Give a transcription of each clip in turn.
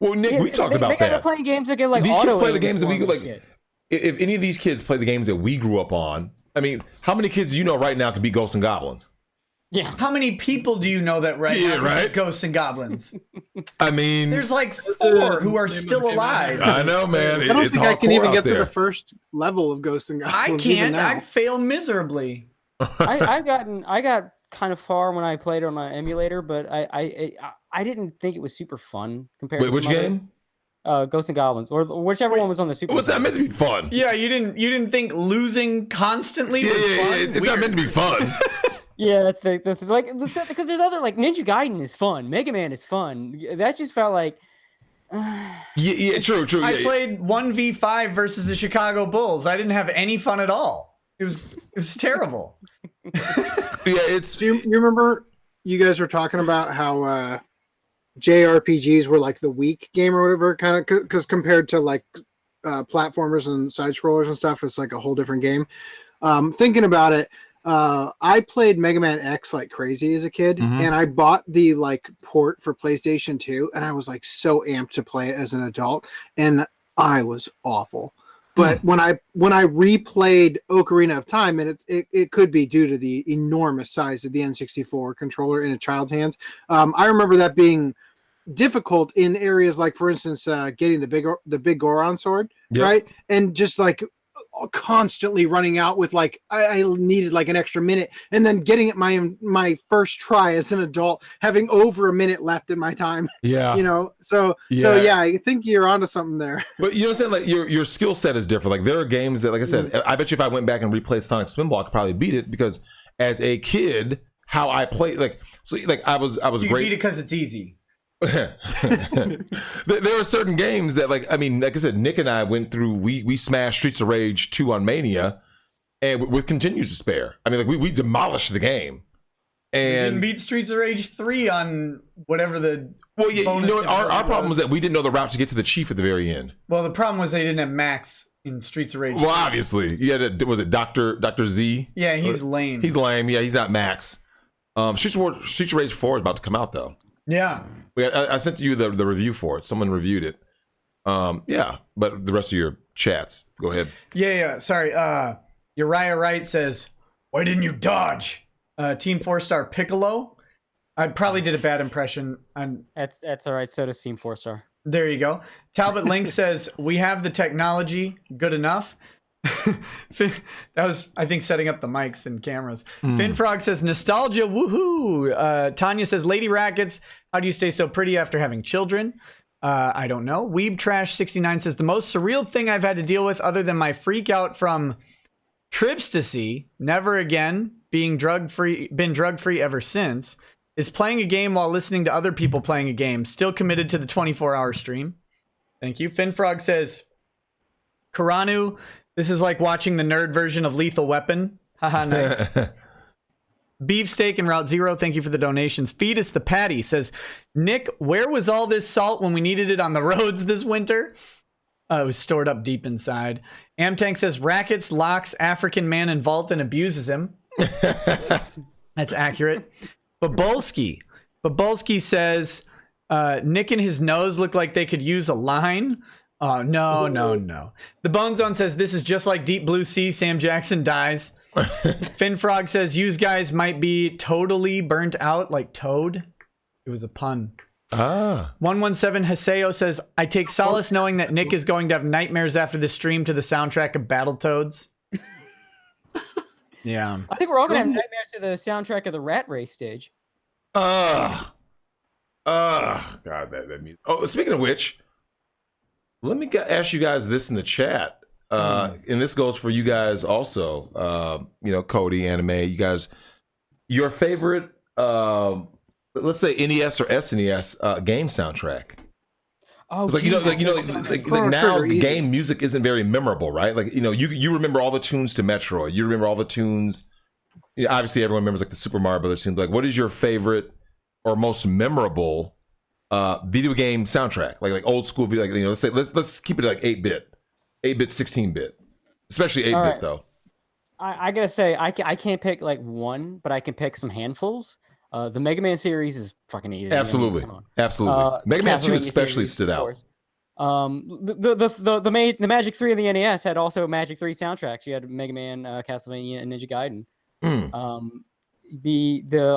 Well, Nick, we talked about they that. Playing games that get like these kids play the auto-aim games that we for 'em like. and shit. If any of these kids play the games that we grew up on, I mean, how many kids do you know right now can beat Ghosts and Goblins? Yeah. How many people do you know that now can beat Ghosts and Goblins? I mean, There's like 4 who are still alive. I know, man. I don't it's think I can hardcore even out get there. to the first level of Ghosts and I Goblins. even can't. now. I fail miserably. I got kind of far when I played on my emulator, but I didn't think it was super fun compared. Wait, to which some game? Ghosts and Goblins, or whichever one was on the Super. What's that meant to be fun? Yeah, you didn't think losing constantly was fun? It's not meant to be fun. Yeah, that's because there's other like Ninja Gaiden is fun, Mega Man is fun. That just felt like. Yeah, true. I played 1v5 versus the Chicago Bulls. I didn't have any fun at all. It was terrible. Do you remember you guys were talking about how JRPGs were like the weak game or whatever, kind of, because compared to like platformers and side scrollers and stuff, it's like a whole different game. Thinking about it, I played Mega Man X like crazy as a kid, and I bought the like port for PlayStation 2, and I was like so amped to play it as an adult, and I was awful. But when I replayed Ocarina of Time, and it could be due to the enormous size of the N64 controller in a child's hands, I remember that being difficult in areas like, for instance, getting the big Goron sword, right, and just like constantly running out with like I needed like an extra minute, and then getting it my first try as an adult, having over a minute left in my time. So I think you're onto something there. But you know what I'm saying? Like your skill set is different. Like there are games that, like I said, I bet you if I went back and replayed Sonic Spinball, I could probably beat it, because as a kid, how I played, I was you great. beat it because it's easy. There are certain games that, like I said, Nick and I went through. We smashed Streets of Rage 2 on Mania, and with continues to spare. I mean, like we demolished the game. And we didn't beat Streets of Rage 3 on whatever the. Well, yeah, you know what? Our problem was that we didn't know the route to get to the chief at the very end. Well, the problem was they didn't have Max in Streets of Rage. Well, obviously, was it Dr. Z? Yeah, he's lame. He's lame. Yeah, he's not Max. Streets of Rage 4 is about to come out though. Yeah. I sent you the review for it. Someone reviewed it. Yeah, but the rest of your chats, go ahead. Yeah. Sorry. Uriah Wright says, "Why didn't you dodge?" Team 4-star Piccolo. I probably did a bad impression. That's all right. So does Team 4-star. There you go. Talbot Link says, "We have the technology. Good enough." That was, I think, setting up the mics and cameras. Finn Frog says, "Nostalgia, woohoo." Tanya says, "Lady Rackets, how do you stay so pretty after having children?" I don't know. Weeb Trash 69 says, "The most surreal thing I've had to deal with, other than my freak out from Tripstasy, never again, been drug free ever since, is playing a game while listening to other people playing a game. Still committed to the 24-hour stream." Thank you. Finn Frog says, "Karanu, this is like watching the nerd version of Lethal Weapon." Haha, nice. Beefsteak and Route Zero, thank you for the donations. Feed Us the Patty says, "Nick, where was all this salt when we needed it on the roads this winter?" It was stored up deep inside. Amtank says, "Rackets locks African man in vault and abuses him." That's accurate. Babolski says, "Nick and his nose look like they could use a line." Oh, no. The Bone Zone says, "This is just like Deep Blue Sea. Sam Jackson dies." Finn Frog says, "You guys might be totally burnt out like Toad." It was a pun. 117 Haseo says, "I take solace knowing that Nick is going to have nightmares after the stream to the soundtrack of Battletoads." Yeah. I think we're all going to have nightmares to the soundtrack of the Rat Race stage. God, that music. Oh, speaking of which, let me ask you guys this in the chat. And this goes for you guys also. Cody, Anime, you guys, your favorite, let's say NES or SNES game soundtrack. Oh, like, now game music isn't very memorable, right? Like, you remember all the tunes to Metroid. You remember all the tunes. Obviously, everyone remembers like the Super Mario Brothers tunes. Like, what is your favorite or most memorable video game soundtrack? Like old school video. Like, let's keep it like 8-bit, 16-bit, especially 8-bit right. though. I gotta say, I can't pick like one, but I can pick some handfuls. The Mega Man series is fucking easy. Absolutely, absolutely. Mega Man 2 especially stood out. The Magic 3 of the NES had also Magic 3 soundtracks. You had Mega Man, Castlevania, and Ninja Gaiden. A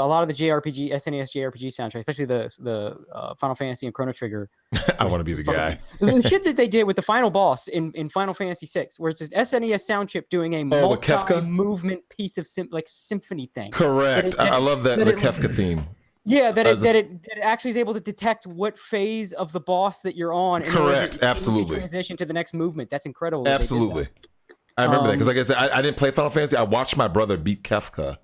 lot of the JRPG, SNES JRPG soundtracks, especially the Final Fantasy and Chrono Trigger. I want to be the guy. The shit that they did with the final boss in Final Fantasy VI, where it's this SNES sound chip doing a multi-movement piece of symphony thing. Correct. I love that the Kefka theme. Yeah, that it actually is able to detect what phase of the boss that you're on. Correct. Absolutely. Transition to the next movement. That's incredible. Absolutely. I remember that because, like I said, I didn't play Final Fantasy. I watched my brother beat Kefka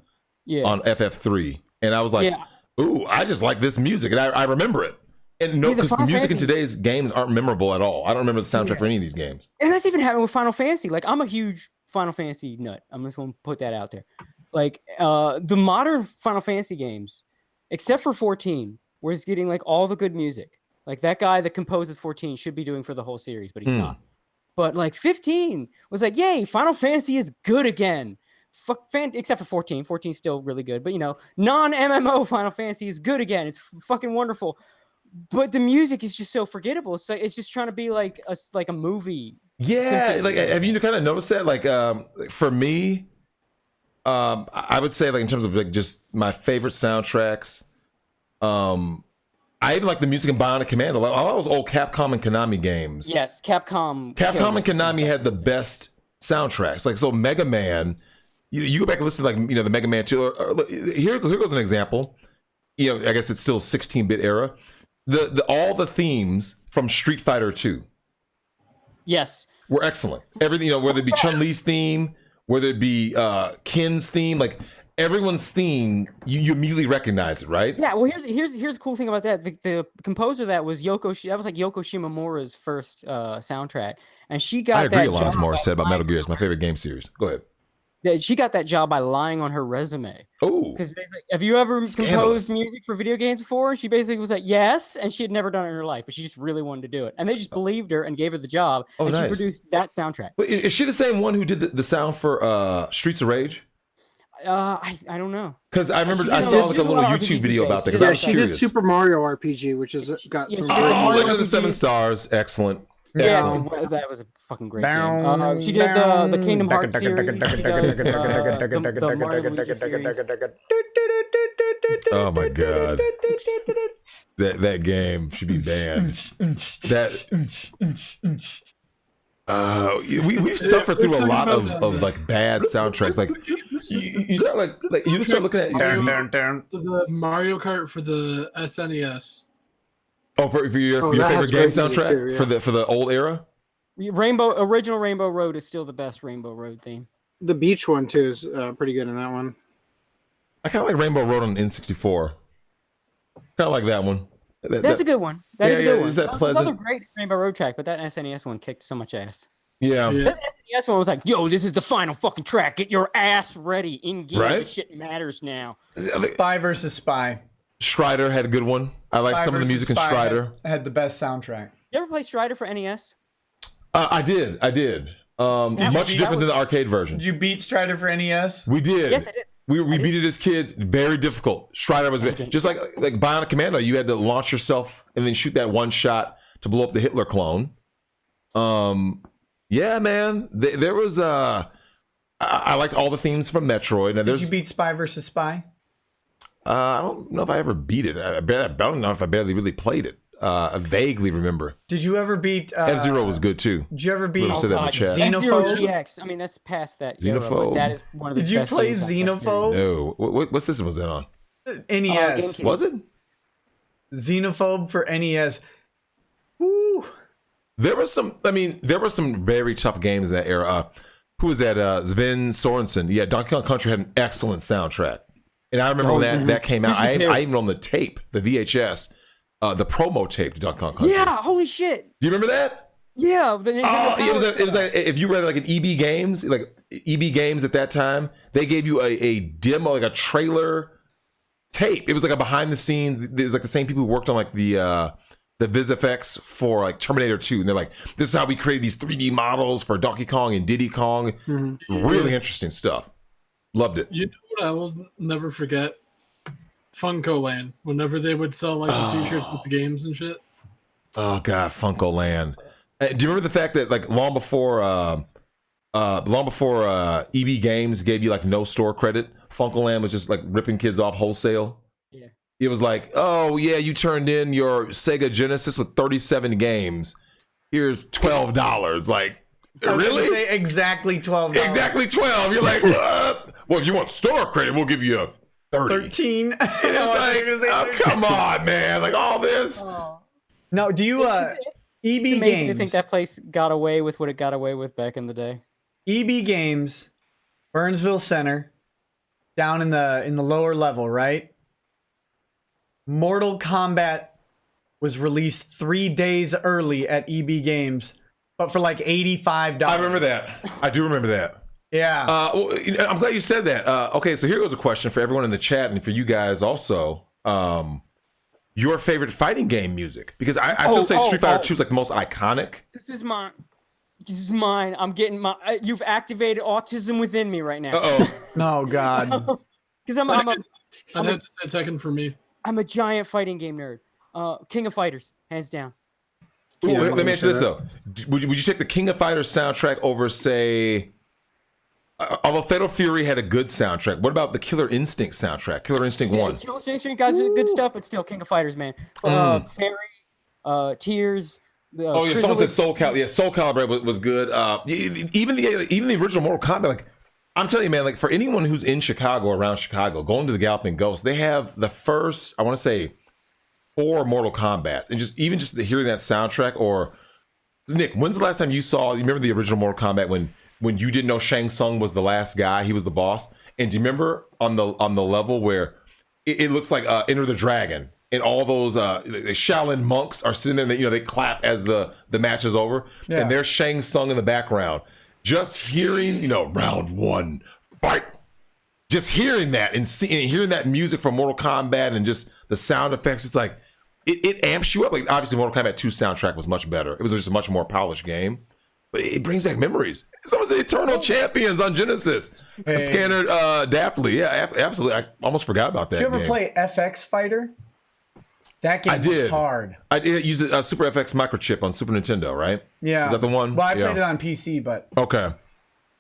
on FF3, and I was like, "Ooh, I just like this music," and I remember it. And no, because the music in today's games aren't memorable at all. I don't remember the soundtrack for any of these games. And that's even happening with Final Fantasy. Like, I'm a huge Final Fantasy nut. I'm just going to put that out there. Like, the modern Final Fantasy games, except for 14, where it's getting like all the good music. Like, that guy that composes 14 should be doing for the whole series, but he's not. But like 15 was like, yay, Final Fantasy is good again. Except for 14. 14 is still really good, but non-MMO Final Fantasy is good again. It's fucking wonderful. But the music is just so forgettable. So it's just trying to be like a movie. Yeah, like have you kind of noticed that? Like for me, I would say like in terms of like just my favorite soundtracks, I even like the music in Bionic Commando. Like all those old Capcom and Konami games. Yes, Capcom and Konami had the best soundtracks. Like so, Mega Man. You go back and listen to like the Mega Man 2. Here goes an example. I guess it's still 16-bit era. All the themes from Street Fighter 2. Yes, were excellent. Everything, whether it be Chun-Li's theme, whether it be Kin's theme, like everyone's theme, you immediately recognize it, right? Yeah. Well, here's a cool thing about that. The composer that was That was like Yoko Shimomura's first soundtrack, and she got. I agree. That Alanis Morris said about Metal Gear. It's my favorite game series. Go ahead. She got that job by lying on her resume. Oh, because basically, have you ever composed music for video games before? And she basically was like, yes, and she had never done it in her life, but she just really wanted to do it, and they just believed her and gave her the job, and she produced that soundtrack. Wait, is she the same one who did the sound for Streets of Rage? I don't know, because I remember I saw like a little YouTube video about that. Yeah, she did Super Mario RPG, which has got some. Legend of the Seven Stars, excellent. Yes, that was a fucking great game. She did the Kingdom Hearts series. She does the Mario Luigi series. Oh my god, that game should be banned. We've suffered through a lot of like bad soundtracks. Like you start looking at the Mario Kart for the SNES. Oh, for your favorite game soundtrack too, yeah. for the old era? Original Rainbow Road is still the best Rainbow Road theme. The beach one too is pretty good in that one. I kind of like Rainbow Road on N64. Kind of like that one. That's a good one. That is a good one. Is that pleasant? There's another great Rainbow Road track, but that SNES one kicked so much ass. Yeah. That SNES one was like, yo, this is the final fucking track. Get your ass ready. In game, right? This shit matters now. Spy versus Spy. Strider had a good one. I like some of the music in Strider. Had the best soundtrack. You ever play Strider for NES? I did. Much different than the arcade version. Did you beat Strider for NES? We did. Yes, I did. We beat it as kids. Very difficult. Strider was just like Bionic Commando. You had to launch yourself and then shoot that one shot to blow up the Hitler clone. Yeah, man. There was I liked all the themes from Metroid. Now, did you beat Spy versus Spy? I don't know if I ever beat it. I don't know if I barely really played it. I vaguely remember. Did you ever beat F-Zero was good too. Did you ever beat F-Zero GX? I mean, that's past that. Xenophobe. That is one of the Did you play Xenophobe? No. What system was that on? NES. Was it? Xenophobe for NES. Woo. There were some very tough games in that era. Who was that? Sven Sorensen. Yeah, Donkey Kong Country had an excellent soundtrack. And I remember when that came out. I even on the tape, the VHS, the promo tape to Donkey Kong Country. Yeah, holy shit. Do you remember that? Yeah. It was like if you read like an EB Games, at that time, they gave you a demo, like a trailer tape. It was like a behind the scenes. It was like the same people who worked on like the VisFX for like Terminator 2, and they're like, this is how we created these 3D models for Donkey Kong and Diddy Kong. Really interesting stuff. Loved it. You know what I will never forget? Funko Land. Whenever they would sell like the T-shirts with the games and shit. Oh god, Funko Land. Do you remember the fact that like long before EB Games gave you like no store credit, Funko Land was just like ripping kids off wholesale? Yeah. It was like, oh yeah, you turned in your Sega Genesis with 37 games. Here's $12. Like, really? Say exactly $12. Exactly 12. You're like, what? Well, if you want store credit, we'll give you 30. 13. And it's like, oh, come on, man. Like all this. No, do you EB It's amazing Games? to think that place got away with what it got away with back in the day. EB Games, Burnsville Center, down in the lower level, right? Mortal Kombat was released 3 days early at EB Games, but for like $85. I remember that. I do remember that. Yeah. Well, I'm glad you said that. Okay, so here goes a question for everyone in the chat and for you guys also. Your favorite fighting game music? Because I still say Street Fighter 2 is like the most iconic. This is mine. This is mine. I'm getting my. You've activated autism within me right now. Oh God. Because I'm I'd have to say second for me. I'm a giant fighting game nerd. King of Fighters, hands down. Ooh, let me ask you this though: would you take the King of Fighters soundtrack over, say, although Fatal Fury had a good soundtrack? What about the Killer Instinct soundtrack? Killer Instinct 1. Killer Instinct guys, good stuff, but still King of Fighters, man. Fairy, Tears. Oh yeah, someone said Soul Calibur. Yeah, Soul Calibur was good. Even the original Mortal Kombat. Like, I'm telling you, man. Like for anyone who's in Chicago, around Chicago, going to the Galloping Ghost, they have the first, I want to say, 4 Mortal Kombats, and just hearing that soundtrack. Or Nick, when's the last time you remember the original Mortal Kombat when you didn't know Shang Tsung was the last guy, he was the boss? And do you remember on the level where it looks like Enter the Dragon? And all those the Shaolin monks are sitting there, and they clap as the match is over, and there's Shang Tsung in the background. Just hearing, round 1, fight. Just hearing that and hearing that music from Mortal Kombat and just the sound effects, it's like it amps you up. Like obviously, Mortal Kombat 2 soundtrack was much better. It was just a much more polished game, but it brings back memories. Someone said Eternal Champions on Genesis. Scanner Dapley, yeah, absolutely. I almost forgot about that. Did you ever play FX Fighter? That game was hard. I did use a Super FX microchip on Super Nintendo, right? Yeah. Is that the one? Well, I played it on PC, but okay.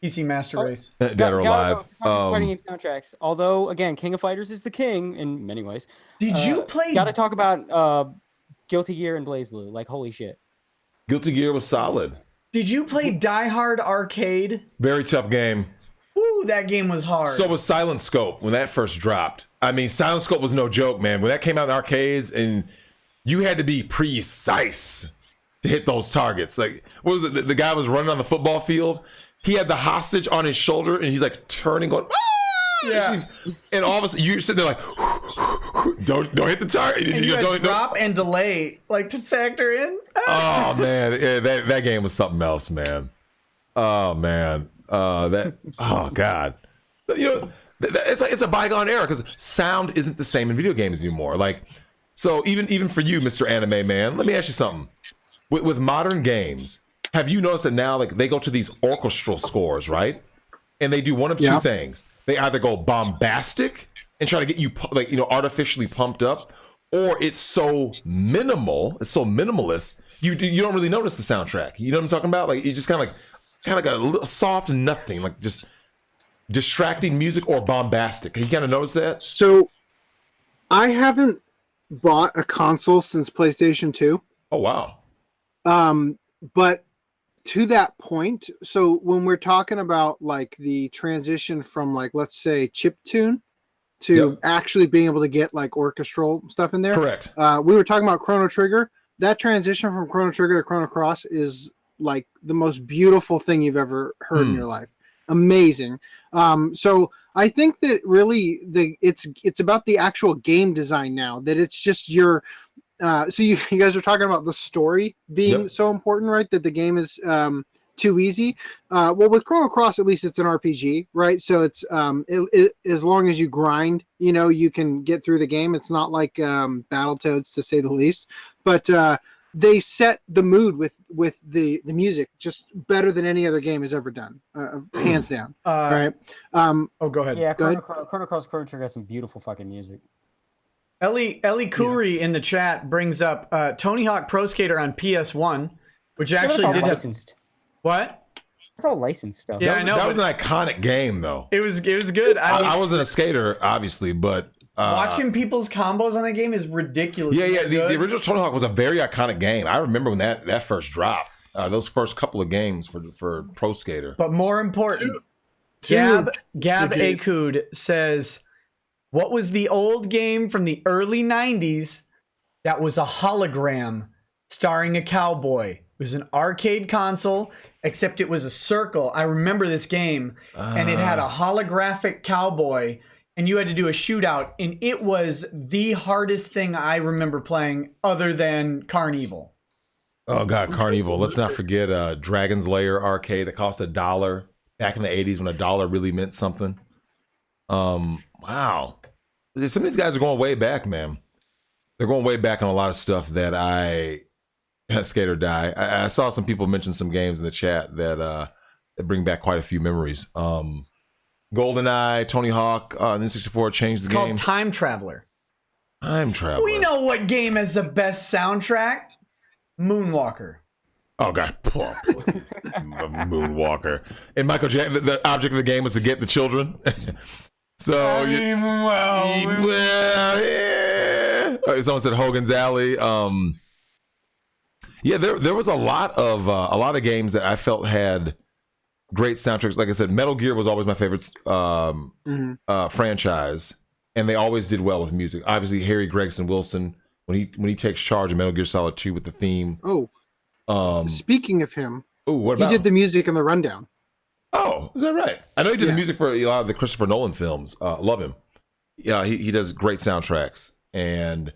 PC Master Race. Dead or alive. Fighting game soundtracks. Although, again, King of Fighters is the king in many ways. Did you play? Got to talk about Guilty Gear and BlazBlue. Like, holy shit. Guilty Gear was solid. Did you play Die Hard Arcade? Very tough game. Ooh, that game was hard. So was Silent Scope when that first dropped. I mean, Silent Scope was no joke, man. When that came out in arcades, and you had to be precise to hit those targets. Like, what was it? The guy was running on the football field. He had the hostage on his shoulder, and he's like turning, going, ah! Yeah. And all of a sudden, you're sitting there like, don't hit the target. And you had drop and delay, like to factor in. Oh man, yeah, that game was something else, man. Oh man, oh god, it's a bygone era because sound isn't the same in video games anymore. Like, so even for you, Mr. Anime Man, let me ask you something. With modern games, have you noticed that now, like, they go to these orchestral scores, right? And they do one of two things. They either go bombastic and try to get you artificially pumped up, or it's so minimal, it's so minimalist, you don't really notice the soundtrack. You know what I'm talking about? Like, you just kind of like a little soft nothing, like just distracting music or bombastic. You kind of notice that? So I haven't bought a console since PlayStation 2. Oh wow. But to that point, so when we're talking about like the transition from, like, let's say chiptune to actually being able to get like orchestral stuff in there. Correct. We were talking about Chrono Trigger. That transition from Chrono Trigger to Chrono Cross is like the most beautiful thing you've ever heard in your life. Amazing. So I think that really it's about the actual game design now, that it's just your so you guys are talking about the story being so important, right? That the game is too easy. Well, with Chrono Cross, at least it's an RPG, right? So it's as long as you grind, you can get through the game. It's not like Battletoads, to say the least. But they set the mood with the music just better than any other game has ever done, hands down. Right? Go ahead. Yeah, Go ahead. Chrono Cross, Chrono Trigger has some beautiful fucking music. Ellie Khoury in the chat brings up Tony Hawk Pro Skater on PS1, which actually did licensed. What? It's all licensed stuff. Yeah, I know. That was an iconic game, though. It was good. I wasn't a skater, obviously, but watching people's combos on that game is ridiculous. Yeah. The original Tony Hawk was a very iconic game. I remember when that first dropped. Those first couple of games for Pro Skater. But more important, Gab Akud says, what was the old game from the early 90s that was a hologram starring a cowboy? It was an arcade console, except it was a circle. I remember this game, and it had a holographic cowboy, and you had to do a shootout, and it was the hardest thing I remember playing other than Carnival. Oh, God, Carnival. Let's not forget Dragon's Lair arcade that cost $1 back in the 80s when $1 really meant something. Wow. Some of these guys are going way back, man. They're going way back on a lot of stuff that skate or die. I saw some people mention some games in the chat that bring back quite a few memories. GoldenEye, Tony Hawk, N64 changed the game. It's called Time Traveler. Time Traveler. We know what game has the best soundtrack. Moonwalker. Oh, God. Moonwalker. And Michael Jackson, the object of the game was to get the children. So, someone said Hogan's Alley. Yeah, there was a lot of games that I felt had great soundtracks. Like I said, Metal Gear was always my favorite franchise, and they always did well with music. Obviously, Harry Gregson Wilson when he takes charge of Metal Gear Solid 2 with the theme. Speaking of him, what about he did the music in the Rundown. Oh, is that right? I know he did the music for a lot of the Christopher Nolan films. Love him. Yeah, he does great soundtracks, and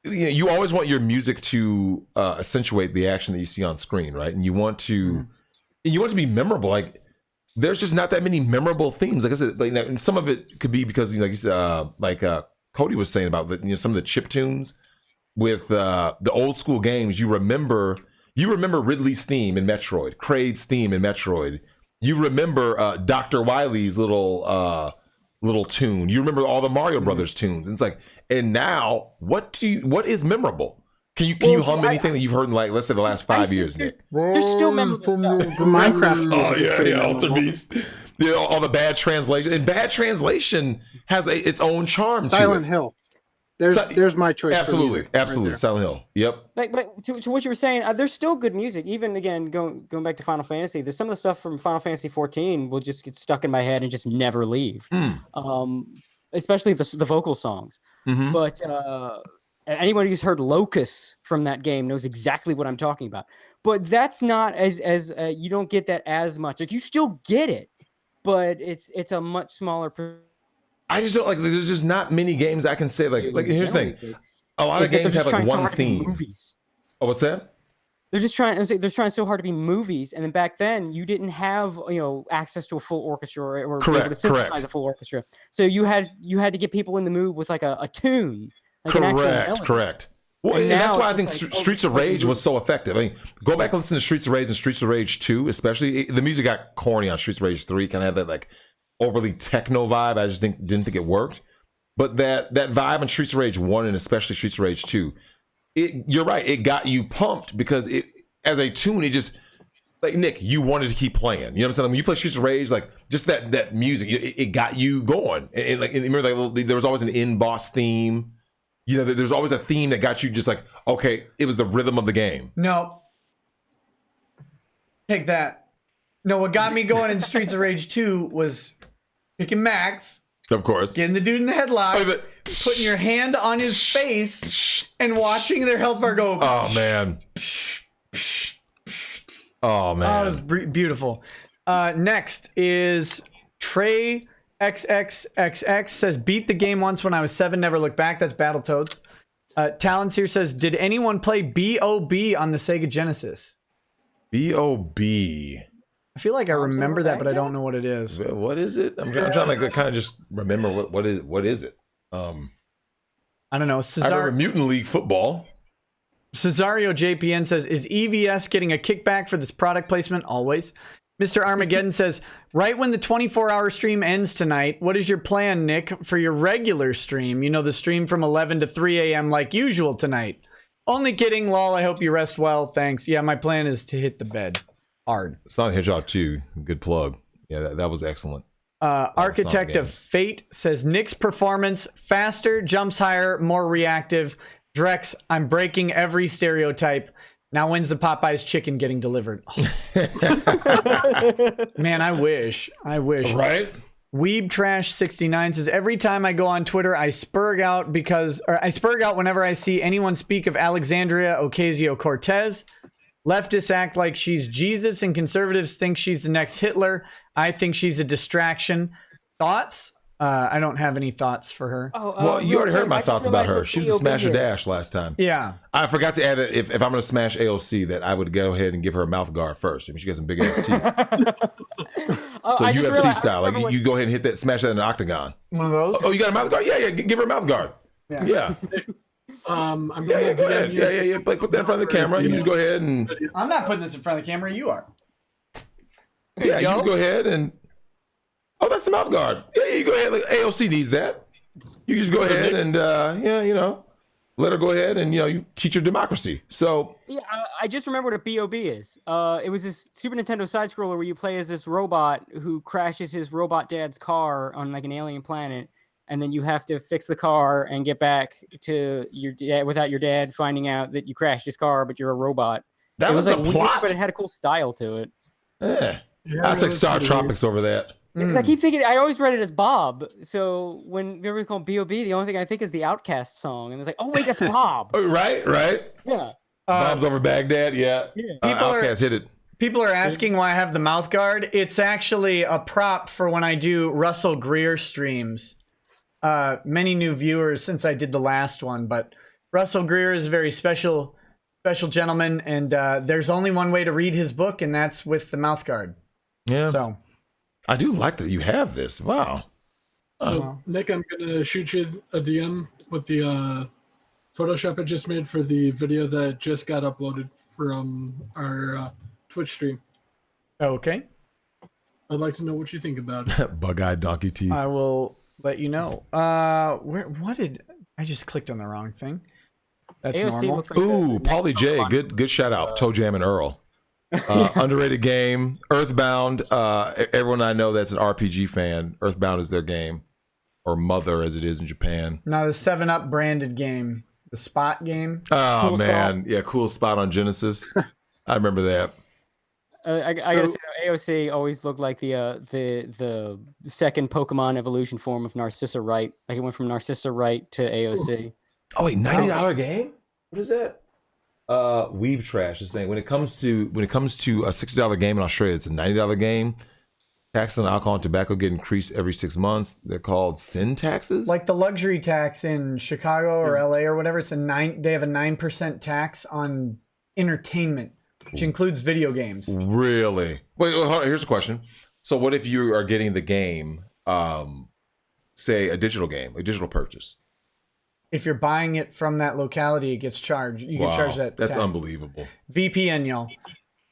you always want your music to accentuate the action that you see on screen, right? And you want to be memorable. Like, there's just not that many memorable themes. Like I said, and some of it could be because like you said, Cody was saying about some of the chip tunes with the old school games. You remember Ridley's theme in Metroid, Kraid's theme in Metroid. You remember Dr. Wily's little tune. You remember all the Mario Brothers tunes. And it's like, and now what is memorable? Can you hum anything that you've heard in, like, let's say the last 5 years, Nick? There's still memorable stuff. Minecraft. Oh yeah, Alter Beast. All the bad translation, and bad translation has its own charm. Silent Hill. There's my choice. Absolutely. Right Silent Hill. Yep. But to what you were saying, there's still good music. Even again, going back to Final Fantasy, there's some of the stuff from Final Fantasy 14 will just get stuck in my head and just never leave. Especially the vocal songs. Mm-hmm. But anybody who's heard Locust from that game knows exactly what I'm talking about. But that's not as you don't get that as much. Like, you still get it, but it's a much smaller. I just don't like. There's just not many games I can say like. Here's the thing: a lot of games have like one theme. Movies. Oh, what's that? They're just trying. They're trying so hard to be movies, and then back then you didn't have access to a full orchestra or be able to synthesize a full orchestra. So you had to get people in the mood with like a tune. Like Correct. Well, and that's why I think Streets of Rage was so effective. I mean, go back and listen to Streets of Rage and Streets of Rage 2, especially. The music got corny on Streets of Rage 3. Kind of had that like overly techno vibe. I just didn't think it worked. But that vibe on Streets of Rage 1 and especially Streets of Rage 2, you're right. It got you pumped because it, as a tune, it just, like, Nick, you wanted to keep playing. You know what I'm saying? When you play Streets of Rage, like, just that music, it got you going. And remember, like, there was always an in-boss theme. There's always a theme that got you just like, okay, it was the rhythm of the game. No. Take that. No, what got me going in Streets of Rage 2 was picking Max. Of course. Getting the dude in the headlock, putting your hand on his face, and watching their health bar go. Oh, man. Oh, man. Oh, it was beautiful. Next is Trey XXXX says, beat the game once when I was 7, never look back. That's Battletoads. Talons here says, did anyone play B.O.B. on the Sega Genesis? B.O.B. I feel like I remember that, but I don't know what it is. What is it? I'm trying to like kind of just remember what is it? I don't know. I remember Mutant League Football. Cesario JPN says, is EVS getting a kickback for this product placement? Always. Mr. Armageddon says, Right when the 24-hour stream ends tonight, what is your plan, Nick, for your regular stream? You know, the stream from 11 to 3 a.m. like usual tonight. Only kidding, lol. I hope you rest well. Thanks. Yeah, my plan is to hit the bed hard. Sonic Hedgehog 2, good plug. Yeah, that was excellent. Architect of Fate says Nick's performance faster, jumps higher, more reactive. Drex, I'm breaking every stereotype. Now when's the Popeyes chicken getting delivered? Man, I wish. Right? Weeb Trash 69 says every time I go on Twitter, I spurg out whenever I see anyone speak of Alexandria Ocasio-Cortez. Leftists act like she's Jesus, and conservatives think she's the next Hitler. I think she's a distraction. Thoughts? I don't have any thoughts for her. Well, you already heard my thoughts about her. She was a smash or dash last time. Yeah. I forgot to add that if I'm going to smash AOC, that I would go ahead and give her a mouth guard first. I mean, she got some big ass teeth. So UFC style, like you go ahead and hit that, smash that in an octagon. One of those? Oh, you got a mouth guard? Yeah, give her a mouth guard. Yeah. I'm Go ahead. Yeah. Like, put that in front of the camera. You just go ahead and. I'm not putting this in front of the camera. You are. Yeah, you can go ahead and. Oh, that's the mouth guard. Yeah, you go ahead. Like, AOC needs that. You just go ahead and, let her go ahead and, you teach her democracy. So. Yeah, I just remember what a BOB is. It was this Super Nintendo side scroller where you play as this robot who crashes his robot dad's car on like an alien planet, and then you have to fix the car and get back to your dad without your dad finding out that you crashed his car, but you're a robot. That was like the weird, plot. but it had a cool style to it. Yeah. I'll take Star Tropics over that. Because I keep thinking, I always read it as Bob. So when everyone's called B.O.B., the only thing I think is the Outcast song. And it's like, oh, wait, that's Bob. Right. Yeah. Bob's over Baghdad. Yeah. Outcast hit it. People are asking why I have the mouth guard. It's actually a prop for when I do Russell Greer streams. Many new viewers since I did the last one, but Russell Greer is a very special gentleman, and there's only one way to read his book, and that's with the mouth guard. Yeah. So I do like that you have this. Wow. So, Nick, I'm going to shoot you a DM with the Photoshop I just made for the video that just got uploaded from our Twitch stream. okay, I'd like to know what you think about it. Bug-eyed donkey teeth. I will let you know. I just clicked on the wrong thing. That's AOC normal. looks like Ooh, Paulie J. Good shout out. Toe Jam and Earl. Underrated game. Earthbound. Everyone I know that's an RPG fan, Earthbound is their game. Or Mother as it is in Japan. Now the 7-Up branded game. The Spot game. Oh, Cool man. Yeah, cool spot on Genesis. I remember that. I gotta say, AOC always looked like the second Pokemon evolution form of Narcissa Wright. Like it went from Narcissa Wright to AOC. Oh, wait, $90 game? What is that? Weeb Trash is saying when it comes to a $60 game in Australia, it's a $90 game. Taxes on alcohol and tobacco get increased every 6 months. They're called sin taxes. Like the luxury tax in Chicago or LA or whatever. They have a 9% tax on entertainment, which includes video games. Really? Wait, hold on. Here's a question. So what if you are getting the game, say a digital game, a digital purchase? If you're buying it from that locality, it gets charged. You get charged that. That's tax. unbelievable. VPN, y'all.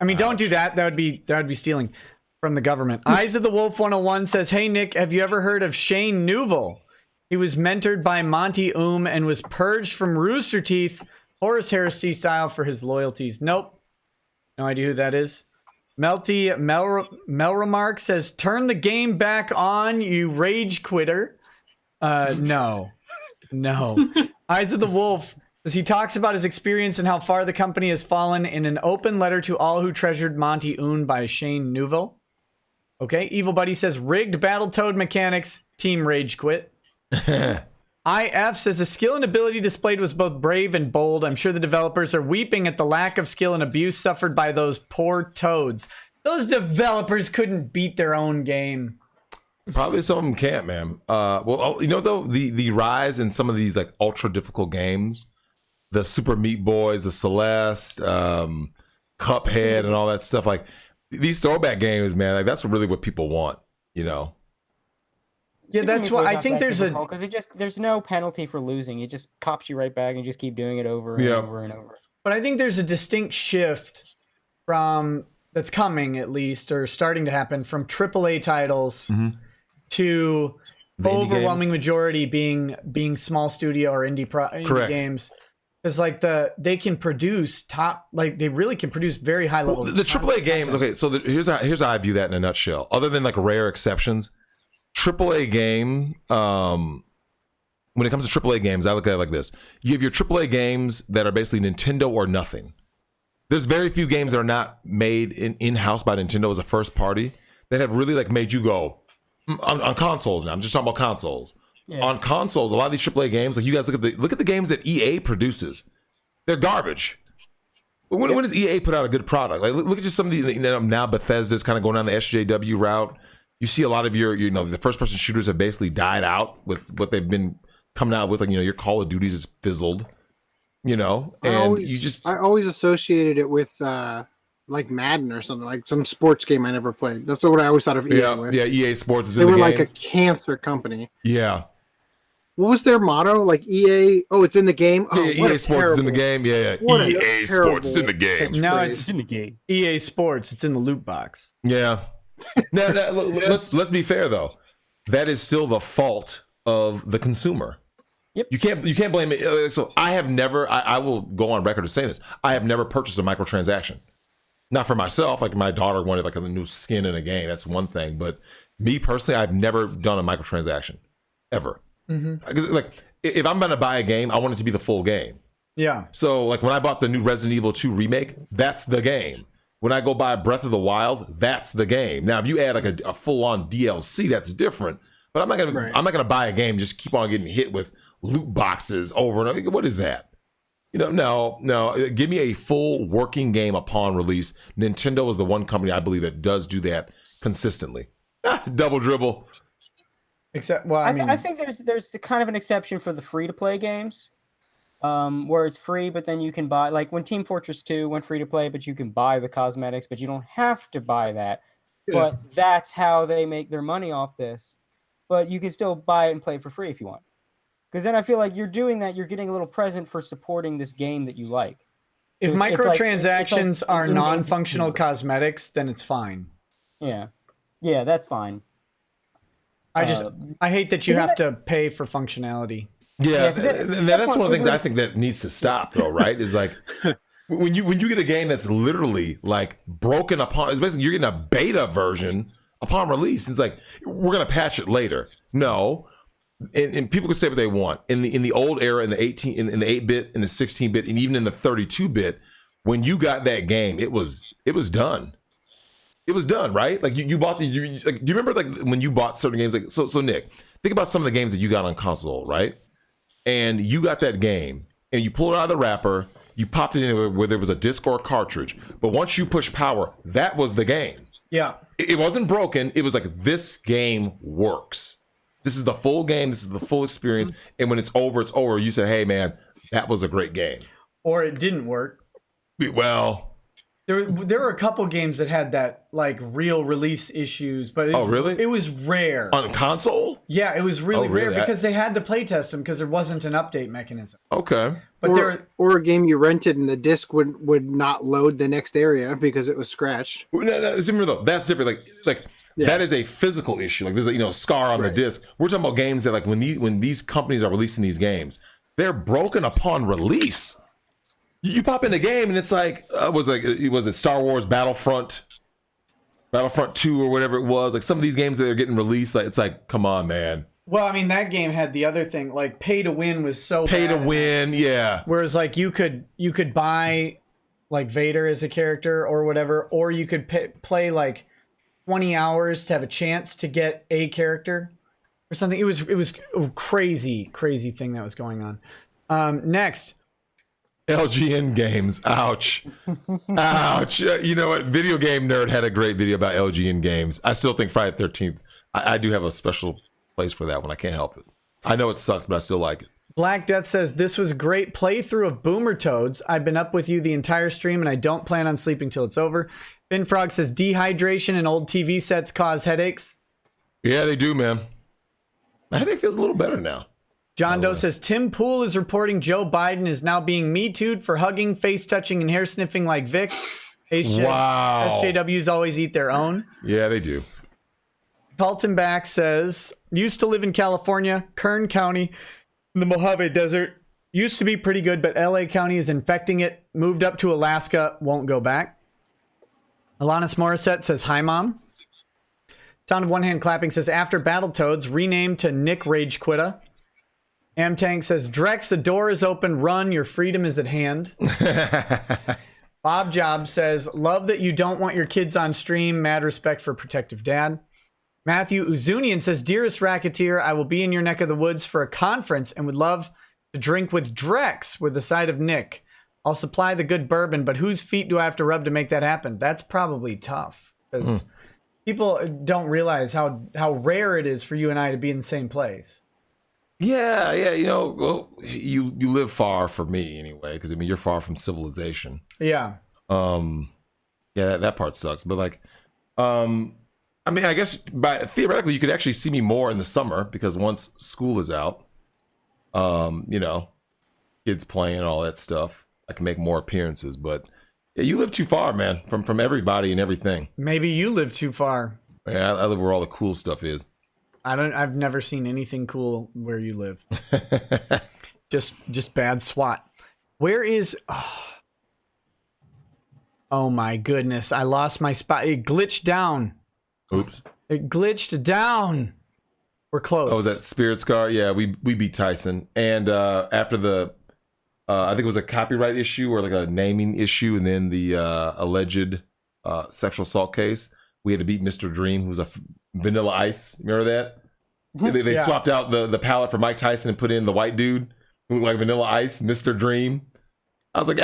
I mean, don't do that. That would be stealing from the government. Eyes of the Wolf 101 says, "Hey Nick, have you ever heard of Shane Newville? He was mentored by Monty and was purged from Rooster Teeth, Horus Heresy style, for his loyalties." Nope. No idea who that is. Melremark says, "Turn the game back on, you rage quitter." No. Eyes of the Wolf, as he talks about his experience and how far the company has fallen in an open letter to all who treasured Monty by Shane Newville. Okay, Evil Buddy says, "Rigged Battletoad mechanics, team rage quit." IF says, "The skill and ability displayed was both brave and bold. I'm sure the developers are weeping at the lack of skill and abuse suffered by those poor toads." Those developers couldn't beat their own game. Probably some of them can't, man. Well, you know, though, the rise in some of these like ultra difficult games, the Super Meat Boys, the Celeste, Cuphead, and all that stuff, like these throwback games, man, like that's really what people want, you know. Yeah, that's why I think there's because there's no penalty for losing. It just pops you right back and you just keep doing it over and over and over. But I think there's a distinct shift from that's coming at least, or starting to happen, from AAA titles to The indie overwhelming games? majority being small studio or indie Correct. games. Because like they can produce they really can produce very high level. The AAA games. Okay, so here's how I view that in a nutshell. Other than like rare exceptions, AAA game. When it comes to AAA games, I look at it like this: you have your AAA games that are basically Nintendo or nothing. There's very few games that are not made in-house by Nintendo as a first party that have really like made you go on consoles. Now I'm just talking about consoles. Yeah. On consoles, a lot of these AAA games, like you guys look at the games that EA produces. They're garbage. When does EA put out a good product? Like look at just some of the now Bethesda's kind of going down the SJW route. You see a lot of the first person shooters have basically died out with what they've been coming out with. Like your Call of Duties is fizzled. And I always associated it with like Madden or something, like some sports game I never played. That's what I always thought of EA with. Yeah, EA Sports is in the game. They were like a cancer company. Yeah. What was their motto? Like EA? Oh, it's in the game. Oh, yeah, EA Sports is in the game. Yeah. EA Sports is in the game. Now it's in the game. EA Sports. It's in the loot box. Yeah. Now, let's be fair though. That is still the fault of the consumer. Yep. You can't blame it. So I have never. I will go on record to say this. I have never purchased a microtransaction. Not for myself. Like my daughter wanted like a new skin in a game. That's one thing. But me personally, I've never done a microtransaction ever. Because like if I'm going to buy a game, I want it to be the full game. Yeah. So like when I bought the new Resident Evil 2 remake, that's the game. When I go buy Breath of the Wild, that's the game. Now if you add like a full on DLC, that's different. But I'm not gonna buy a game just keep on getting hit with loot boxes over and over. What is that? No. Give me a full working game upon release. Nintendo is the one company I believe that does do that consistently. Double dribble. Except, well, I think there's kind of an exception for the free to play games, where it's free, but then you can buy, like when Team Fortress 2 went free to play, but you can buy the cosmetics, but you don't have to buy that. Yeah. But that's how they make their money off this. But you can still buy it and play it for free if you want. Because then I feel like you're doing that, you're getting a little present for supporting this game that you like. If microtransactions are non-functional cosmetics, then it's fine. Yeah, that's fine. I hate that you have to pay for functionality. Yeah, that's one of the things I think that needs to stop, though, right? Is like when you get a game that's literally like broken upon, it's basically you're getting a beta version upon release. It's like we're gonna patch it later. No, and people can say what they want in the old era, in the 8-bit, in the 16-bit, and even in the 32-bit. When you got that game, it was done. It was done, right? Like you bought do you remember like when you bought certain games? Like so Nick, think about some of the games that you got on console, right? And you got that game, and you pulled it out of the wrapper, you popped it in where there was a disc or a cartridge. But once you push power, that was the game. Yeah, it wasn't broken. It was like this game works. This is the full game. This is the full experience. And when it's over, it's over. You say, "Hey, man, that was a great game." Or it didn't work. Well. There were a couple games that had that like real release issues, but really? It was rare on console. Yeah, it was really rare because they had to play test them because there wasn't an update mechanism. Okay, but or a game you rented and the disc would not load the next area because it was scratched. No, remember though, that's different. Like that is a physical issue. Like there's a scar on the disc. We're talking about games that like when these companies are releasing these games, they're broken upon release. You pop in the game and it's like was it Star Wars Battlefront 2 or whatever it was, like some of these games that are getting released, like it's like, come on, man. Well, I mean, that game had the other thing, like pay to win was so pay to win, yeah. Whereas like you could buy like Vader as a character or whatever, or you could play like 20 hours to have a chance to get a character or something. It was a crazy thing that was going on. Next. LGN games. Ouch. Ouch. You know what? Video Game Nerd had a great video about LGN games. I still think Friday the 13th, I do have a special place for that one. I can't help it. I know it sucks, but I still like it. Black Death says, this was great playthrough of Boomer Toads. I've been up with you the entire stream, and I don't plan on sleeping till it's over. Ben Frog says, dehydration and old TV sets cause headaches. Yeah, they do, man. My headache feels a little better now. John Doe says, Tim Pool is reporting Joe Biden is now being Me Too'd for hugging, face touching, and hair sniffing like Vic. Wow. SJWs always eat their own. Yeah, they do. Carlton Back says, used to live in California, Kern County, in the Mojave Desert. Used to be pretty good, but LA County is infecting it. Moved up to Alaska, won't go back. Alanis Morissette says, hi, Mom. Sound of One Hand Clapping says, after Battletoads, renamed to Nick Rage Quitta. Amtank says, Drex, the door is open. Run, your freedom is at hand. Bob Job says, love that you don't want your kids on stream. Mad respect for protective dad. Matthew Uzunian says, dearest Racketeer, I will be in your neck of the woods for a conference and would love to drink with Drex with the side of Nick. I'll supply the good bourbon, but whose feet do I have to rub to make that happen? That's probably tough because people don't realize how rare it is for you and I to be in the same place. Yeah, well, you live far from me anyway, because I mean you're far from civilization. Yeah. That part sucks. But like, I mean, I guess theoretically you could actually see me more in the summer because once school is out, kids playing and all that stuff, I can make more appearances. But yeah, you live too far, man, from everybody and everything. Maybe you live too far. Yeah, I live where all the cool stuff is. I've never seen anything cool where you live. just bad SWAT. Where is? Oh my goodness! I lost my spot. It glitched down. Oops. It glitched down. We're close. Oh, was that Spirit Scar? Yeah, we beat Tyson. And after the, I think it was a copyright issue or like a naming issue, and then the alleged sexual assault case, we had to beat Mr. Dream, who was a Vanilla Ice. Remember that? They swapped out the palette for Mike Tyson and put in the white dude who looked like Vanilla Ice, Mr. Dream. I was like,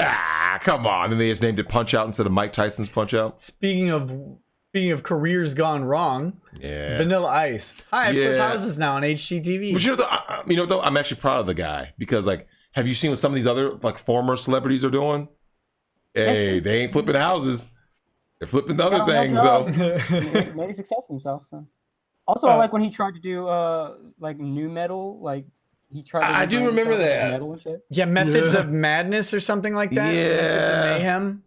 come on. And they just named it Punch Out instead of Mike Tyson's Punch Out. Speaking of careers gone wrong, yeah, Vanilla Ice. Hi, I flip houses now on HGTV. But though, I'm actually proud of the guy because, like, have you seen what some of these other like former celebrities are doing? Hey, they ain't flipping houses; they're flipping other things, though. Made a success for himself. So. Also, I like when he tried to do like new metal, like he tried. I do remember that. Metal and shit. Yeah, Methods of Madness or something like that. Yeah, Methods of Mayhem.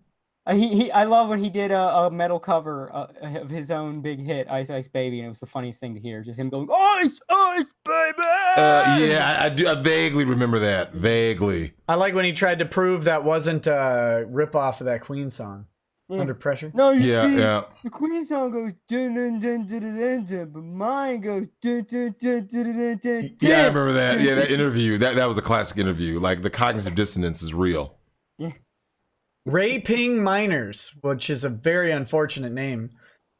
I love when he did a metal cover of his own big hit, Ice Ice Baby, and it was the funniest thing to hear. Just him going, Ice Ice Baby! Yeah, I do. I vaguely remember that. Vaguely. I like when he tried to prove that wasn't a ripoff of that Queen song, Under Pressure. No, see, yeah. the Queen song goes, dun, dun, dun, dun, dun, dun, dun, but mine goes, dun, dun, dun, dun, dun, dun, Yeah, I remember that. Yeah, that interview. That was a classic interview. Like, the cognitive dissonance is real. Yeah. Ray Ping Miners, which is a very unfortunate name,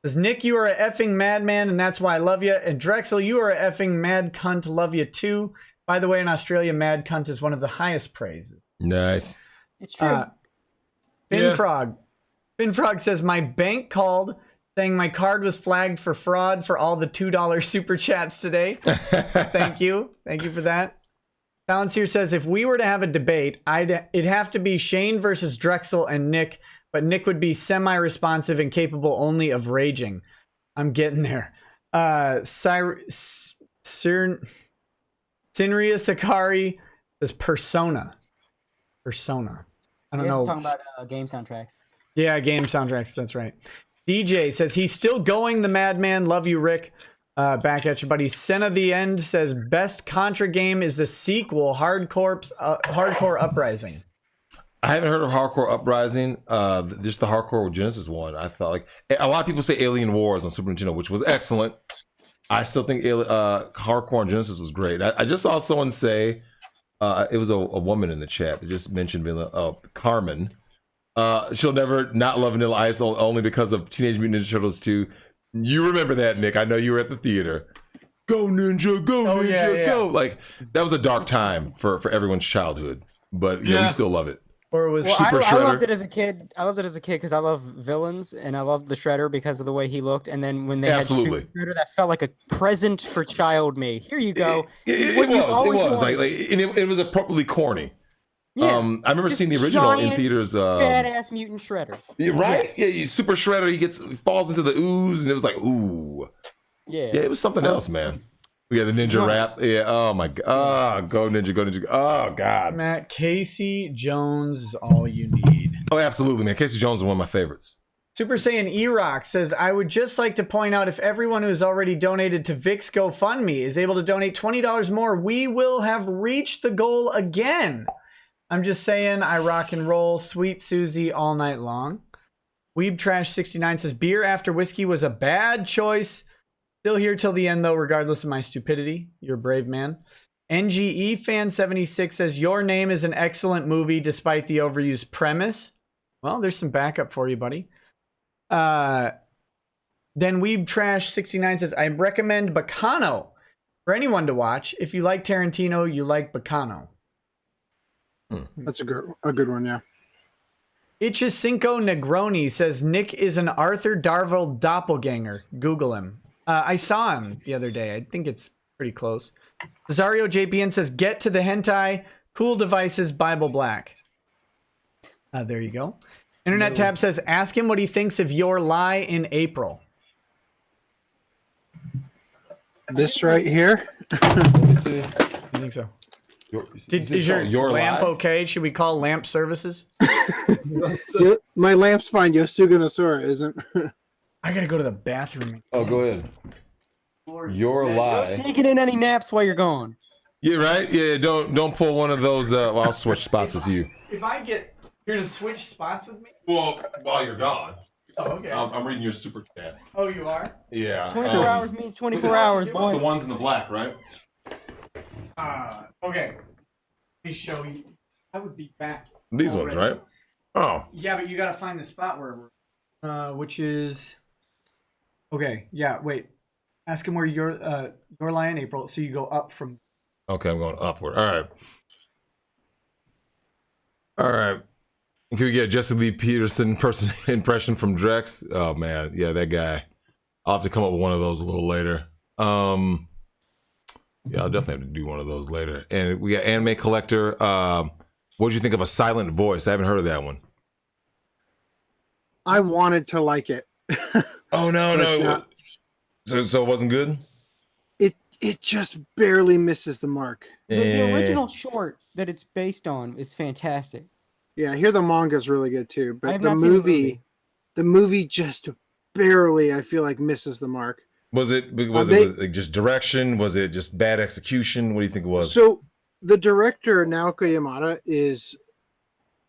says, Nick, you are a effing madman, and that's why I love you. And Drexel, you are a effing mad cunt, love you too. By the way, in Australia, mad cunt is one of the highest praises. Nice. It's true. Finfrog. Finfrog says, my bank called saying my card was flagged for fraud for all the $2 super chats today. Thank you. Thank you for that. Balance here says, if we were to have a debate, it'd have to be Shane versus Drexel and Nick, but Nick would be semi-responsive and capable only of raging. I'm getting there. Sinria Sakari says Persona. I don't know. Talking about game soundtracks. Yeah, game soundtracks. That's right. DJ says he's still going. The Madman. Love you, Rick. Back at you, buddy. Senna the End says best Contra game is the sequel, Hardcore Uprising. I haven't heard of Hardcore Uprising. Just the Hardcore Genesis one. I thought like a lot of people say Alien Wars on Super Nintendo, which was excellent. I still think Hardcore on Genesis was great. I just saw someone say it was a woman in the chat that just mentioned Carmen. She'll never not love Vanilla Ice only because of Teenage Mutant Ninja Turtles 2. You remember that, Nick? I know you were at the theater. Go Ninja, go Ninja, go! Like that was a dark time for everyone's childhood, but we still love it. Or it was Super Shredder. I loved it as a kid. Because I love villains, and I loved the Shredder because of the way he looked. And then when they had Super Shredder, that felt like a present for child me. Here you go. It was like it was appropriately corny. Yeah, I remember seeing the original in theaters. Badass mutant Shredder. Right? Yes. Yeah, Super Shredder. He falls into the ooze, and it was like, ooh. Yeah, it was something else, man. We had the ninja rap. Yeah. Oh my god. Oh, go Ninja, go Ninja. Oh god. Matt, Casey Jones is all you need. Oh, absolutely, man. Casey Jones is one of my favorites. Super Saiyan E-Rock says, I would just like to point out if everyone who has already donated to Vic's GoFundMe is able to donate $20 more, we will have reached the goal again. I'm just saying, I rock and roll. Sweet Susie all night long. Weeb Trash 69 says, beer after whiskey was a bad choice. Still here till the end, though, regardless of my stupidity. You're a brave man. NGE Fan 76 says, your name is an excellent movie despite the overused premise. Well, there's some backup for you, buddy. Then Weeb Trash 69 says, I recommend Bacano for anyone to watch. If you like Tarantino, you like Bacano. That's a good one, yeah. Ichicinco Negroni says, Nick is an Arthur Darvill doppelganger. Google him. I saw him the other day. I think it's pretty close. Cesario JPN says, get to the hentai. Cool devices, Bible Black. There you go. Internet Tab says, ask him what he thinks of Your Lie in April. This right here. I think so. Is your lamp lie? okay? Should we call lamp services? My lamp's fine. Yosuganasura isn't. I gotta go to the bathroom. Oh, go ahead. Your lie. Taking in any naps while you're gone. Yeah, right. Yeah, don't pull one of those. Well, I'll switch spots with you. If I get here to switch spots with me. Well, while you're gone. Oh, okay. I'm reading your super chats. Oh, you are? Yeah. 24 hours means 24 hours, boy. The ones in the black, right? Okay. Let me show you. I would be back. These ones, right? Oh. Yeah, but you gotta find the spot where we're. Which is. Okay. Yeah. Wait. Ask him where your lie in April. So you go up from. Okay, I'm going upward. All right. All right. Can we get a Jesse Lee Peterson impression from Drex? Oh man, yeah, that guy. I'll have to come up with one of those a little later. Yeah, I'll definitely have to do one of those later. And we got Anime Collector. What did you think of A Silent Voice? I haven't heard of that one. I wanted to like it. Oh no. So it wasn't good? It just barely misses the mark. The original short that it's based on is fantastic. Yeah, I hear the manga's really good too, I but have the not seen movie, just barely, I feel like, misses the mark. Was it like just direction? Was it just bad execution? What do you think it was? So the director Naoko Yamada is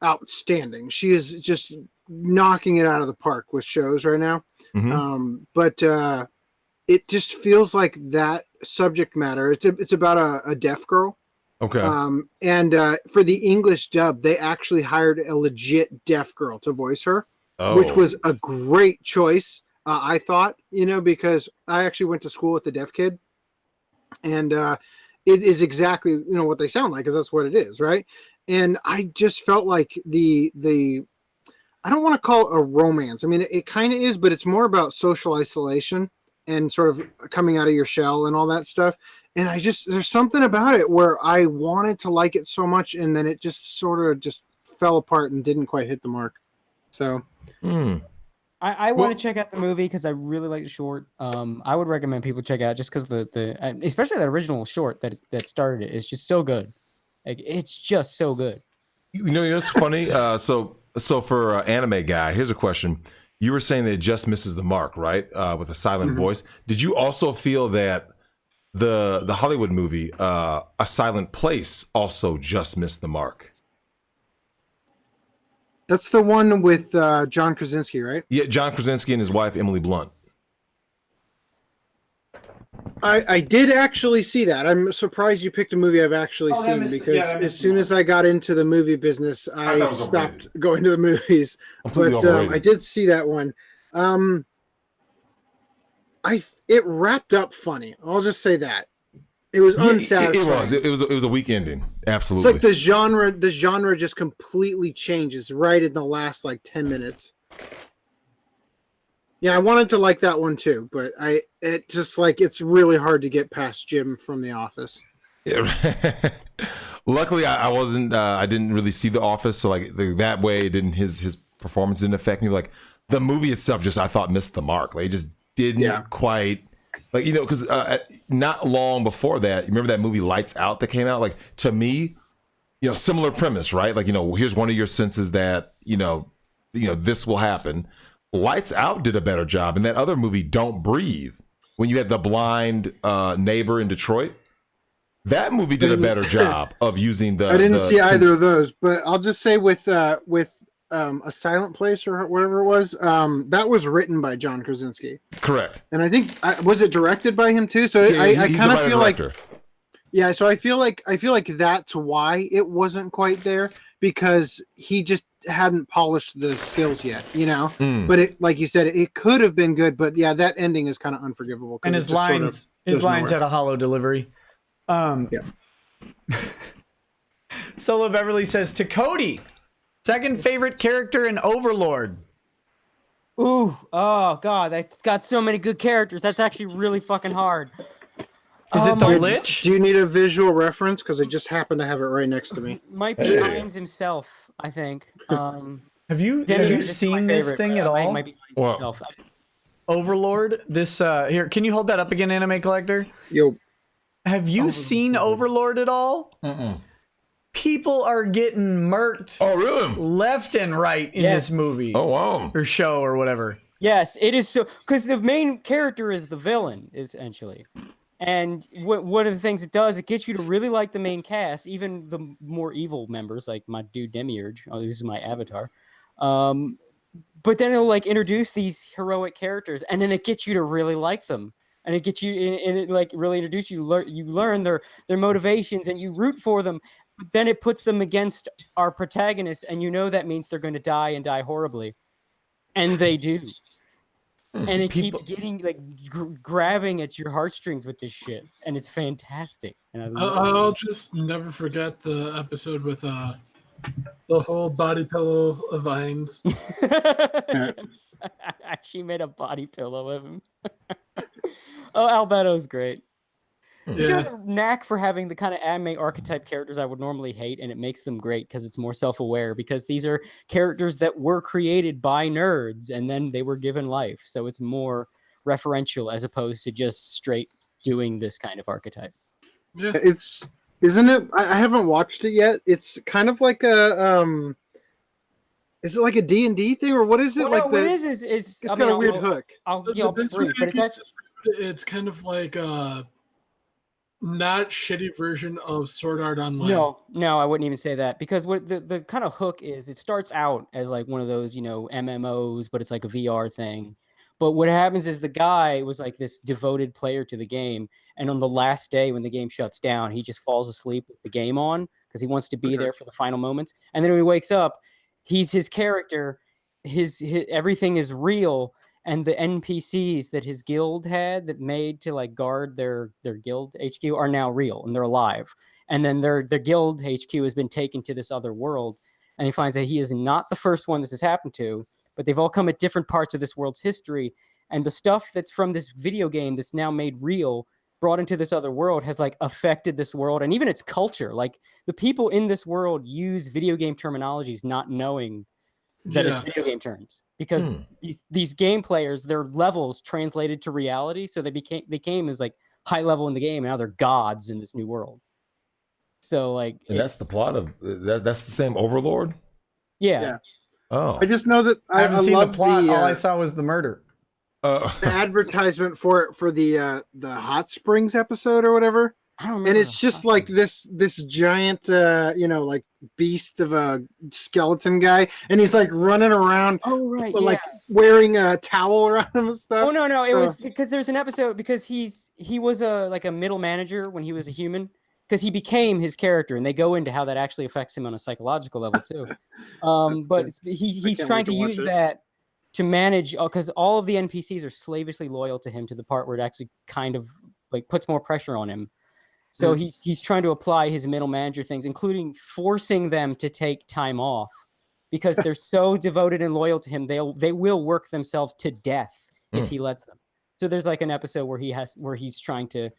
outstanding. She is just knocking it out of the park with shows right now. Mm-hmm. But it just feels like that subject matter. It's about a deaf girl. Okay. And for the English dub, they actually hired a legit deaf girl to voice her, which was a great choice. I thought, because I actually went to school with the deaf kid, and it is exactly, what they sound like, because that's what it is. Right. And I just felt like the I don't want to call it a romance. I mean, it kind of is, but it's more about social isolation and sort of coming out of your shell and all that stuff. And there's something about it where I wanted to like it so much, and then it just sort of just fell apart and didn't quite hit the mark. So I want to check out the movie because I really like the short. I would recommend people check it out just because the especially that original short that started it is just so good. Like, it's just so good. It's funny. So for anime guy, here's a question. You were saying that it just misses the mark, right? With A Silent Voice. Did you also feel that the Hollywood movie, A Silent Place, also just missed the mark? That's the one with John Krasinski, right? Yeah, John Krasinski and his wife, Emily Blunt. I did actually see that. I'm surprised you picked a movie I've actually seen, because as soon as I got into the movie business, I stopped going to the movies. But I did see that one. It wrapped up funny. I'll just say that. It was unsatisfying. It was a weak ending. Absolutely. It's like the genre just completely changes right in the last 10 minutes. Yeah, I wanted to like that one too, but it's really hard to get past Jim from The Office. Yeah. Luckily, I wasn't. I didn't really see The Office, so that way, his performance didn't affect me. Like, the movie itself, just I thought missed the mark. Like, it just didn't quite. Because not long before that, you remember that movie Lights Out that came out? Like, to me, similar premise, right? Like, here's one of your senses that this will happen. Lights Out did a better job, and that other movie, Don't Breathe, when you had the blind neighbor in Detroit, that movie did a better job of using the. I didn't see either of those, but I'll just say with A Silent Place or whatever it was, that was written by John Krasinski. Correct. And I think was it directed by him too? So I kind of feel like, yeah. So I feel like that's why it wasn't quite there, because he just hadn't polished the skills yet, But it, like you said, it could have been good, but yeah, that ending is kind of unforgivable. And his lines had a hollow delivery. Yeah. Solo Beverly says to Cody, second favorite character in Overlord. Ooh, oh god, that's got so many good characters. That's actually really fucking hard. Is it the Lich? Do you need a visual reference? Because I just happen to have it right next to me. Might be Hines himself, I think. Have you seen this thing at all? Might be Hines himself. Overlord. This here. Can you hold that up again, Anime Collector? Yo. Have you seen Overlord at all? People are getting murked. Oh, really? Left and right in this movie. Oh, wow. Or show or whatever. Yes, it is so, because the main character is the villain, essentially. And one of the things it does, it gets you to really like the main cast, even the more evil members, like my dude Demiurge. Oh, this is my avatar. But then it'll like introduce these heroic characters, and then it gets you to really like them. And it gets you, and it like really introduce you. You learn their motivations, and you root for them. But then it puts them against our protagonists, and that means they're going to die and die horribly, and they do. And it keeps getting like grabbing at your heartstrings with this shit, and it's fantastic. And I'll just never forget the episode with the whole body pillow of Vines. I actually made a body pillow of him. Oh, Albeto's great. He has a knack for having the kind of anime archetype characters I would normally hate, and it makes them great because it's more self-aware, because these are characters that were created by nerds and then they were given life. So it's more referential as opposed to just straight doing this kind of archetype. Yeah. Isn't it? I haven't watched it yet. It's kind of like a is it like a D&D thing, or what is it? Well, no, it's got a weird hook. I'll be brief, but it's actually it's kind of like not shitty version of Sword Art Online. No, I wouldn't even say that, because what the kind of hook is, it starts out as like one of those, MMOs, but it's like a VR thing. But what happens is the guy was like this devoted player to the game, and on the last day when the game shuts down, he just falls asleep with the game on because he wants to be there for the final moments. And then when he wakes up, he's his character, his everything is real. And the NPCs that his guild had that made to like guard their guild HQ are now real and they're alive. And then their guild HQ has been taken to this other world. And he finds that he is not the first one this has happened to, but they've all come at different parts of this world's history. And the stuff that's from this video game that's now made real, brought into this other world, has like affected this world and even its culture. Like the people in this world use video game terminologies not knowing that it's video game terms, because these game players, their levels translated to reality, so they came as like high level in the game, and now they're gods in this new world. So like, and that's the plot of that. That's the same Overlord. Yeah. Oh, I just know that I haven't seen the plot. All I the saw was the murder. advertisement for the Hot Springs episode or whatever. I don't remember. And it's just like this giant, like beast of a skeleton guy, and he's like running around. Oh right, like wearing a towel around him and stuff. Oh no, it was because there's an episode, because he was a middle manager when he was a human, because he became his character, and they go into how that actually affects him on a psychological level too. But he's trying to use that to manage, because all of the NPCs are slavishly loyal to him, to the part where it actually kind of like puts more pressure on him. So he's trying to apply his middle manager things, including forcing them to take time off, because they're so devoted and loyal to him. They will work themselves to death if he lets them. So there's like an episode where he's trying to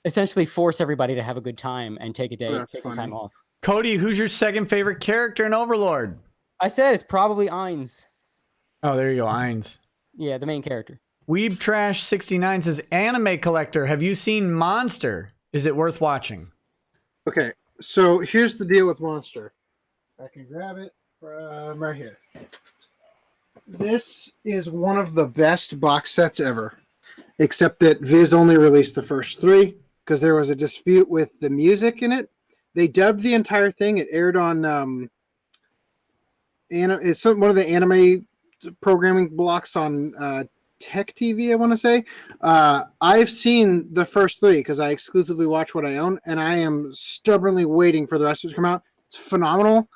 essentially force everybody to have a good time and take time off. Cody, who's your second favorite character in Overlord? I said it's probably Ainz. Oh, there you go, Ainz. Yeah, the main character. Weeb Trash 69 says, Anime Collector, have you seen Monster? Is it worth watching? Okay, so here's the deal with Monster. I can grab it. Right here. This is one of the best box sets ever, except that Viz only released the first 3 because there was a dispute with the music in it. They dubbed the entire thing. It aired on it's one of the anime programming blocks on Tech TV, I want to say. I've seen the first 3 because I exclusively watch what I own, and I am stubbornly waiting for the rest of it to come out. It's phenomenal.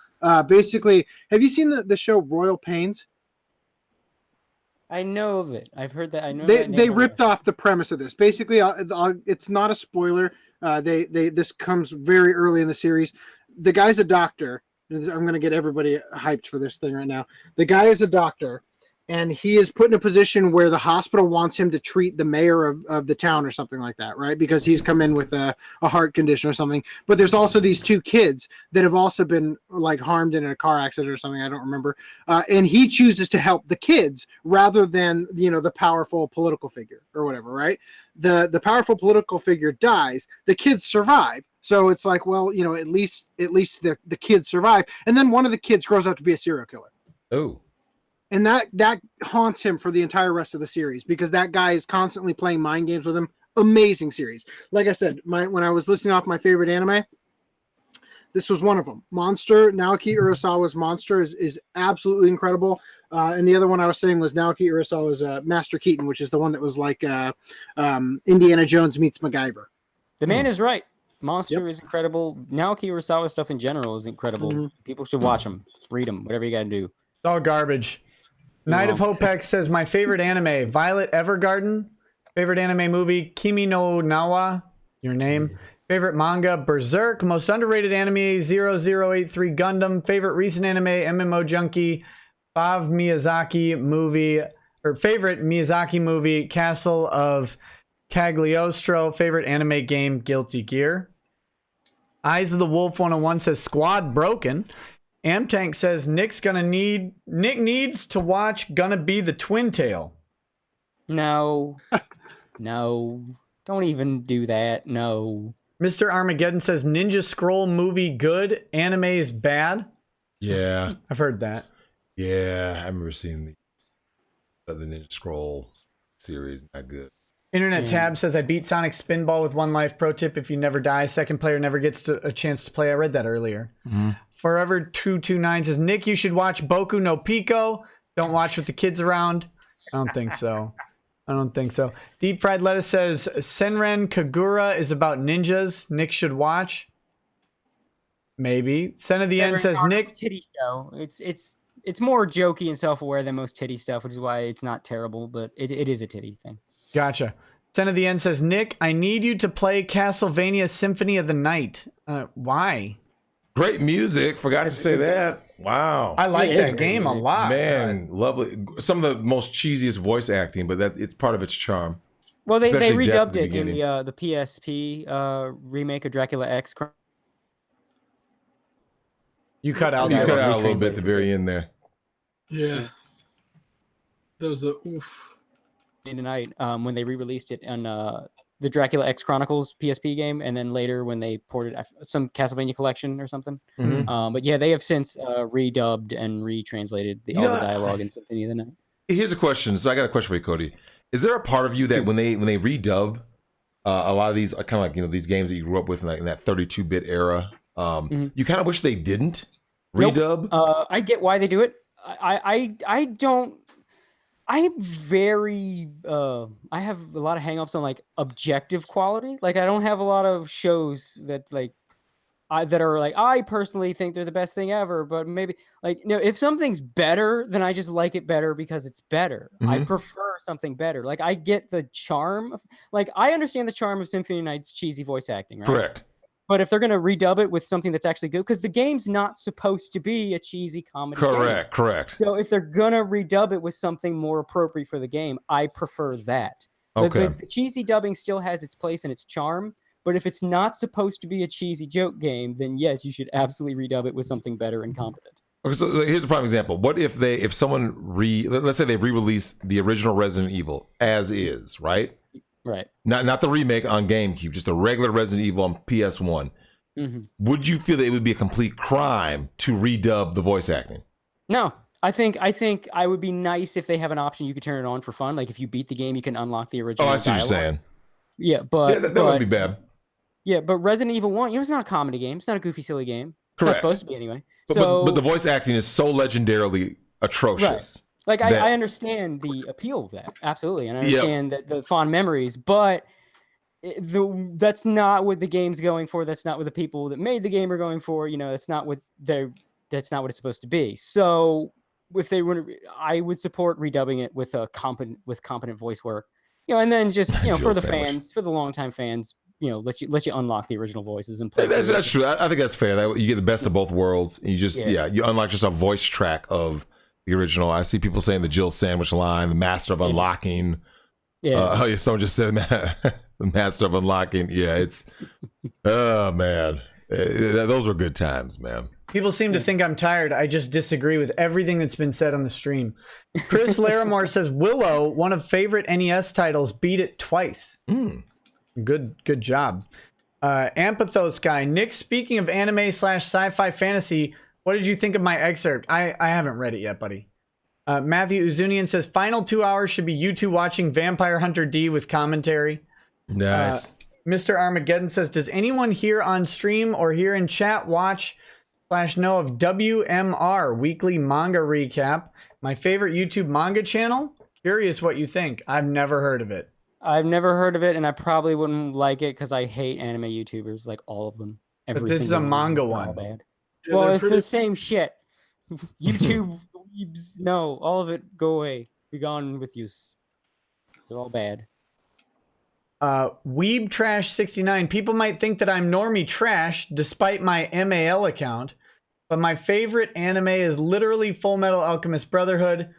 Basically, have you seen the show Royal Pains? I know of it. I've heard that. I know they ripped off the premise of this. Basically, it's not a spoiler. This comes very early in the series. The guy's a doctor. I'm going to get everybody hyped for this thing right now. The guy is a doctor, and he is put in a position where the hospital wants him to treat the mayor of the town or something like that, right? Because he's come in with a heart condition or something. But there's also these 2 kids that have also been like harmed in a car accident or something. I don't remember. And he chooses to help the kids rather than, the powerful political figure or whatever, right? The powerful political figure dies. The kids survive. So it's like, well, at least the kids survive. And then one of the kids grows up to be a serial killer. Oh. And that haunts him for the entire rest of the series because that guy is constantly playing mind games with him. Amazing series. Like I said, when I was listing off my favorite anime, this was one of them. Monster, Naoki Urasawa's Monster is absolutely incredible. And the other one I was saying was Naoki Urasawa's Master Keaton, which is the one that was like Indiana Jones meets MacGyver. The man is right. Monster is incredible. Naoki Urasawa stuff in general is incredible. Mm-hmm. People should watch them, read them, whatever you got to do. It's all garbage. Night of Hopex says, my favorite anime, Violet Evergarden. Favorite anime movie, Kimi no Nawa, your name. Favorite manga, Berserk. Most underrated anime, 0083 Gundam. Favorite recent anime, MMO Junkie. Fav Miyazaki movie, or favorite Miyazaki movie, Castle of Cagliostro. Favorite anime game, Guilty Gear. Eyes of the Wolf 101 says, Squad Broken. Amtank says Nick needs to watch Gonna Be the Twin Tail. No. No. Don't even do that. No. Mr. Armageddon says Ninja Scroll movie good, anime is bad. Yeah. I've heard that. Yeah, I remember seeing the Ninja Scroll series. Not good. Internet Tab says, I beat Sonic Spinball with 1 life. Pro tip, if you never die, second player never gets a chance to play. I read that earlier. Mm-hmm. Forever229 says, Nick, you should watch Boku no Pico. Don't watch with the kids around. I don't think so. Deep Fried Lettuce says, Senran Kagura is about ninjas. Nick should watch. Maybe. Sen of the End says, Nick. Titty show. It's more jokey and self-aware than most titty stuff, which is why it's not terrible, but it is a titty thing. Gotcha. Sen of the End says, Nick, I need you to play Castlevania Symphony of the Night. Why? Great music. Forgot to say that. Wow. I like that game a lot. Man, lovely. Some of the most cheesiest voice acting, but it's part of its charm. Well, they redubbed it in the PSP remake of Dracula X. You cut out. You cut out a little bit at the very end there. Yeah. That was a oof. Tonight, when they re-released it on the Dracula X Chronicles PSP game, and then later when they ported some Castlevania collection or something. Mm-hmm. But yeah, they have since redubbed and retranslated all the dialogue in Symphony of the Night. Here's a question. So I got a question for you, Cody. Is there a part of you that when they redub a lot of these kind of like these games that you grew up with in that 32-bit era, you kind of wish they didn't redub? Nope. I get why they do it. I don't. I'm very I have a lot of hangups on like objective quality. Like I don't have a lot of shows that I personally think they're the best thing ever, but maybe if something's better, then I just like it better because it's better. Mm-hmm. I prefer something better. Like I get the charm of, I understand the charm of Symphony of the Night's cheesy voice acting, right? Correct. But if they're going to redub it with something that's actually good, because the game's not supposed to be a cheesy comedy game. Correct. So if they're going to redub it with something more appropriate for the game, I prefer that. Okay. The cheesy dubbing still has its place and its charm, but if it's not supposed to be a cheesy joke game, then yes, you should absolutely redub it with something better and competent. Okay, so here's a prime example. What if let's say they re-release the original Resident Evil as is, right? Right. Not the remake on GameCube, just a regular Resident Evil on PS1. Mm-hmm. Would you feel that it would be a complete crime to redub the voice acting? No, I think I would be nice if they have an option you could turn it on for fun. Like if you beat the game, you can unlock the original. Oh, I see what you're saying. Yeah, but that wouldn't be bad. Yeah, but Resident Evil 1, it's not a comedy game. It's not a goofy, silly game. It's not supposed to be anyway. But the voice acting is so legendarily atrocious. Right. Like I understand the appeal of that, absolutely, and I understand that the fond memories, but that's not what the game's going for. That's not what the people that made the game are going for. That's not what it's supposed to be. So if they were, I would support redubbing it with competent voice work. And then just for the fans, for the longtime fans, let you unlock the original voices and play. That's true. I think that's fair. You get the best of both worlds. And you just you unlock just a voice track of the original. I see people saying the Jill Sandwich line, the Master of Unlocking. Yeah. Someone just said the Master of Unlocking. Yeah, it's oh man, those were good times, man. People seem to think I'm tired. I just disagree with everything that's been said on the stream. Chris Larimore says Willow, one of favorite NES titles, beat it twice. Good job. Ampathos guy. Nick, speaking of anime / sci-fi fantasy, what did you think of my excerpt? I haven't read it yet, buddy. Matthew Uzunian says final 2 hours should be you two watching Vampire Hunter D with commentary. Nice. Mr. Armageddon says, does anyone here on stream or here in chat watch / know of WMR, Weekly Manga Recap? My favorite YouTube manga channel? Curious what you think. I've never heard of it. I've never heard of it, and I probably wouldn't like it because I hate anime YouTubers, like all of them. But this is a manga one. Bad. Yeah, well, it's the same shit. YouTube, no, all of it, go away. Be gone with you. They're all bad. Weeb Trash 69. People might think that I'm normie trash despite my MAL account, but my favorite anime is literally Full Metal Alchemist Brotherhood.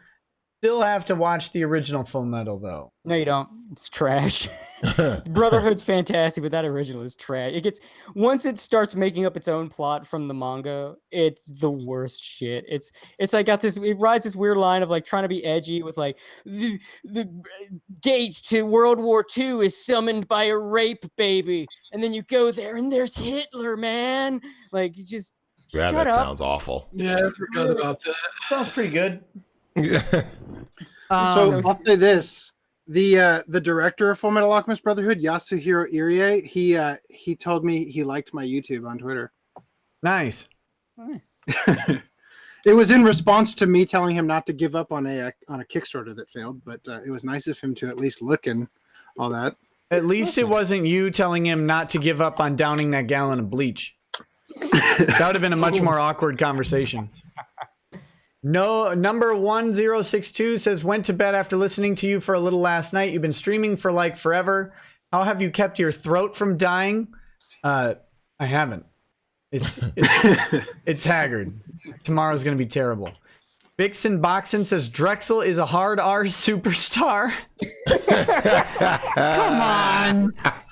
Still have to watch the original Full Metal though. No, you don't. It's trash. Brotherhood's fantastic, but that original is trash. Once it starts making up its own plot from the manga, it's the worst shit. It's like it rides this weird line of like trying to be edgy with like the gate to World War II is summoned by a rape baby, and then you go there and there's Hitler, man. Like you just that sounds awful. Yeah, I forgot about that. Sounds pretty good. So I'll say this: the director of Full Metal Alchemist Brotherhood, Yasuhiro Irie, he told me he liked my YouTube on Twitter. Nice. It was in response to me telling him not to give up on a Kickstarter that failed, but it was nice of him to at least look and all that. At least it wasn't you telling him not to give up on downing that gallon of bleach. That would have been a much more awkward conversation. No, number 1062 says, went to bed after listening to you for a little last night. You've been streaming for like forever. How have you kept your throat from dying? I haven't. It's haggard. Tomorrow's going to be terrible. Vixen Boxen says, Drexel is a hard R superstar.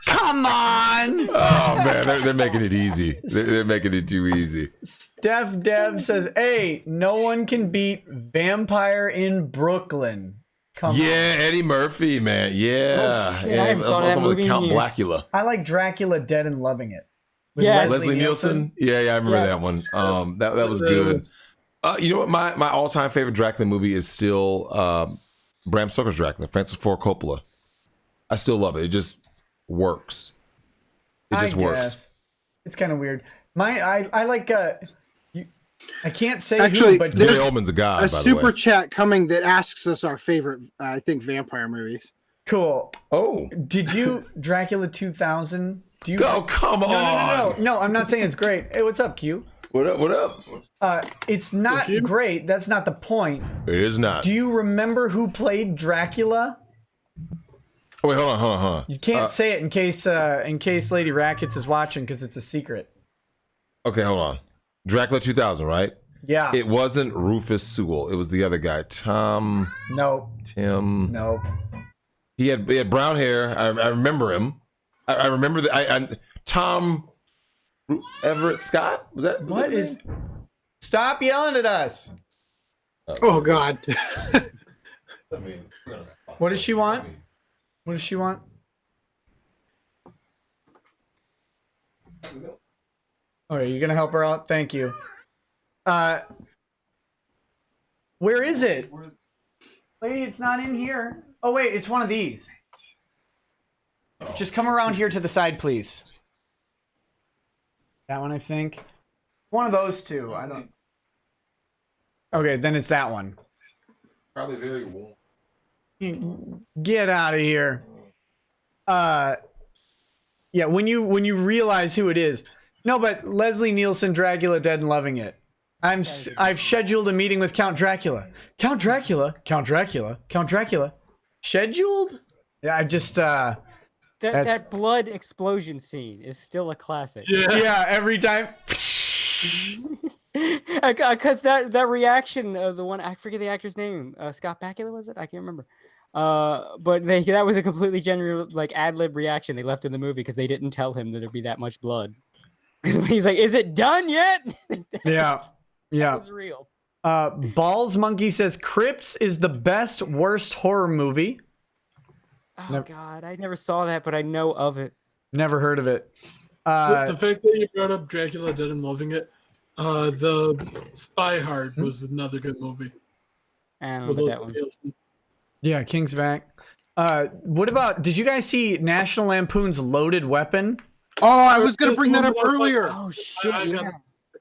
Come on. Oh, man, they're making it easy. They're making it too easy. Steph Dev says, hey, no one can beat Vampire in Brooklyn. Come on. Eddie Murphy, man. Yeah. Oh, shit, I haven't thought of that movie in Count years. Blackula. I like Dracula Dead and Loving It. With Yes. Leslie Nielsen? Yeah, I remember that one. That was good. You know what? My all-time favorite Dracula movie is still Bram Stoker's Dracula, Francis Ford Coppola. I still love it. It just works. It just works. It's kind of weird. I like I can't say Actually, who, but Gary Oldman's a god, by the way. Super chat coming that asks us our favorite, I think, vampire movies. Cool. Oh. Did you Dracula 2000? Do you? Oh, come on. No, I'm not saying it's great. Hey, what's up, Q? What up? It's not great. That's not the point. It is not. Do you remember who played Dracula? Oh, wait, hold on. You can't say it in case Lady Rackets is watching because it's a secret. Okay, hold on. Dracula 2000, right? Yeah. It wasn't Rufus Sewell. It was the other guy, Tom. Nope. Tim. Nope. He had brown hair. I remember him. I remember that. Tom Everett Scott? Was that is? Stop yelling at us. Oh God. What does she want? What does she want? All right, you're gonna help her out. Thank you. Where is it? Lady, it's not in here. Oh, wait, it's one of these. Just come around here to the side, please. That one, I think. One of those two. I don't... Okay, then it's that one. Probably very warm. Get out of here. Yeah, when you realize who it is. No, but Leslie Nielsen, Dracula Dead and Loving It. I've scheduled a meeting with Count Dracula. Count Dracula? Count Dracula? Count Dracula? Scheduled? Yeah, I just that blood explosion scene is still a classic. Yeah, every time. Because that reaction of the one, I forget the actor's name, Scott Bakula, was it? I can't remember. But that was a completely genuine like ad lib reaction they left in the movie because they didn't tell him that there'd be that much blood. He's like, "Is it done yet?" That was real. Balls Monkey says Crypts is the best worst horror movie. Oh God, I never saw that, but I know of it. Never heard of it. The fact that you brought up Dracula Dead and Loving It, the Spy Hard was another good movie. I don't know about that one. Yeah, King's back. What about? Did you guys see National Lampoon's Loaded Weapon? Oh, I was gonna bring that up earlier. Oh shit! Yeah.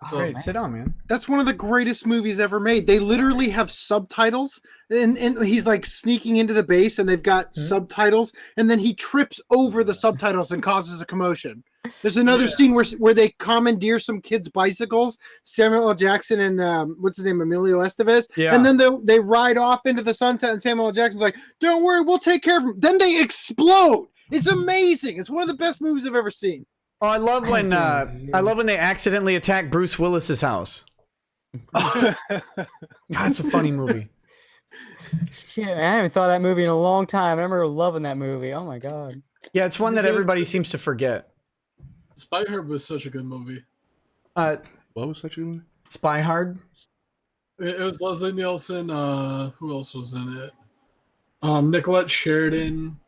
Great, sit down, man. That's one of the greatest movies ever made. They literally have subtitles, and he's like sneaking into the base, and they've got subtitles, and then he trips over the subtitles and causes a commotion. There's another scene where they commandeer some kids' bicycles, Samuel L. Jackson and what's his name, Emilio Estevez, and then they ride off into the sunset, and Samuel L. Jackson's like, "Don't worry, we'll take care of them." Then they explode. It's amazing. It's one of the best movies I've ever seen. Oh, I love when they accidentally attack Bruce Willis's house. God, it's a funny movie. Shit, I haven't thought of that movie in a long time. I remember loving that movie. Oh my God. Yeah, it's one that everybody seems to forget. Spy Hard was such a good movie. What was such a good movie? Spy Hard? It was Leslie Nielsen. Who else was in it? Nicolette Sheridan.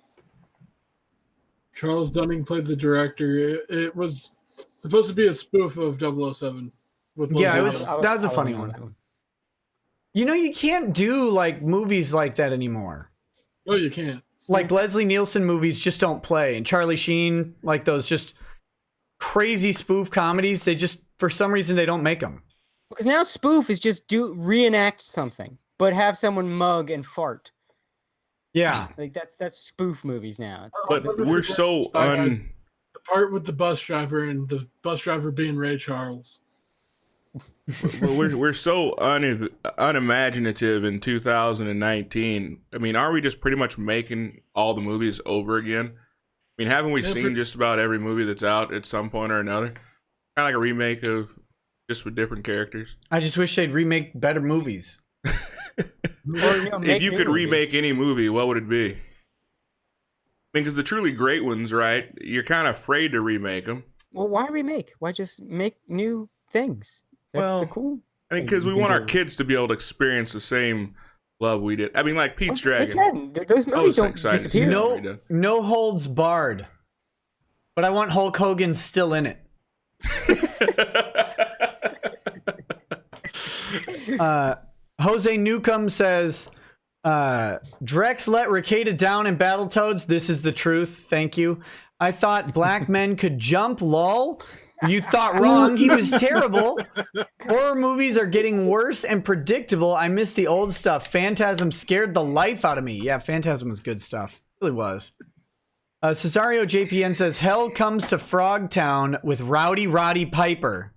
Charles Dunning played the director. It was supposed to be a spoof of 007. That was a funny one. You know, you can't do like movies like that anymore. No, you can't. Like Leslie Nielsen movies just don't play, and Charlie Sheen, like those just crazy spoof comedies. They just, for some reason, they don't make them. Because now spoof is just reenact something, but have someone mug and fart. Yeah, like that's spoof movies now. But we're so the part with the bus driver and the bus driver being Ray Charles. Well, we're so unimaginative in 2019. I mean, aren't we just pretty much making all the movies over again? I mean, haven't we seen just about every movie that's out at some point or another? Kind of like a remake of just with different characters. I just wish they'd remake better movies. Or, if you could remake any movie, what would it be? I mean, because the truly great ones, right? You're kind of afraid to remake them. Well, why remake? Why just make new things? That's the cool. I mean, because we want our kids to be able to experience the same love we did. I mean, like Pete's Dragon. Those movies don't disappear. No holds barred. But I want Hulk Hogan still in it. Jose Newcomb says, Drex let Rekieta down in Battletoads. This is the truth. Thank you. I thought black men could jump, lol. You thought wrong. He was terrible. Horror movies are getting worse and predictable. I miss the old stuff. Phantasm scared the life out of me. Yeah, Phantasm was good stuff. It really was. Cesario JPN says, hell comes to Frogtown with Rowdy Roddy Piper.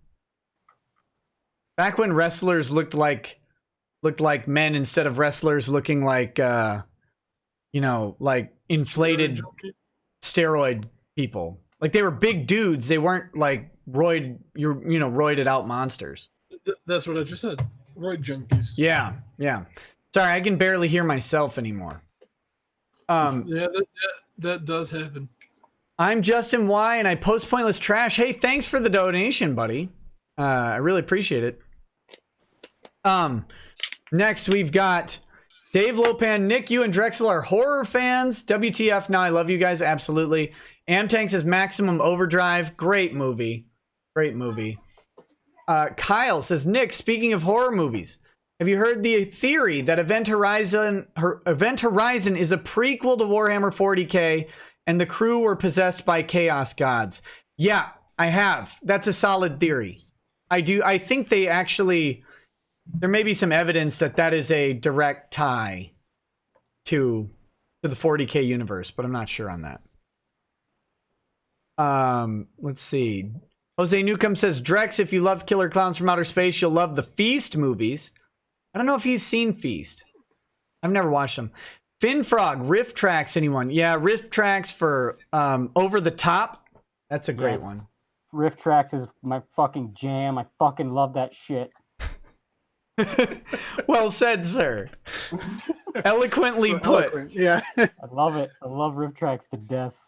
Back when wrestlers looked like men instead of wrestlers looking like, like inflated steroid people. Like they were big dudes. They weren't like roided out monsters. That's what I just said. Roid junkies. Yeah. Sorry, I can barely hear myself anymore. Yeah, that does happen. I'm Justin Y, and I post pointless trash. Hey, thanks for the donation, buddy. I really appreciate it. Next we've got Dave Lopan. Nick, you and Drexel are horror fans. WTF? Now I love you guys. Absolutely. Amtank says Maximum Overdrive. Great movie. Kyle says, Nick, speaking of horror movies, Have you heard the theory that Event Horizon is a prequel to Warhammer 40k and the crew were possessed by chaos gods? Yeah, I have. That's a solid theory. I think they actually, there may be some evidence that is a direct tie to the 40k universe, but I'm not sure on that. Let's see. Jose Newcomb says, Drex, if you love Killer Clowns from Outer Space, you'll love the Feast movies. I don't know if he's seen Feast. I've never watched them. Finn Frog, Riff Tracks, anyone? Yeah, Riff Tracks for Over the Top. That's a great one. Riff Tracks is my fucking jam. I fucking love that shit. Well said, sir. Eloquently put. Eloquent, yeah. I love it. I love Riff Tracks to death.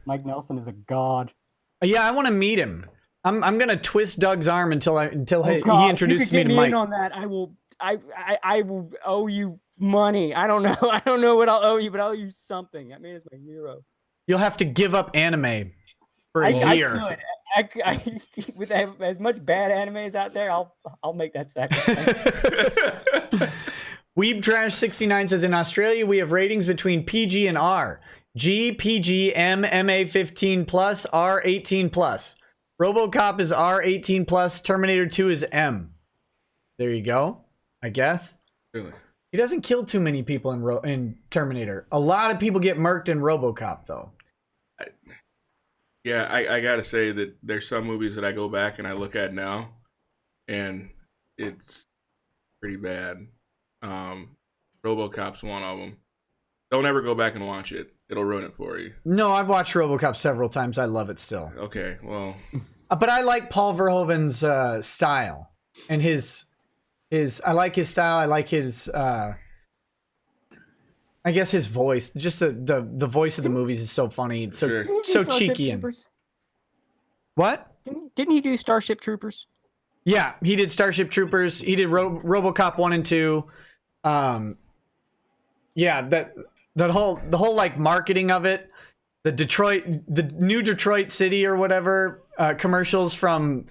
Mike Nelson is a god. Yeah, I want to meet him. I'm gonna twist Doug's arm until he introduces me to Mike. Mike. In on that, I will owe you money. I don't know what I'll owe you, but I'll owe you something. That man is my hero. You'll have to give up anime for a year. I with as much bad animes out there, I'll make that sacrifice. Weeb Trash 69 says, in Australia we have ratings between PG and R. G, PG, M, MA 15 plus, R 18 plus. RoboCop is R 18 plus. Terminator 2 is M. There you go. I guess. Really? He doesn't kill too many people in Terminator. A lot of people get murked in RoboCop though. Yeah, I gotta say that there's some movies that I go back and I look at now, and it's pretty bad. RoboCop's one of them. Don't ever go back and watch it. It'll ruin it for you. No, I've watched RoboCop several times. I love it still. Okay, well. But I like Paul Verhoeven's style. And his I like his style. I like his I guess his voice. Just the voice of the movies is so funny. It's so cheeky and what? Didn't he do Starship Troopers? Yeah, he did Starship Troopers. He did RoboCop 1 and 2. Yeah, the whole like marketing of it, the new Detroit City or whatever commercials from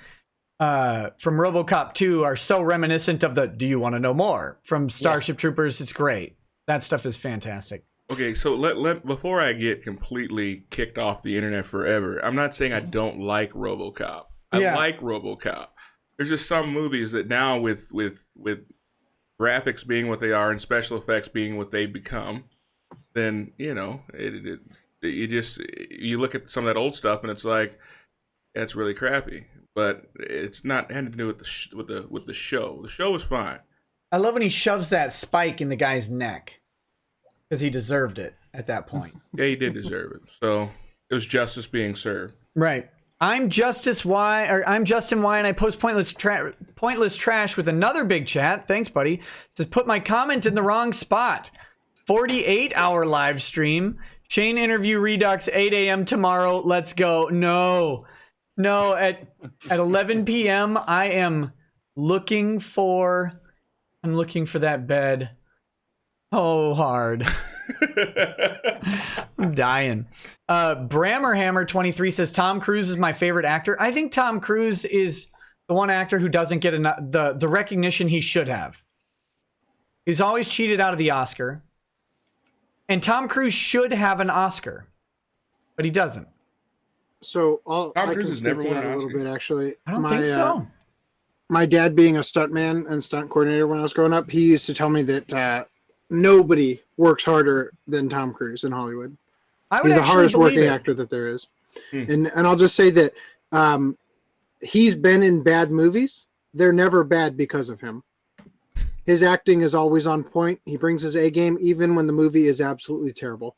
RoboCop 2 are so reminiscent of the "Do you want to know more?" from Starship Troopers. It's great. That stuff is fantastic. Okay, so let before I get completely kicked off the internet forever, I'm not saying I don't like RoboCop. I like RoboCop. There's just some movies that now with graphics being what they are and special effects being what they become, then you look at some of that old stuff and it's like it's really crappy. But it's not had to do with the show. The show was fine. I love when he shoves that spike in the guy's neck because he deserved it at that point. Yeah, he did deserve it. So it was justice being served. Right. I'm Justin Y, and I post pointless trash with another big chat. Thanks, buddy. It says, put my comment in the wrong spot. 48-hour live stream. Shane interview Redux 8 a.m. tomorrow. Let's go. No, at 11 p.m. I'm looking for that bed. Oh, hard. I'm dying. Brammerhammer 23 says Tom Cruise is my favorite actor. I think Tom Cruise is the one actor who doesn't get the recognition he should have. He's always cheated out of the Oscar. And Tom Cruise should have an Oscar, but he doesn't. So Tom Cruise has never won an a little Oscar. bit actually. I don't think so. My dad, being a stuntman and stunt coordinator when I was growing up, he used to tell me that nobody works harder than Tom Cruise in Hollywood. He's the hardest working actor that there is. And I'll just say that he's been in bad movies. They're never bad because of him. His acting is always on point. He brings his A game even when the movie is absolutely terrible.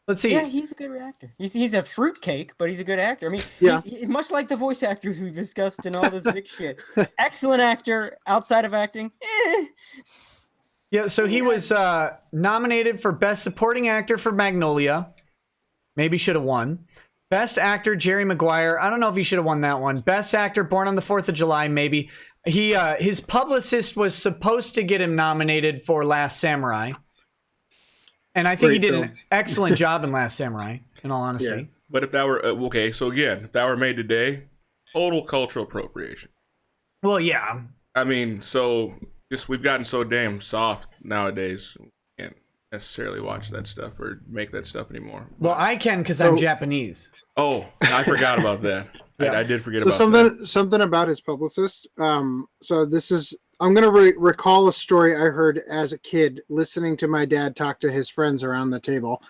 Let's see. Yeah, he's a good actor. He's a fruitcake, but he's a good actor. I mean, he's much like the voice actors we've discussed and all this big shit. Excellent actor outside of acting. Yeah, so he was nominated for Best Supporting Actor for Magnolia. Maybe should have won. Best Actor, Jerry Maguire. I don't know if he should have won that one. Best Actor, Born on the 4th of July, maybe. His publicist was supposed to get him nominated for Last Samurai. And I think he did an excellent job in Last Samurai, in all honesty. Yeah. But if that were, if that were made today, total cultural appropriation. Well, yeah. I mean, so just we've gotten so damn soft nowadays. We can't necessarily watch that stuff or make that stuff anymore. Well, I can because I'm Japanese. Oh, I forgot about that. Yeah. I did forget So about that. something about his publicist. So this is I'm gonna recall a story I heard as a kid listening to my dad talk to his friends around the table.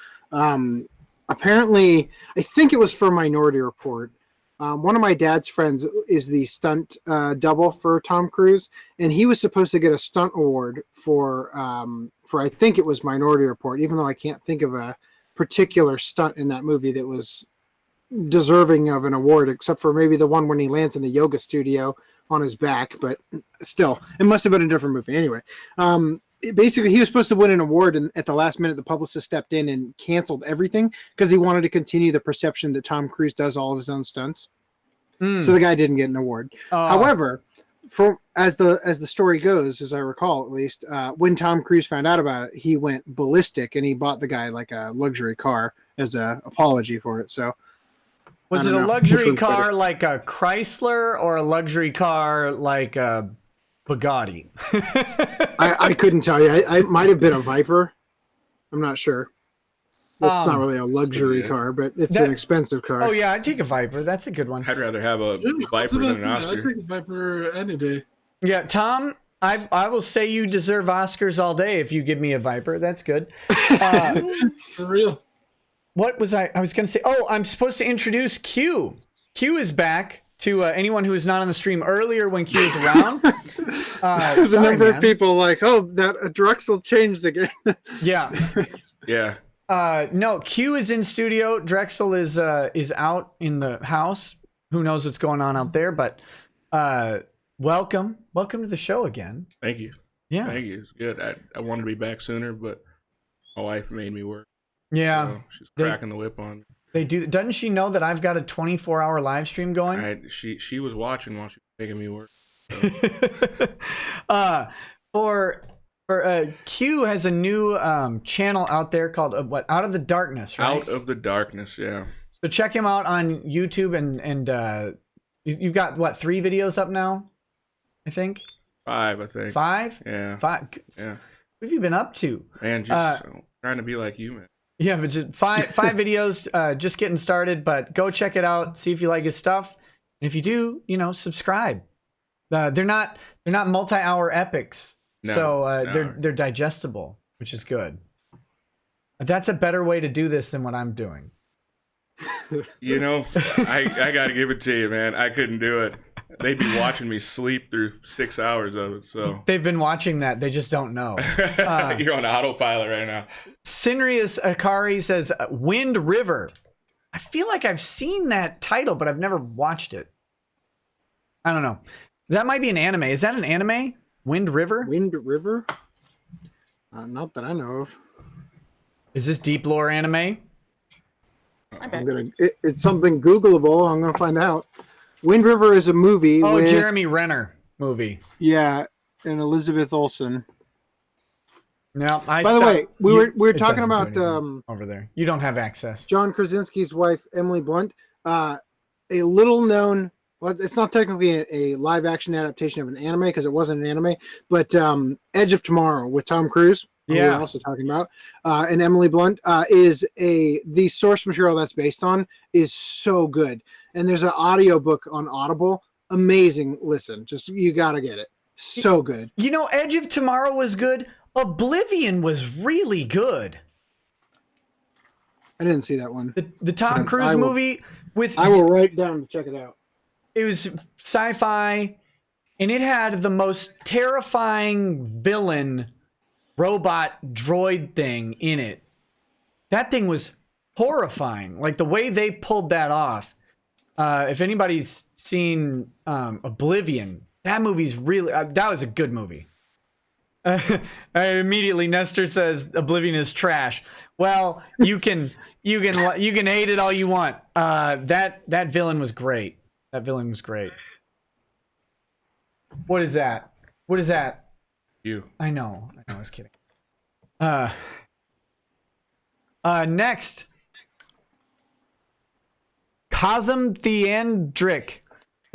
Apparently, I think it was for Minority Report. One of my dad's friends is the stunt double for Tom Cruise, and he was supposed to get a stunt award for I think it was Minority Report, even though I can't think of a particular stunt in that movie that was deserving of an award, except for maybe the one when he lands in the yoga studio on his back. But still, it must have been a different movie. Anyway, basically, he was supposed to win an award, and at the last minute, the publicist stepped in and canceled everything because he wanted to continue the perception that Tom Cruise does all of his own stunts. So the guy didn't get an award. However, as the story goes, as I recall at least, when Tom Cruise found out about it, he went ballistic and he bought the guy like a luxury car as an apology for it. So. Was it a luxury car like a Chrysler or a luxury car like a Bugatti? I couldn't tell you. I might have been a Viper. I'm not sure. It's not really a luxury car, but it's an expensive car. Oh, yeah, I'd take a Viper. That's a good one. I'd rather have a Viper than an Oscar. I'd take a Viper any day. Yeah, Tom, I will say you deserve Oscars all day if you give me a Viper. That's good. For real. What was I was going to say? Oh, I'm supposed to introduce Q. Q is back to anyone who was not on the stream earlier when Q was around. There's a number of people like, oh, that Drexel changed the game. Yeah. Yeah. No, Q is in studio. Drexel is out in the house. Who knows what's going on out there? But welcome to the show again. Thank you. Yeah. Thank you. It's good. I wanted to be back sooner, but my wife made me work. Yeah. So she's cracking the whip on me. They do. Doesn't she know that I've got a 24-hour live stream going? She was watching while she was making me work. So. For Q has a new channel out there called Out of the Darkness, right? Out of the Darkness, yeah. So check him out on YouTube and you've got 3 videos up now, I think. 5, I think. 5? Yeah. 5. Yeah. What have you been up to? Man, just trying to be like you, man. Yeah, but just 5 videos, just getting started. But go check it out, see if you like his stuff, and if you do, subscribe. They're not multi-hour epics, so they're digestible, which is good. That's a better way to do this than what I'm doing. I got to give it to you, man. I couldn't do it. They'd be watching me sleep through 6 hours of it. So they've been watching that. They just don't know. You're on autopilot right now. Sinrius Akari says Wind River. I feel like I've seen that title, but I've never watched it. I don't know. That might be an anime. Is that an anime? Wind River? Wind River? Not that I know of. Is this deep lore anime? It's something Googleable. I'm gonna find out. Wind River is a movie. Oh, with, Jeremy Renner movie. Yeah, and Elizabeth Olsen. No, By the way, we were talking about over there. You don't have access. John Krasinski's wife, Emily Blunt. A little known. Well, it's not technically a live action adaptation of an anime because it wasn't an anime, but Edge of Tomorrow with Tom Cruise. Yeah, we're also talking about, and Emily Blunt is the source material that's based on is so good, and there's an audio book on Audible, amazing. Listen, just you gotta get it, so good. Edge of Tomorrow was good. Oblivion was really good. I didn't see that one. The Tom Cruise movie with I will write down to check it out. It was sci-fi, and it had the most terrifying villain robot droid thing in it. That thing was horrifying. Like the way they pulled that off. If anybody's seen Oblivion, that movie's really that was a good movie. Immediately Nestor says Oblivion is trash. Well, you can hate it all you want. That villain was great. That villain was great. What is that? What is that? You. I know. I was kidding. Next, Cosm Theandric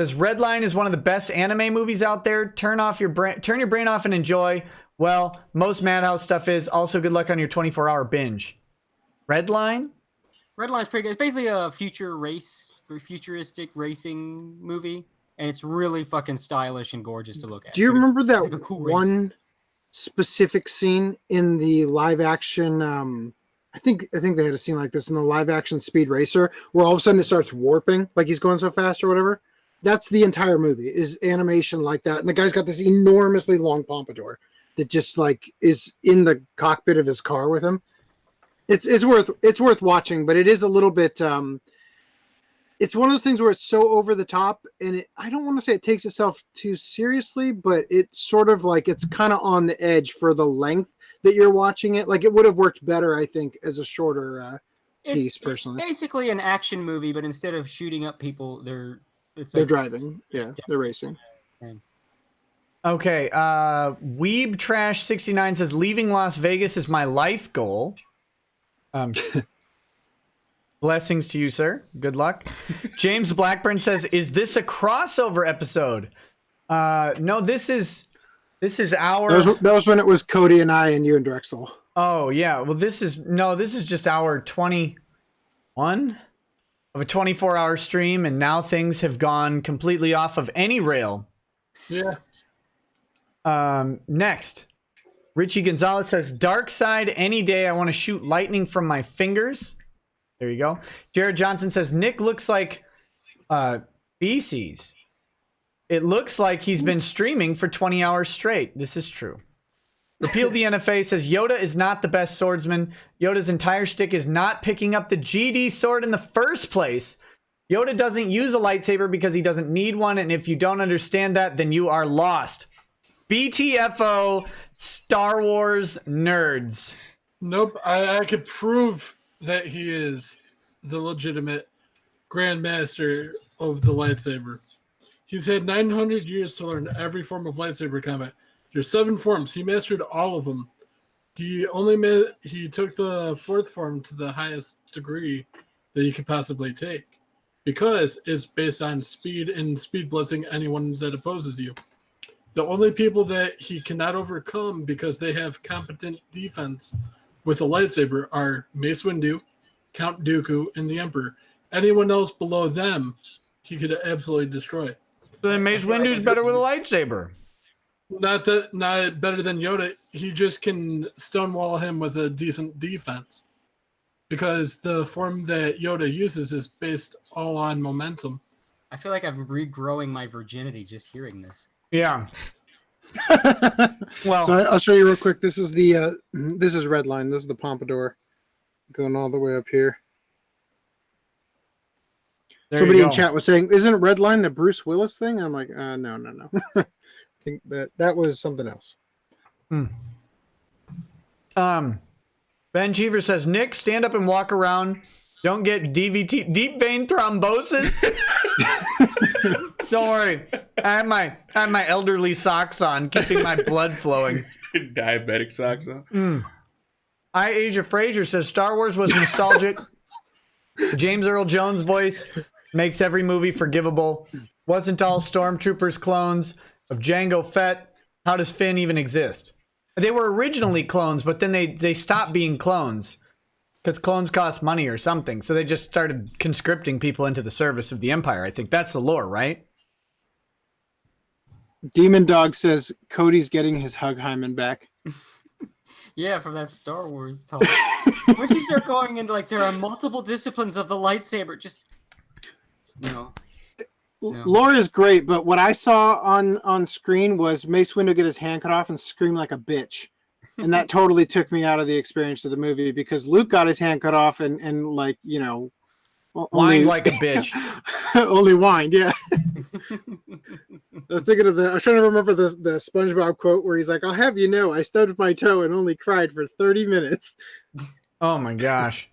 Says Redline is one of the best anime movies out there. Turn your brain off and enjoy. Well, most Madhouse stuff is. Also, good luck on your 24-hour binge. Redline? Redline's pretty good. It's basically a futuristic racing movie, and it's really fucking stylish and gorgeous to look at. Do you remember that like a cool one race. specific scene in the live action? I think they had a scene like this in the live action Speed Racer, where all of a sudden it starts warping, like he's going so fast or whatever. That's the entire movie, is animation like that. And the guy's got this enormously long pompadour that just like is in the cockpit of his car with him. It's worth watching, but it is a little bit it's one of those things where it's so over the top, and I don't want to say it takes itself too seriously, but it's sort of like it's kind of on the edge for the length that you're watching it. Like it would have worked better, I think, as a shorter piece, personally. It's basically an action movie, but instead of shooting up people, they're driving. Yeah, they're racing. Okay. Weeb Trash 69 says leaving Las Vegas is my life goal. Blessings to you, sir. Good luck. James Blackburn says, "Is this a crossover episode?" No, this is our. That was when it was Cody and I and you and Drexel. Oh yeah. Well, this is just our 21 of a 24-hour stream, and now things have gone completely off of any rail. Yeah. Next, Richie Gonzalez says, "Dark side any day. I want to shoot lightning from my fingers." There you go. Jared Johnson says, "Nick looks like feces. It looks like he's been streaming for 20 hours straight." This is true. Repeal the NFA says, "Yoda is not the best swordsman. Yoda's entire shtick is not picking up the GD sword in the first place. Yoda doesn't use a lightsaber because he doesn't need one, and if you don't understand that, then you are lost." BTFO Star Wars nerds. Nope, I could prove that he is the legitimate Grandmaster of the lightsaber. He's had 900 years to learn every form of lightsaber combat. There's 7 forms. He mastered all of them. He took the 4th form to the highest degree that you could possibly take, because it's based on speed and speed blitzing anyone that opposes you. The only people that he cannot overcome because they have competent defense with a lightsaber are Mace Windu, Count Dooku, and the Emperor. Anyone else below them, he could absolutely destroy. So then Mace Windu's better with a lightsaber. Not better than Yoda. He just can stonewall him with a decent defense, because the form that Yoda uses is based all on momentum. I feel like I'm regrowing my virginity just hearing this. Yeah. Well, so I'll show you real quick. This is Redline. This is the pompadour going all the way up here. Somebody in chat was saying, "Isn't Redline the Bruce Willis thing?" I'm like, no. I think that was something else. Ben Cheever says, "Nick, stand up and walk around. Don't get deep vein thrombosis." Don't worry. I have my elderly socks on, keeping my blood flowing. Diabetic socks on. Asia Frazier says, "Star Wars was nostalgic. James Earl Jones' voice makes every movie forgivable. Wasn't all stormtroopers clones of Jango Fett? How does Finn even exist?" They were originally clones, but then they stopped being clones because clones cost money or something. So they just started conscripting people into the service of the Empire. I think that's the lore, right? Demon Dog says Cody's getting his Hug Hyman back. Yeah, from that Star Wars talk. Once you start going into like there are multiple disciplines of the lightsaber, just no. Lore is great, but what I saw on screen was Mace Windu get his hand cut off and scream like a bitch. And that totally took me out of the experience of the movie, because Luke got his hand cut off and like, you know, whined like a bitch. Only whined, yeah. I was thinking of I was trying to remember the SpongeBob quote where he's like, "I'll have you know, I stubbed my toe and only cried for 30 minutes. Oh my gosh.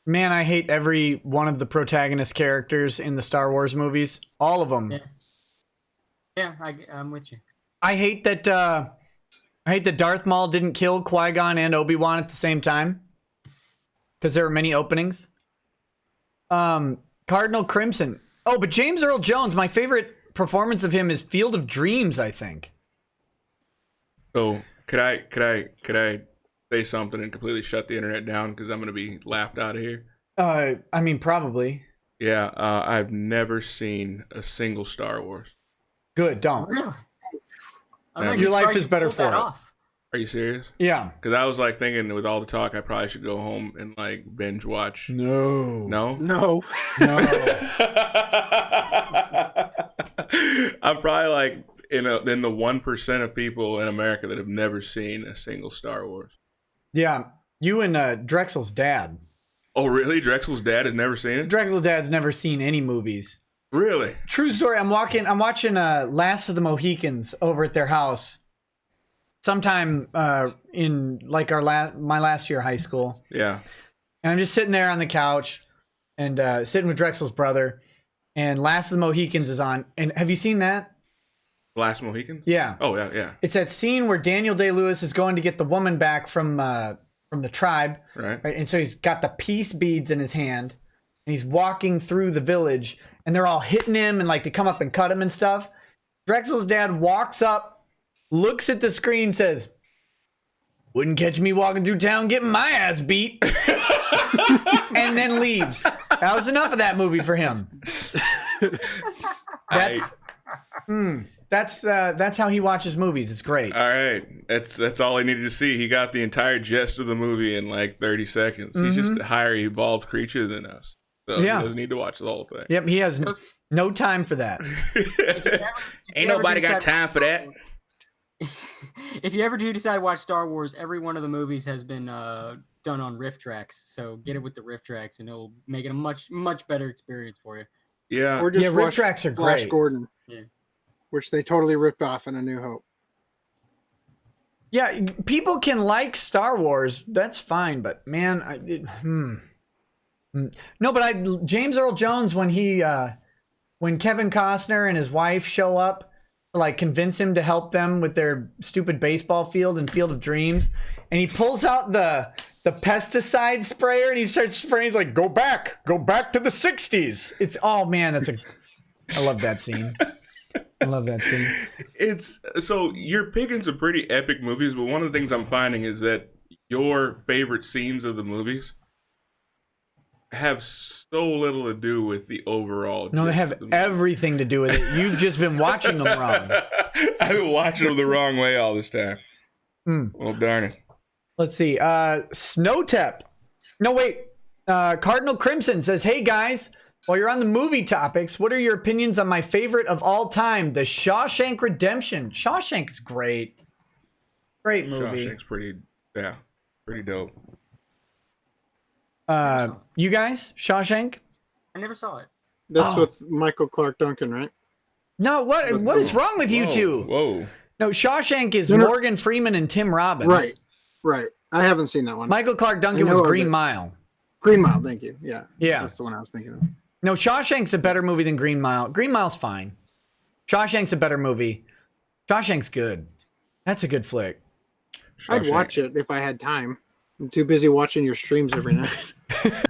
Man, I hate every one of the protagonist characters in the Star Wars movies. All of them. Yeah, I'm with you. I hate that Darth Maul didn't kill Qui-Gon and Obi-Wan at the same time, because there were many openings. Cardinal Crimson. Oh, but James Earl Jones, my favorite performance of him is Field of Dreams, I think. So could I say something and completely shut the internet down because I'm gonna be laughed out of here? I mean, probably. Yeah, I've never seen a single Star Wars. Good, don't. Really? Your life is better for it. Are you serious? Yeah. Because I was like thinking with all the talk, I probably should go home and like binge watch. No. No? No. I'm probably like in the 1% of people in America that have never seen a single Star Wars. Yeah. You and Drexel's dad. Oh, really? Drexel's dad has never seen it? Drexel's dad's never seen any movies. Really? True story. I'm watching Last of the Mohicans over at their house. Sometime in like my last year of high school. Yeah. And I'm just sitting there on the couch and sitting with Drexel's brother, and Last of the Mohicans is on. And have you seen that? Last Mohican? Yeah. Oh, yeah, yeah. It's that scene where Daniel Day-Lewis is going to get the woman back from the tribe. Right. And so he's got the peace beads in his hand, and he's walking through the village, and they're all hitting him, and like they come up and cut him and stuff. Drexel's dad walks up, looks at the screen, says, "Wouldn't catch me walking through town getting my ass beat," and then leaves. That was enough of that movie for him. That's how he watches movies. It's great. All right. That's all I needed to see. He got the entire gist of the movie in like 30 seconds. He's just a higher evolved creature than us. So Yeah. he doesn't need to watch the whole thing. Yep, he has no time for that. Ain't nobody got time for that. If you ever do decide to watch Star Wars, every one of the movies has been done on riff tracks. So get it with the riff tracks, and it'll make it a much better experience for you. Yeah. Or just Yeah, riff watch tracks are Flash great. Gordon. Yeah. Which they totally ripped off in A New Hope. Yeah, people can like Star Wars. That's fine, but man, no, but James Earl Jones, when Kevin Costner and his wife show up, like convince him to help them with their stupid baseball field and Field of Dreams, and he pulls out the pesticide sprayer and he starts spraying. He's like, go back to the 60s. It's, oh man, I love that scene. I love that scene. It's so you're picking some pretty epic movies, but one of the things I'm finding is that your favorite scenes of the movies have so little to do with the overall. No, they gist have of the movie. everything to do with it. You've just been watching them wrong. I've been watching them the wrong way all this time. Well, darn it. Let's see. Snowtep. No, wait. Cardinal Crimson says, "Hey guys, while you're on the movie topics, what are your opinions on my favorite of all time, The Shawshank Redemption?" Shawshank's great. Great movie. Shawshank's pretty dope. You guys, Shawshank? I never saw it. That's with Michael Clark Duncan, right? No, what is wrong with you two? Whoa. No, Shawshank is No. Morgan Freeman and Tim Robbins. Right. I haven't seen that one. Michael Clark Duncan I was know of Green it. Mile. Green Mile, thank you. Yeah. Yeah. That's the one I was thinking of. No, Shawshank's a better movie than Green Mile. Green Mile's fine. Shawshank's a better movie. Shawshank's good. That's a good flick. I'd Shawshank. watch it if I had time. I'm too busy watching your streams every night.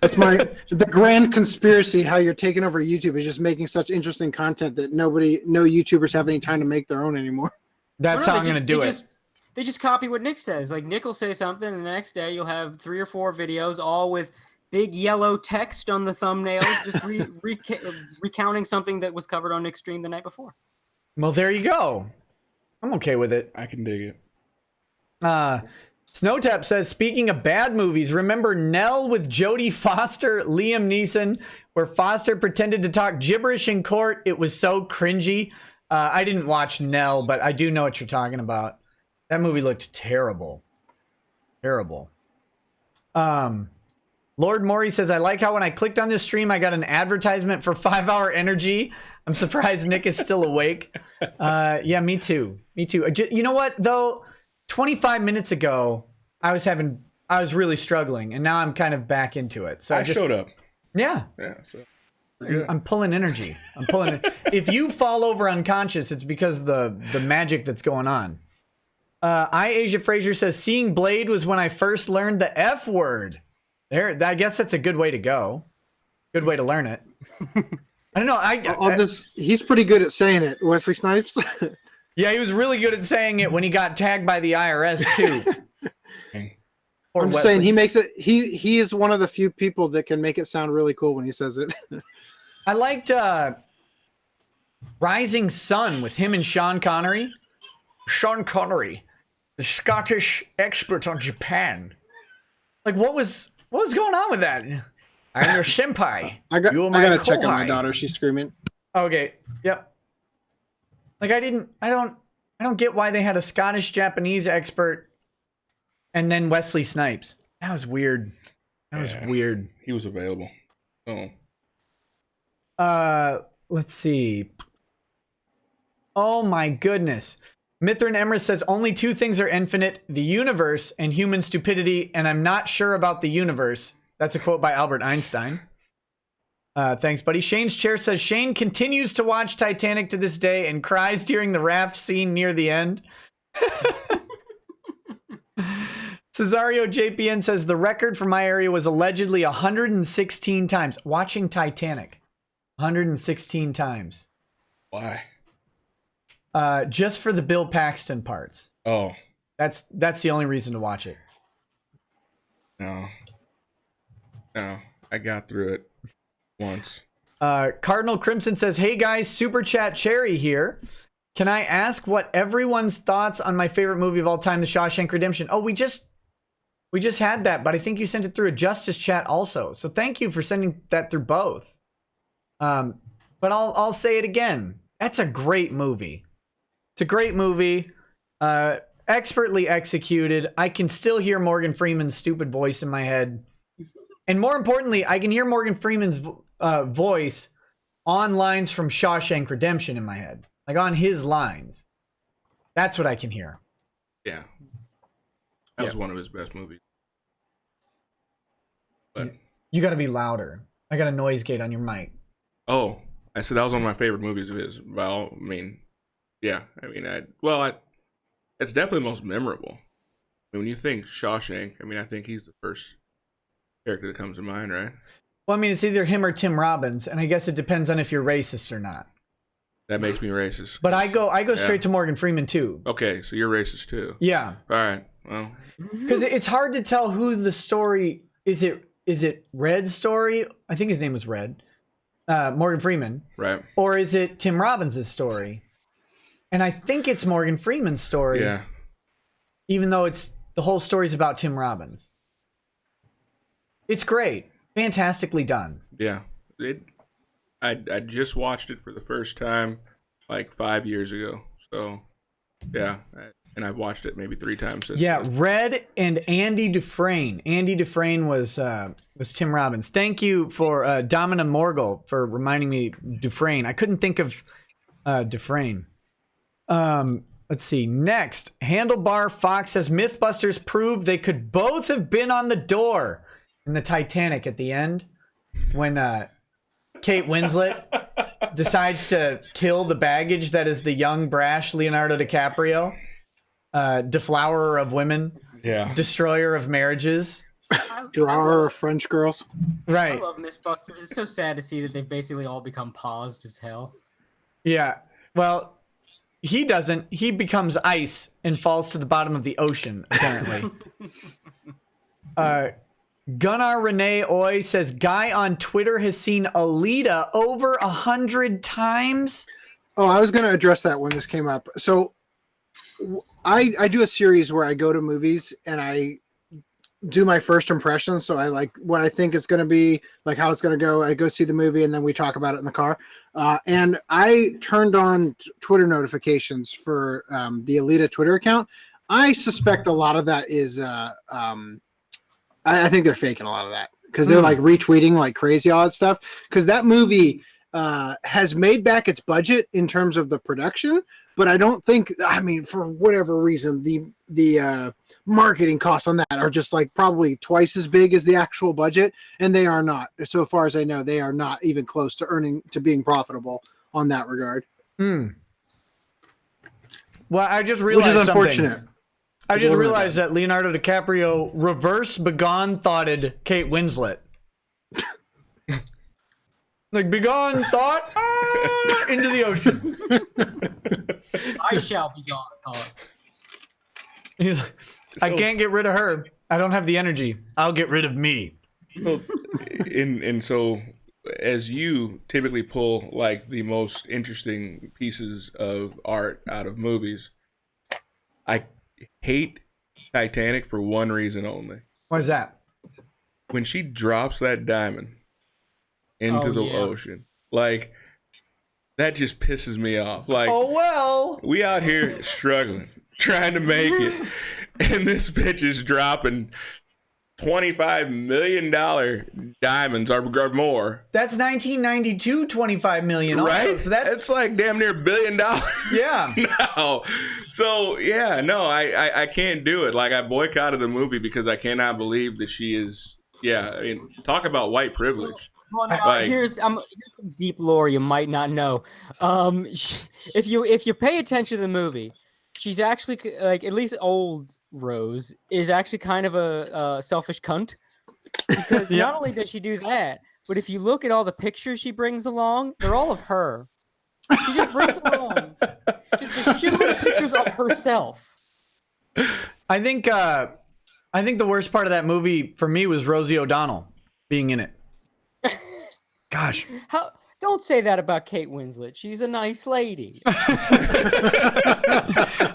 That's the grand conspiracy. How you're taking over YouTube is just making such interesting content that no YouTubers have any time to make their own anymore. That's how I'm going to do it. They just copy what Nick says. Like Nick will say something, and the next day you'll have 3 or 4 videos, all with big yellow text on the thumbnails, just recounting something that was covered on Nick's stream the night before. Well, there you go. I'm okay with it. I can dig it. Snowtap says, speaking of bad movies, remember Nell with Jodie Foster, Liam Neeson, where Foster pretended to talk gibberish in court? It was so cringy. I didn't watch Nell, but I do know what you're talking about. That movie looked terrible. Terrible. Lord Maury says, I like how when I clicked on this stream, I got an advertisement for 5 Hour Energy. I'm surprised Nick is still awake. Yeah, me too. Me too. You know what, though? 25 minutes ago, I was really struggling, and now I'm kind of back into it. So I showed up. Yeah. Yeah. So I'm pulling energy. I'm pulling it. If you fall over unconscious, it's because the magic that's going on. Asia Frazier says, seeing Blade was when I first learned the F word. There, I guess that's a good way to go. Good way to learn it. I don't know. He's pretty good at saying it, Wesley Snipes. Yeah, he was really good at saying it when he got tagged by the IRS too. I'm just saying he makes it. He is one of the few people that can make it sound really cool when he says it. I liked Rising Sun with him and Sean Connery. Sean Connery, the Scottish expert on Japan. Like, what was going on with that? I'm your senpai. I gotta check on my daughter. She's screaming. Okay. Yep. Like, I don't get why they had a Scottish Japanese expert and then Wesley Snipes. That was weird. That was weird. He was available. Let's see. Oh my goodness. Mithrin Emrys says only two things are infinite: the universe and human stupidity, and I'm not sure about the universe. That's a quote by Albert Einstein. Thanks, buddy. Shane's chair says Shane continues to watch Titanic to this day and cries during the raft scene near the end. Cesario JPN says the record for my area was allegedly 116 times. Watching Titanic. 116 times. Why? Just for the Bill Paxton parts. Oh. That's the only reason to watch it. No, I got through it once. Cardinal Crimson says, hey guys, Super Chat Cherry here. Can I ask what everyone's thoughts on my favorite movie of all time, The Shawshank Redemption? Oh, we just had that, but I think you sent it through a Justice Chat also. So thank you for sending that through both. But I'll say it again. That's a great movie. It's a great movie. Expertly executed. I can still hear Morgan Freeman's stupid voice in my head. And more importantly, I can hear Morgan Freeman's voice on lines from Shawshank Redemption in my head. Like on his lines. That's what I can hear. Yeah. That was one of his best movies. But you got to be louder. I got a noise gate on your mic. Oh, I said that was one of my favorite movies of his. Well, I mean, yeah. It's definitely the most memorable. When you think Shawshank, I think he's the first character that comes to mind, right? Well, I mean, it's either him or Tim Robbins, and I guess it depends on if you're racist or not. That makes me racist. But I go straight to Morgan Freeman too. Okay, so you're racist too. Yeah. All right. Well, because it's hard to tell who the story is. It Red's story? I think his name was Red. Morgan Freeman. Right. Or is it Tim Robbins' story? And I think it's Morgan Freeman's story. Yeah. Even though the whole story's about Tim Robbins. It's great. Fantastically done. Yeah. I just watched it for the first time like 5 years ago. So, yeah. And I've watched it maybe 3 times since. Yeah, Red and Andy Dufresne. Andy Dufresne was Tim Robbins. Thank you for Domina Morgul for reminding me Dufresne. I couldn't think of Dufresne. Let's see. Next, Handlebar Fox says Mythbusters proved they could both have been on the door in the Titanic at the end when Kate Winslet decides to kill the baggage that is the young, brash Leonardo DiCaprio. Deflowerer of women. Yeah. Destroyer of marriages. Drawer of French girls. Right. I love Mythbusters. It's so sad to see that they've basically all become paused as hell. Yeah. Well, he doesn't. He becomes ice and falls to the bottom of the ocean, apparently. Gunnar Renee Oy says, guy on Twitter has seen Alita over 100 times. Oh, I was going to address that when this came up. So I do a series where I go to movies and I do my first impressions. So I like what I think it's going to be, like how it's going to go. I go see the movie and then we talk about it in the car. And I turned on Twitter notifications for the Alita Twitter account. I suspect a lot of that is, I think they're faking a lot of that because they're like retweeting like crazy, all that stuff. Because that movie has made back its budget in terms of the production. But I don't think, for whatever reason, the marketing costs on that are just like probably twice as big as the actual budget. And they are not, so far as I know, they are not even close to being profitable on that regard. Well, I just realized which is something. Unfortunate. I just realized that Leonardo DiCaprio reverse begon-thoughted Kate Winslet. Like, begone thought into the ocean. I shall be gone, thought. He's like, I can't get rid of her. I don't have the energy. I'll get rid of me. Well, and so as you typically pull like the most interesting pieces of art out of movies, I hate Titanic for one reason only. Why is that? When she drops that diamond into the ocean, like that just pisses me off. Like, oh well, we out here struggling, trying to make it, and this bitch is dropping $25 million diamonds or more. That's 1992, 25 million. Right? Also, so that's like damn near $1 billion. Yeah. No. So yeah, no, I can't do it. Like, I boycotted the movie because I cannot believe that she is. Yeah, I mean, talk about white privilege. Well, now, Like- here's some deep lore you might not know. If you pay attention to the movie, she's actually like, at least old Rose is actually kind of a selfish cunt, because not only does she do that, but if you look at all the pictures she brings along, they're all of her. She just brings along just a shitload of pictures of herself. I think the worst part of that movie for me was Rosie O'Donnell being in it. Gosh. Don't say that about Kate Winslet. She's a nice lady. I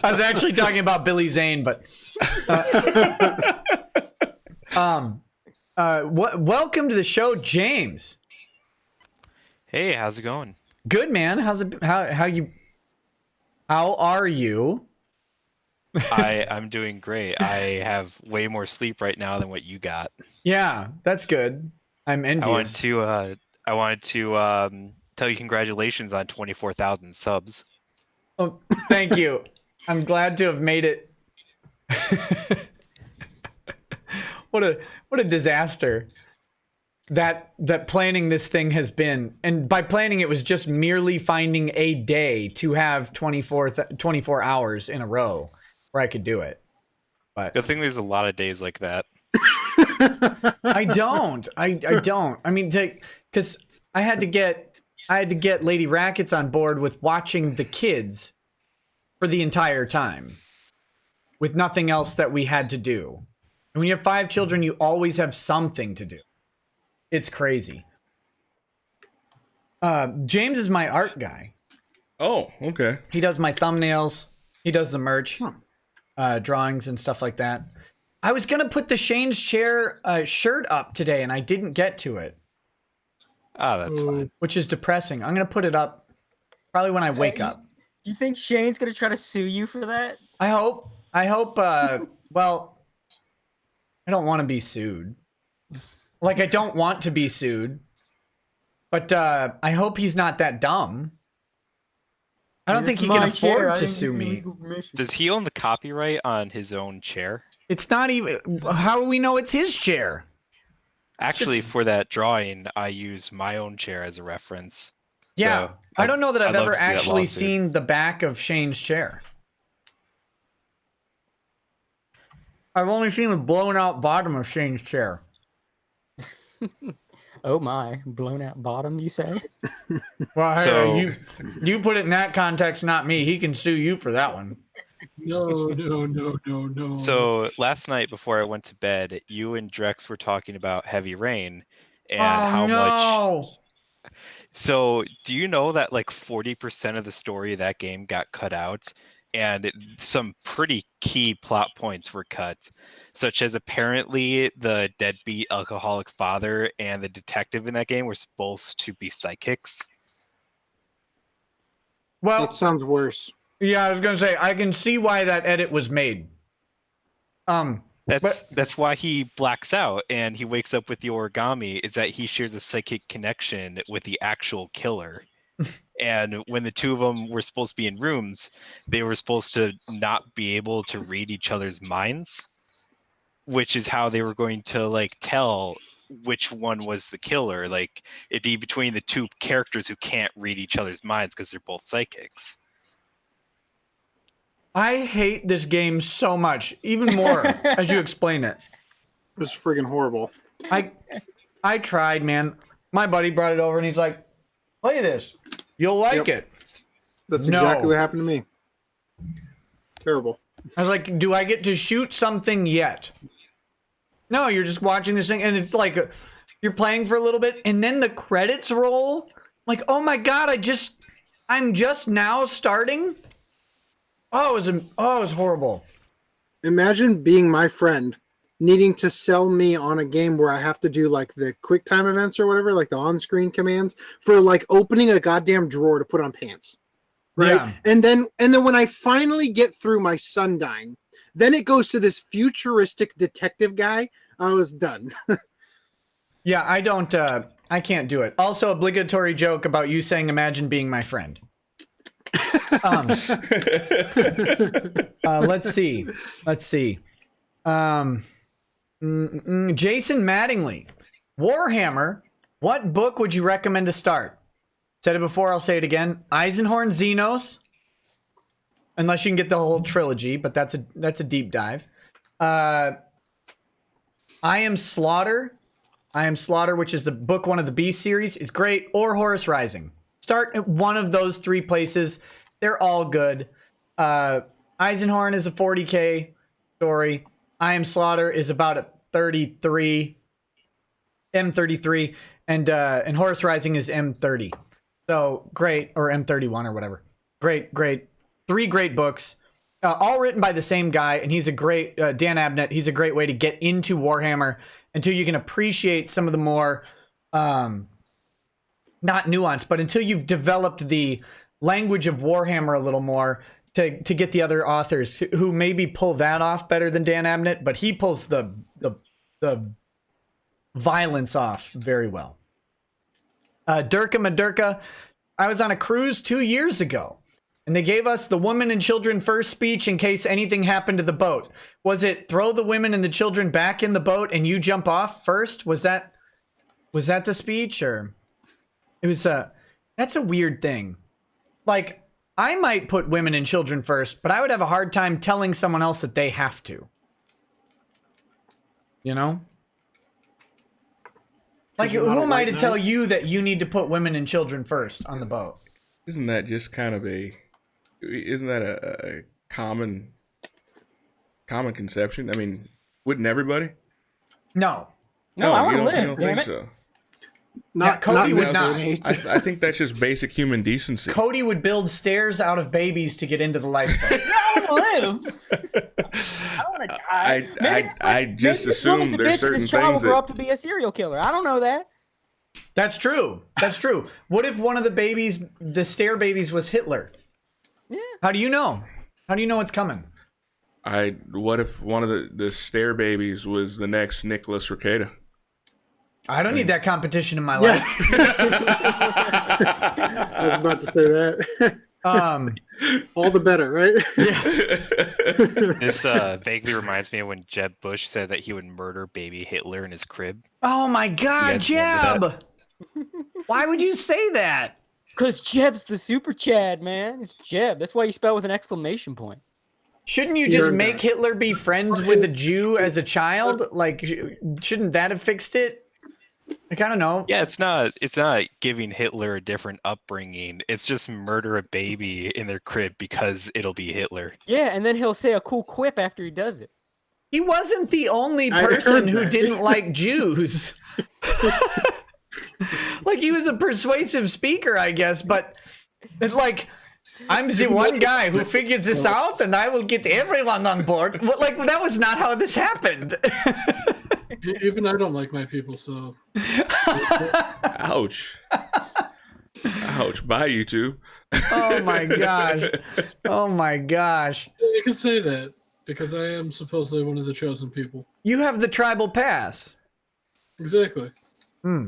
was actually talking about Billy Zane, but welcome to the show, James. Hey, how's it going? Good, man. How are you? I'm doing great. I have way more sleep right now than what you got. Yeah, that's good. I'm envious. I wanted to tell you congratulations on 24,000 subs. Oh, thank you. I'm glad to have made it. What a disaster that planning this thing has been. And by planning, it was just merely finding a day to have 24 hours in a row where I could do it. But Good thing there's a lot of days like that. I don't. I mean, because I had to get Lady Rackets on board with watching the kids for the entire time, with nothing else that we had to do. And when you have 5 children, you always have something to do. It's crazy. James is my art guy. Oh, okay. He does my thumbnails. He does the merch, drawings and stuff like that. I was gonna put the Shane's Chair shirt up today, and I didn't get to it. Oh, that's fine. Which is depressing. I'm gonna put it up probably when I wake up. Do you think Shane's gonna try to sue you for that? I hope. Well, I don't want to be sued. Like, I don't want to be sued, but I hope he's not that dumb. I don't think he can afford to sue me. Does he own the copyright on his own chair? It's not even. How do we know it's his chair? Actually, for that drawing, I use my own chair as a reference. Yeah, So I don't know that I've I'd love ever to see that actually lawsuit. seen the back of Shane's chair. I've only seen the blown out bottom of Shane's chair. Oh my, blown out bottom, you say? Well, hey, So- you put it in that context, not me. He can sue you for that one. No. So last night before I went to bed, you and Drex were talking about Heavy Rain and how much. So do you know that like 40% of the story of that game got cut out, and some pretty key plot points were cut, such as apparently the deadbeat alcoholic father and the detective in that game were supposed to be psychics. Well, It sounds worse. yeah, I was gonna say I can see why that edit was made. That's why he blacks out and he wakes up with the origami, is that he shares a psychic connection with the actual killer. And when the two of them were supposed to be in rooms, they were supposed to not be able to read each other's minds, which is how they were going to like tell which one was the killer. Like, it'd be between the two characters who can't read each other's minds because they're both psychics. I hate this game so much, even more as you explain it. It was friggin' horrible. I tried, man. My buddy brought it over and he's like, play this. You'll like it. That's No. exactly what happened to me. Terrible. I was like, do I get to shoot something yet? No, you're just watching this thing and it's like you're playing for a little bit and then the credits roll. Like, oh my God, I'm just now starting. Oh, it was horrible. Imagine being my friend, needing to sell me on a game where I have to do like the quick time events or whatever, like the on-screen commands for like opening a goddamn drawer to put on pants. Right. Yeah. And then when I finally get through my son dying, then it goes to this futuristic detective guy. I was done. Yeah, I can't do it. Also, obligatory joke about you saying, imagine being my friend. Let's see. Jason Mattingly. Warhammer. What book would you recommend to start? Said it before, I'll say it again. Eisenhorn Xenos. Unless you can get the whole trilogy, but that's a deep dive. I Am Slaughter. I Am Slaughter, which is the book one of the B series. It's great. Or Horus Rising. Start at one of those three places. They're all good. Eisenhorn is a 40K story. I Am Slaughter is about a 33. M33. And Horus Rising is M30. So great. Or M31 or whatever. Great. Three great books. All written by the same guy. And he's a great, Dan Abnett. He's a great way to get into Warhammer until you can appreciate some of the more, not nuanced, but until you've developed the language of Warhammer a little more to get the other authors who maybe pull that off better than Dan Abnett, but he pulls the violence off very well. Durka Madurka, I was on a cruise 2 years ago, and they gave us the women and children first speech in case anything happened to the boat. Was it throw the women and the children back in the boat and you jump off first? Was that the speech? Or it was that's a weird thing. Like, I might put women and children first, but I would have a hard time telling someone else that they have to. You know? Like, who am I to tell you that you need to put women and children first on the boat? Isn't that just kind of a common conception? I mean, wouldn't everybody? No, I want to you live. don't Damn think it. so? Cody was not. I think that's just basic human decency. Cody would build stairs out of babies to get into the lifeboat. I want to live. I don't want to die. I just assume there's certain this child will things grow up that to be a serial killer. I don't know that. That's true. What if one of the babies, the stair babies, was Hitler? Yeah. How do you know? How do you know it's coming? What if one of the stair babies was the next Nicholas Rekieta? I don't need that competition in my life. I was about to say that. All the better, right? This vaguely reminds me of when Jeb Bush said that he would murder baby Hitler in his crib. Oh my God, Jeb! Why would you say that? Because Jeb's the super Chad, man. It's Jeb. That's why you spell with an exclamation point. Shouldn't you just make Hitler be friends with a Jew as a child? Like, shouldn't that have fixed it? Like, I don't know. Yeah, it's not giving Hitler a different upbringing. It's just murder a baby in their crib because it'll be Hitler. Yeah, and then he'll say a cool quip after he does it. He wasn't the only person who didn't like Jews. Like, he was a persuasive speaker, I guess, but it's like, I'm the one guy who figures this out and I will get everyone on board. Like, that was not how this happened. Even I don't like my people, so. Ouch. Ouch. Bye, you two. Oh my gosh. Oh my gosh. You can say that because I am supposedly one of the chosen people. You have the tribal pass. Exactly.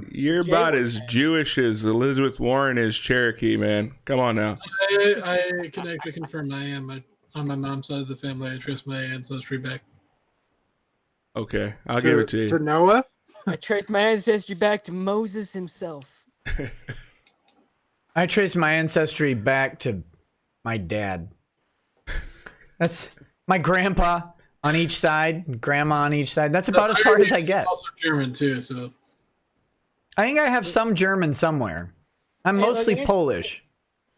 You're about as Jewish as Elizabeth Warren is Cherokee, man. Come on now. I can actually confirm I am. On my mom's side of the family, I trace my ancestry back. Okay, I'll give it to you. To Noah? I traced my ancestry back to Moses himself. I traced my ancestry back to my dad. That's my grandpa on each side, grandma on each side. That's about as far as I get. Also German too, so. I think I have some German somewhere. I'm mostly Polish.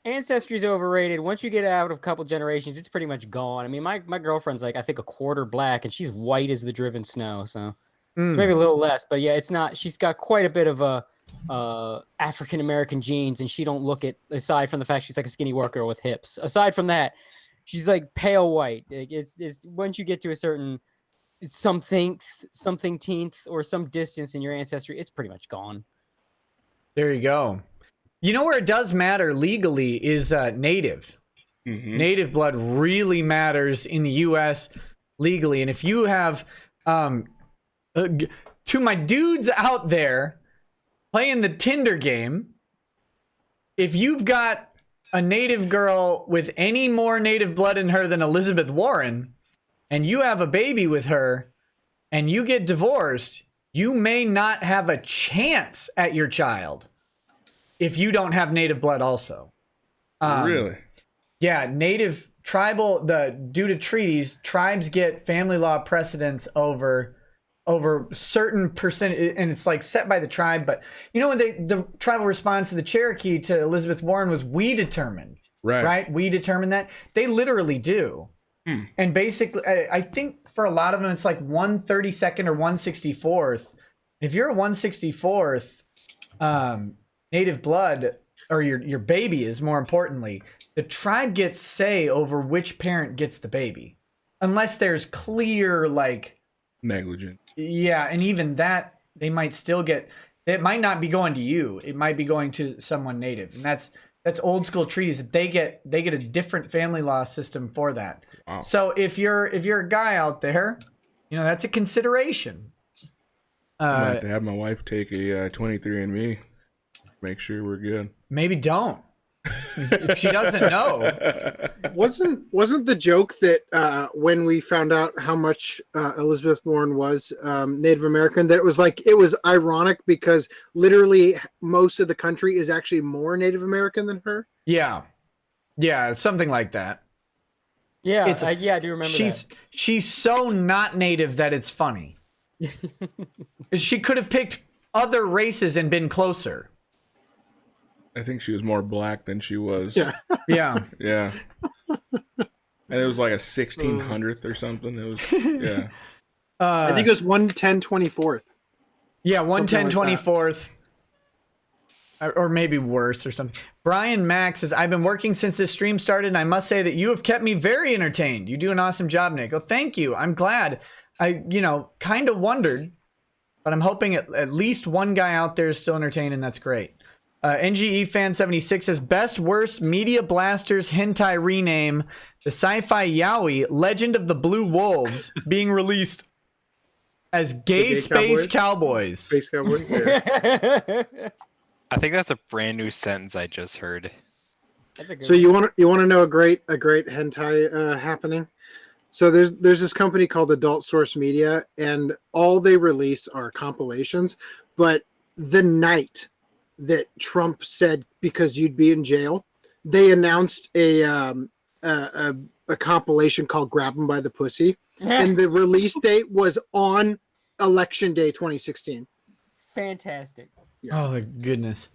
Ancestry's overrated. Once you get out of a couple generations, it's pretty much gone. I mean, my girlfriend's like, I think a quarter black, and she's white as the driven snow. So it's maybe a little less, but yeah, it's not. She's got quite a bit of African American genes, and she don't look it. Aside from the fact she's like a skinny white girl with hips. Aside from that, she's like pale white. Like, it's once you get to a certain something teenth or some distance in your ancestry, it's pretty much gone. There you go. You know where it does matter legally is native. Native blood really matters in the U.S. legally. And if you have, to my dudes out there playing the Tinder game, if you've got a native girl with any more native blood in her than Elizabeth Warren, and you have a baby with her, and you get divorced, you may not have a chance at your child if you don't have native blood also. Really? Yeah, native tribal, due to treaties, tribes get family law precedence over certain percentage, and it's like set by the tribe. But you know, when the tribal response to the Cherokee to Elizabeth Warren was, we determined, right? We determined that. They literally do. And basically, I think for a lot of them, it's like 1/32 or 1/64. If you're a 1/64 native blood, or your baby is, more importantly, the tribe gets say over which parent gets the baby, unless there's clear like negligent. Yeah, and even that, they might still get. It might not be going to you. It might be going to someone native, and that's old school treaties. They get a different family law system for that. Wow. So if you're a guy out there, you know, that's a consideration. I might have to have my wife take a 23andMe. Make sure we're good. Maybe don't. If she doesn't know. Wasn't the joke that when we found out how much Elizabeth Warren was Native American, that it was ironic because literally most of the country is actually more Native American than her? Yeah, something like that. Yeah, I do remember that. She's so not native that it's funny. She could have picked other races and been closer. I think she was more black than she was. Yeah. And it was like a 1600th or something. It was, yeah. I think it was 1/10/24. Yeah, 1/10/24. Or maybe worse or something. Brian Max says, I've been working since this stream started, and I must say that you have kept me very entertained. You do an awesome job, Nick. Oh, thank you. I'm glad. I, kind of wondered, but I'm hoping at least one guy out there is still entertained, and that's great. NGE Fan 76 says, best worst Media Blasters hentai rename, the sci-fi yaoi Legend of the Blue Wolves, being released as gay space cowboys. Space cowboys. Yeah. I think that's a brand new sentence I just heard. That's a good So you want to know a great hentai happening? So there's this company called Adult Source Media, and all they release are compilations. But the night that Trump said because you'd be in jail, they announced a compilation called "Grab 'Em by the Pussy," and the release date was on Election Day 2016. Fantastic. Yeah. Oh, goodness.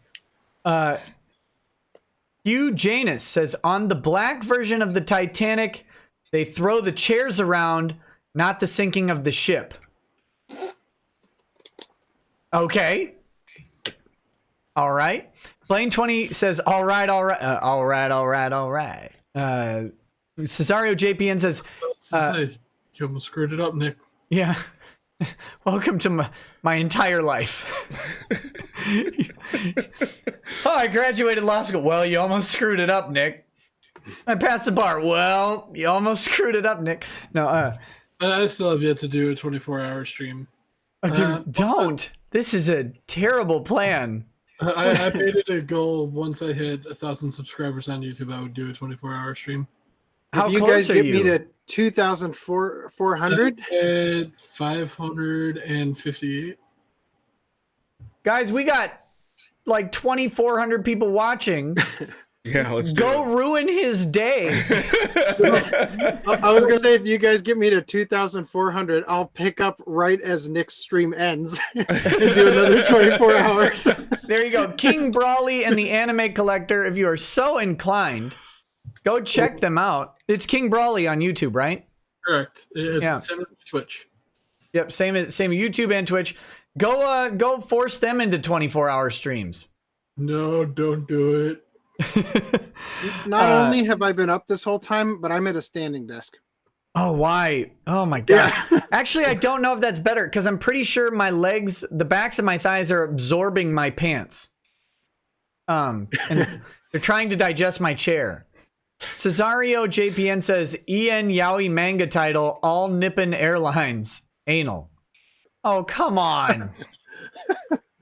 Hugh Janus says, on the black version of the Titanic, they throw the chairs around, not the sinking of the ship. Okay. All right. Blaine 20 says, all right. Cesario JPN says, you almost screwed it up, Nick. Yeah. Welcome to my entire life. Oh, I graduated law school. Well, you almost screwed it up, Nick. I passed the bar. Well, you almost screwed it up, Nick. No, I still have yet to do a 24-hour stream. Dude, don't. This is a terrible plan. I made it a goal once I hit 1,000 subscribers on YouTube, I would do a 24-hour stream. How if you close guys are get you? me to 2,400? At 558. Guys, we got like 2,400 people watching. Yeah, let's Go do it. ruin his day. I was gonna say, if you guys get me to 2,400, I'll pick up right as Nick's stream ends and do another 24 hours. There you go. King Brawley and the Anime Collector. If you are so inclined, go check them out. It's King Brawley on YouTube, right? Correct. It's Yeah. same with Twitch. Yep, same YouTube and Twitch. Go force them into 24-hour streams. No, don't do it. Not only have I been up this whole time, but I'm at a standing desk. Oh, why? Oh my god. Yeah. Actually, I don't know if that's better because I'm pretty sure my legs, the backs of my thighs are absorbing my pants. And they're trying to digest my chair. Cesario JPN says En Yaoi manga title, All Nippon Airlines Anal. Oh, come on.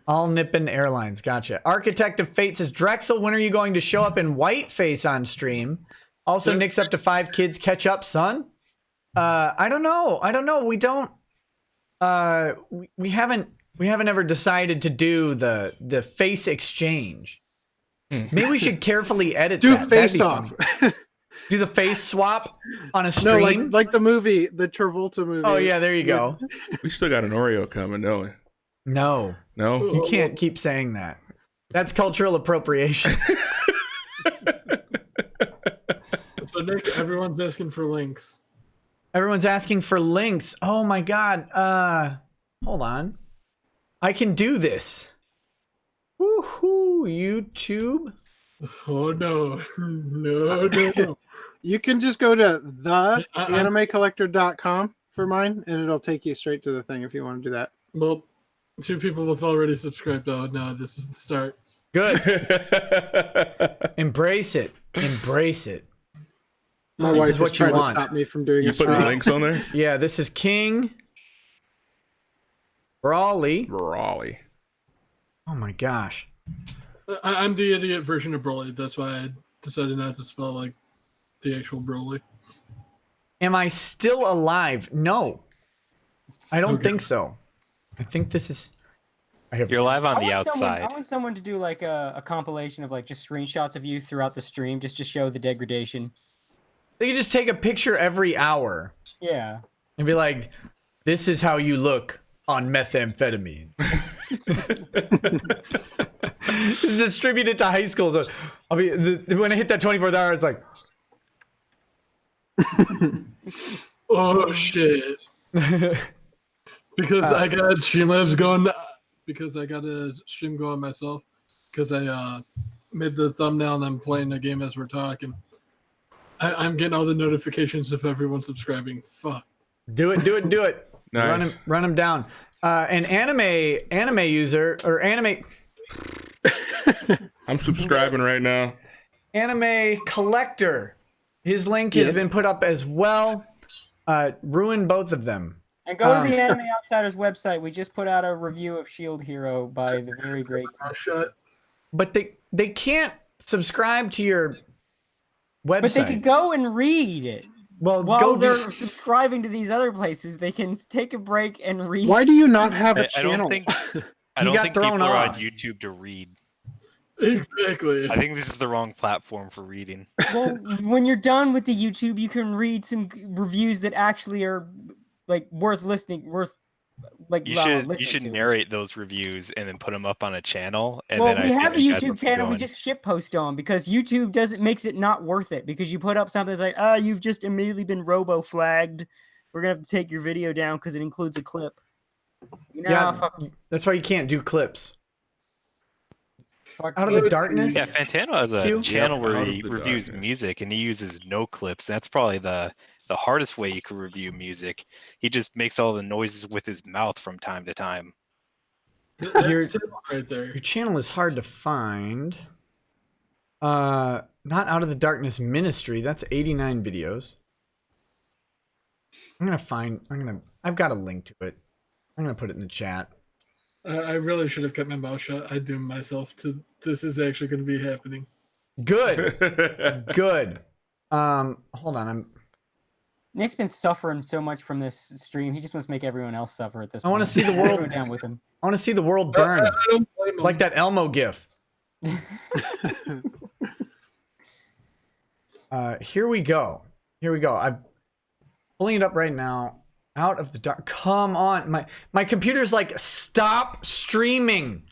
All Nippon Airlines. Gotcha. Architect of Fate says, Drexel, when are you going to show up in whiteface on stream? Also, Nick's up to 5 kids. Catch up, son. I don't know. We don't. We haven't ever decided to do the face exchange. Maybe we should carefully edit Do that. That'd face be off. funny. Do the face swap on a No, stream? like the movie, the Travolta movie. Oh yeah, there you go. We still got an Oreo coming, don't we? No, No? you can't keep saying that. That's cultural appropriation. So Nick, everyone's asking for links. Everyone's asking for links. Oh my god. Hold on. I can do this. Woohoo, YouTube. Oh no, no. You can just go to theanimecollector.com for mine, and it'll take you straight to the thing if you want to do that. Well, 2 people have already subscribed. Oh no, this is the start. Good. Embrace it. Embrace it. My This wife is was what you trying to want. stop me from doing You a putting stream. links on there? Yeah, this is King Brawley. Raleigh. Oh my gosh. I'm the idiot version of Broly. That's why I decided not to spell like the actual Broly. Am I still alive? No. I don't Okay. think so. I think this is. I have. You're live on I the want outside. I want someone to do like a compilation of like just screenshots of you throughout the stream, just to show the degradation. They can just take a picture every hour Yeah. and be like, "This is how you look on methamphetamine." Just distribute it to high schools. I mean, when I hit that 24th hour, it's like, Oh shit! Because I got Streamlabs going. Because I got a stream going myself. Because I made the thumbnail and I'm playing the game as we're talking. I'm getting all the notifications of everyone subscribing. Fuck. do it. Nice. Run him down. An anime user or anime I'm subscribing right now. anime collector. His link has been put up as well. Ruin both of them. And go to the Anime Outsiders website. We just put out a review of Shield Hero by the very great. Oh, shut. But they can't subscribe to your website. But they could go and read it. Well, While go they're subscribing to these other places, they can take a break and read. Why do you not have a I channel? don't think I You don't got think thrown people are on off. YouTube to read. Exactly. I think this is the wrong platform for reading. Well, when you're done with the YouTube, you can read some reviews that actually are like worth listening, You should listening to. narrate those reviews and then put them up on a channel. And Well, then we I have a think you guys YouTube will be channel. We going. just ship post on because YouTube makes it not worth it because you put up something that's like, you've just immediately been robo flagged. We're gonna have to take your video down because it includes a clip. Yeah, Fuck that's why you can't do clips. Fuck Out of the darkness. Yeah, Fantano has a Q? channel Yep, where Out he of the reviews Darkness. music and he uses no clips. That's probably the hardest way you can review music. He just makes all the noises with his mouth from time to time. Your- That's right there. Your channel is hard to find. Not Out of the Darkness Ministry. That's 89 videos. I've got a link to it. I'm gonna put it in the chat. I really should have kept my mouth shut. I doomed myself to this is actually going to be happening. Good. Good. Hold on. Nick's been suffering so much from this stream. He just wants to make everyone else suffer at this I point. wanna see the world- Go down with him. I want to see the world burn, I don't blame him. like that Elmo gif. Here we go. I'm pulling it up right now. Out of the dark. Come on. My computer's like, stop streaming.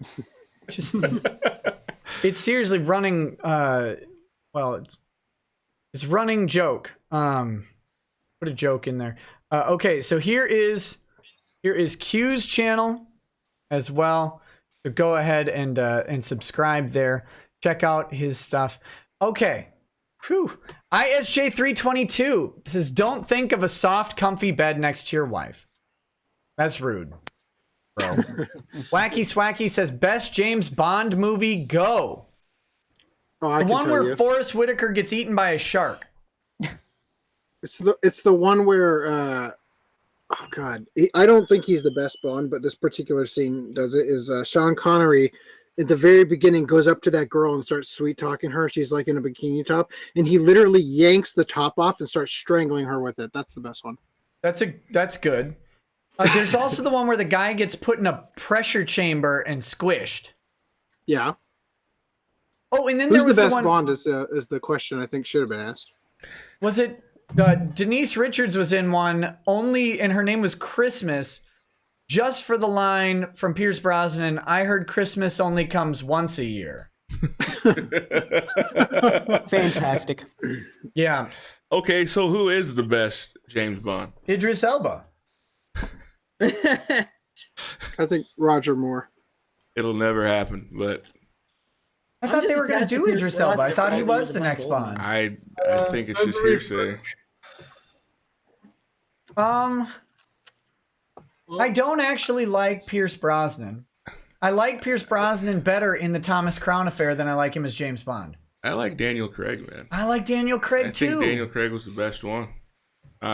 Just, it's seriously running. It's running joke. Put a joke in there. Okay, so here is Q's channel as well. So go ahead and subscribe there. Check out his stuff. Okay. Whew. ISJ322 says, don't think of a soft, comfy bed next to your wife. That's rude, bro. Wacky Swacky says, best James Bond movie, go. Oh, the one where Forrest Whitaker gets eaten by a shark. It's the one where oh god, I don't think he's the best Bond, but this particular scene does it. Is Sean Connery at the very beginning goes up to that girl and starts sweet talking her. She's like in a bikini top, and he literally yanks the top off and starts strangling her with it. That's the best one. That's good. There's also the one where the guy gets put in a pressure chamber and squished. Yeah. Oh, and then Who's there was the best one... Bond is the question I think should have been asked. Was it Denise Richards was in one only, and her name was Christmas, just for the line from Pierce Brosnan, I heard Christmas only comes once a year. Fantastic. Yeah. Okay, so who is the best James Bond? Idris Elba. I think Roger Moore. It'll never happen, but I thought they were going to do Idris Elba. I thought he was the next Bond. I think it's just hearsay. I don't actually like Pierce Brosnan. I like Pierce Brosnan better in the Thomas Crown Affair than I like him as James Bond. I like Daniel Craig, man. I like Daniel Craig too. I think Daniel Craig was the best one.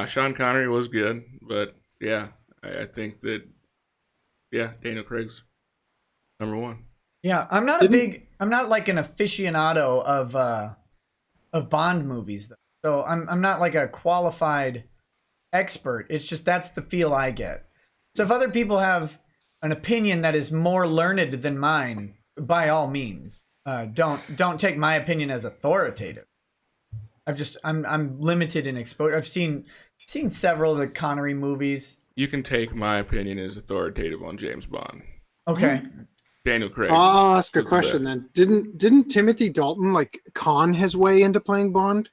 Sean Connery was good, but yeah, I think that Daniel Craig's number one. Yeah, I'm not like an aficionado of Bond movies though. So I'm not like a qualified expert. It's just that's the feel I get. So if other people have an opinion that is more learned than mine, by all means, don't take my opinion as authoritative. I'm limited in exposure. I've seen several of the Connery movies. You can take my opinion as authoritative on James Bond. Okay. Daniel Craig. I'll ask a question then. Didn't Timothy Dalton like con his way into playing Bond?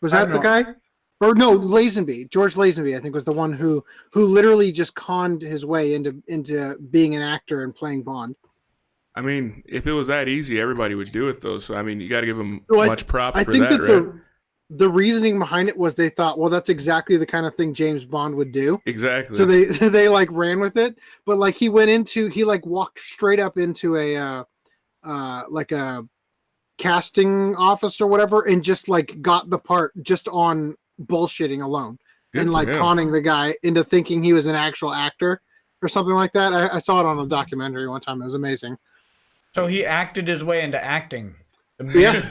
Was that the guy? Or no, Lazenby. George Lazenby, I think, was the one who literally just conned his way into being an actor and playing Bond. I mean, if it was that easy, everybody would do it, though. So, I mean, you got to give him much props for that, right? I think that the reasoning behind it was they thought, well, that's exactly the kind of thing James Bond would do. Exactly. So they like ran with it. But like he walked straight up into a like a casting office or whatever and just like got the part just on bullshitting alone. Good and like conning the guy into thinking he was an actual actor or something like that. I saw it on a documentary one time. It was amazing. So he acted his way into acting. Yeah.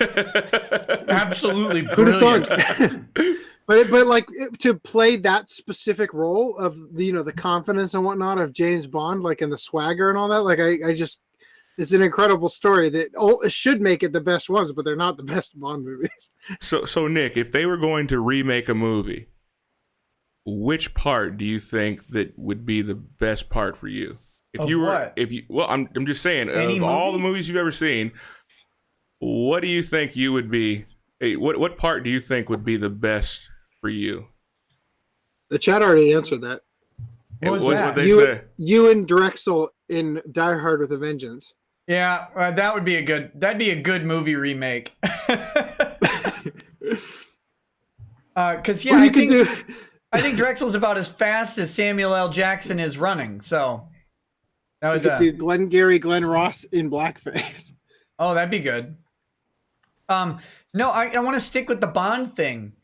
Absolutely brilliant. but like to play that specific role of the confidence and whatnot of James Bond, like and the swagger and all that, like I just it's an incredible story that it should make it the best ones, but they're not the best Bond movies. So Nick, if they were going to remake a movie, which part do you think that would be the best part for you? I'm just saying, of all the movies you've ever seen, what do you think you would be? What part do you think would be the best for you? The chat already answered that. What they say? Ewan Drexel in Die Hard with a Vengeance. Yeah, that'd be a good movie remake. Because I think Drexel's about as fast as Samuel L. Jackson is running. So that would do Glenn Ross in blackface. Oh, that'd be good. No, I want to stick with the Bond thing.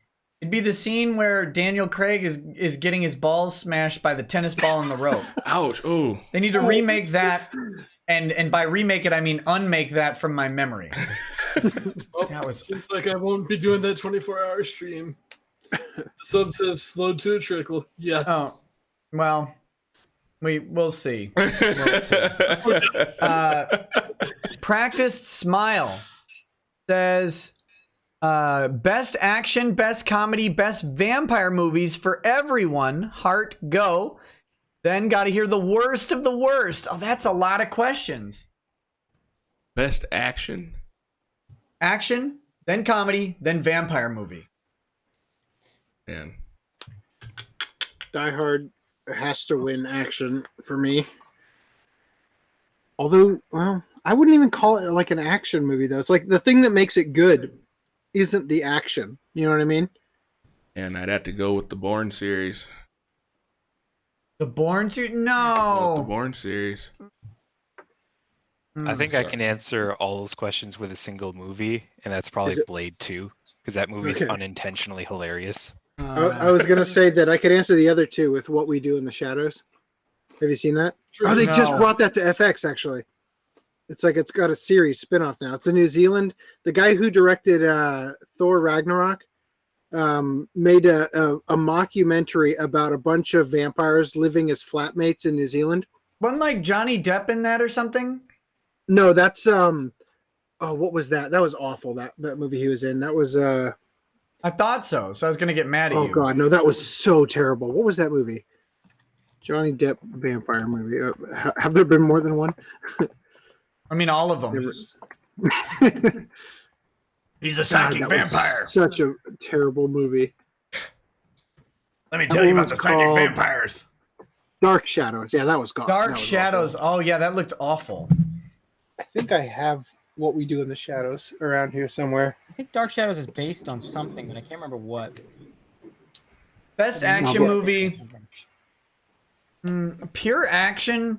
It'd be the scene where Daniel Craig is getting his balls smashed by the tennis ball in the rope. Ouch! Oh, they need to remake that, and by remake it I mean unmake that from my memory. Seems like I won't be doing that 24-hour stream. The sub says slowed to a trickle. Yes. Oh, well, we'll see. We'll see. Practiced Smile says, Best action, best comedy, best vampire movies for everyone. Heart, go. Then got to hear the worst of the worst. Oh, that's a lot of questions. Best action? Action, then comedy, then vampire movie. Man. Die Hard has to win action for me. Although, well, I wouldn't even call it like an action movie, though. It's like the thing that makes it good isn't the action. You know what I mean? And I'd have to go with the Bourne series. The Bourne series? Go with No. the Bourne series. I think I can answer all those questions with a single movie, and that's probably Blade 2, because that movie's Okay. unintentionally hilarious. I was going to say that I could answer the other two with What We Do in the Shadows. Have you seen that? Sure. Oh, they just No. brought that to FX, actually. It's like it's got a series spinoff now. It's in New Zealand. The guy who directed Thor Ragnarok made a mockumentary about a bunch of vampires living as flatmates in New Zealand. Wasn't like Johnny Depp in that or something? No, that's oh, what was that? That was awful. That movie he was in. That was I thought so. So I was going to get mad at oh you. god, no, that was so terrible. What was that movie? Johnny Depp vampire movie. Have there been more than one? I mean, all of them. He's a God, psychic that was vampire. such a terrible movie. Let me tell you about the psychic vampires. Dark Shadows. Yeah, that was gone. That Dark was Shadows. awful. Oh, yeah, that looked awful. I think I have What We Do in the Shadows around here somewhere. I think Dark Shadows is based on something, but I can't remember what. Best I think it's action based on movie. something. Pure action.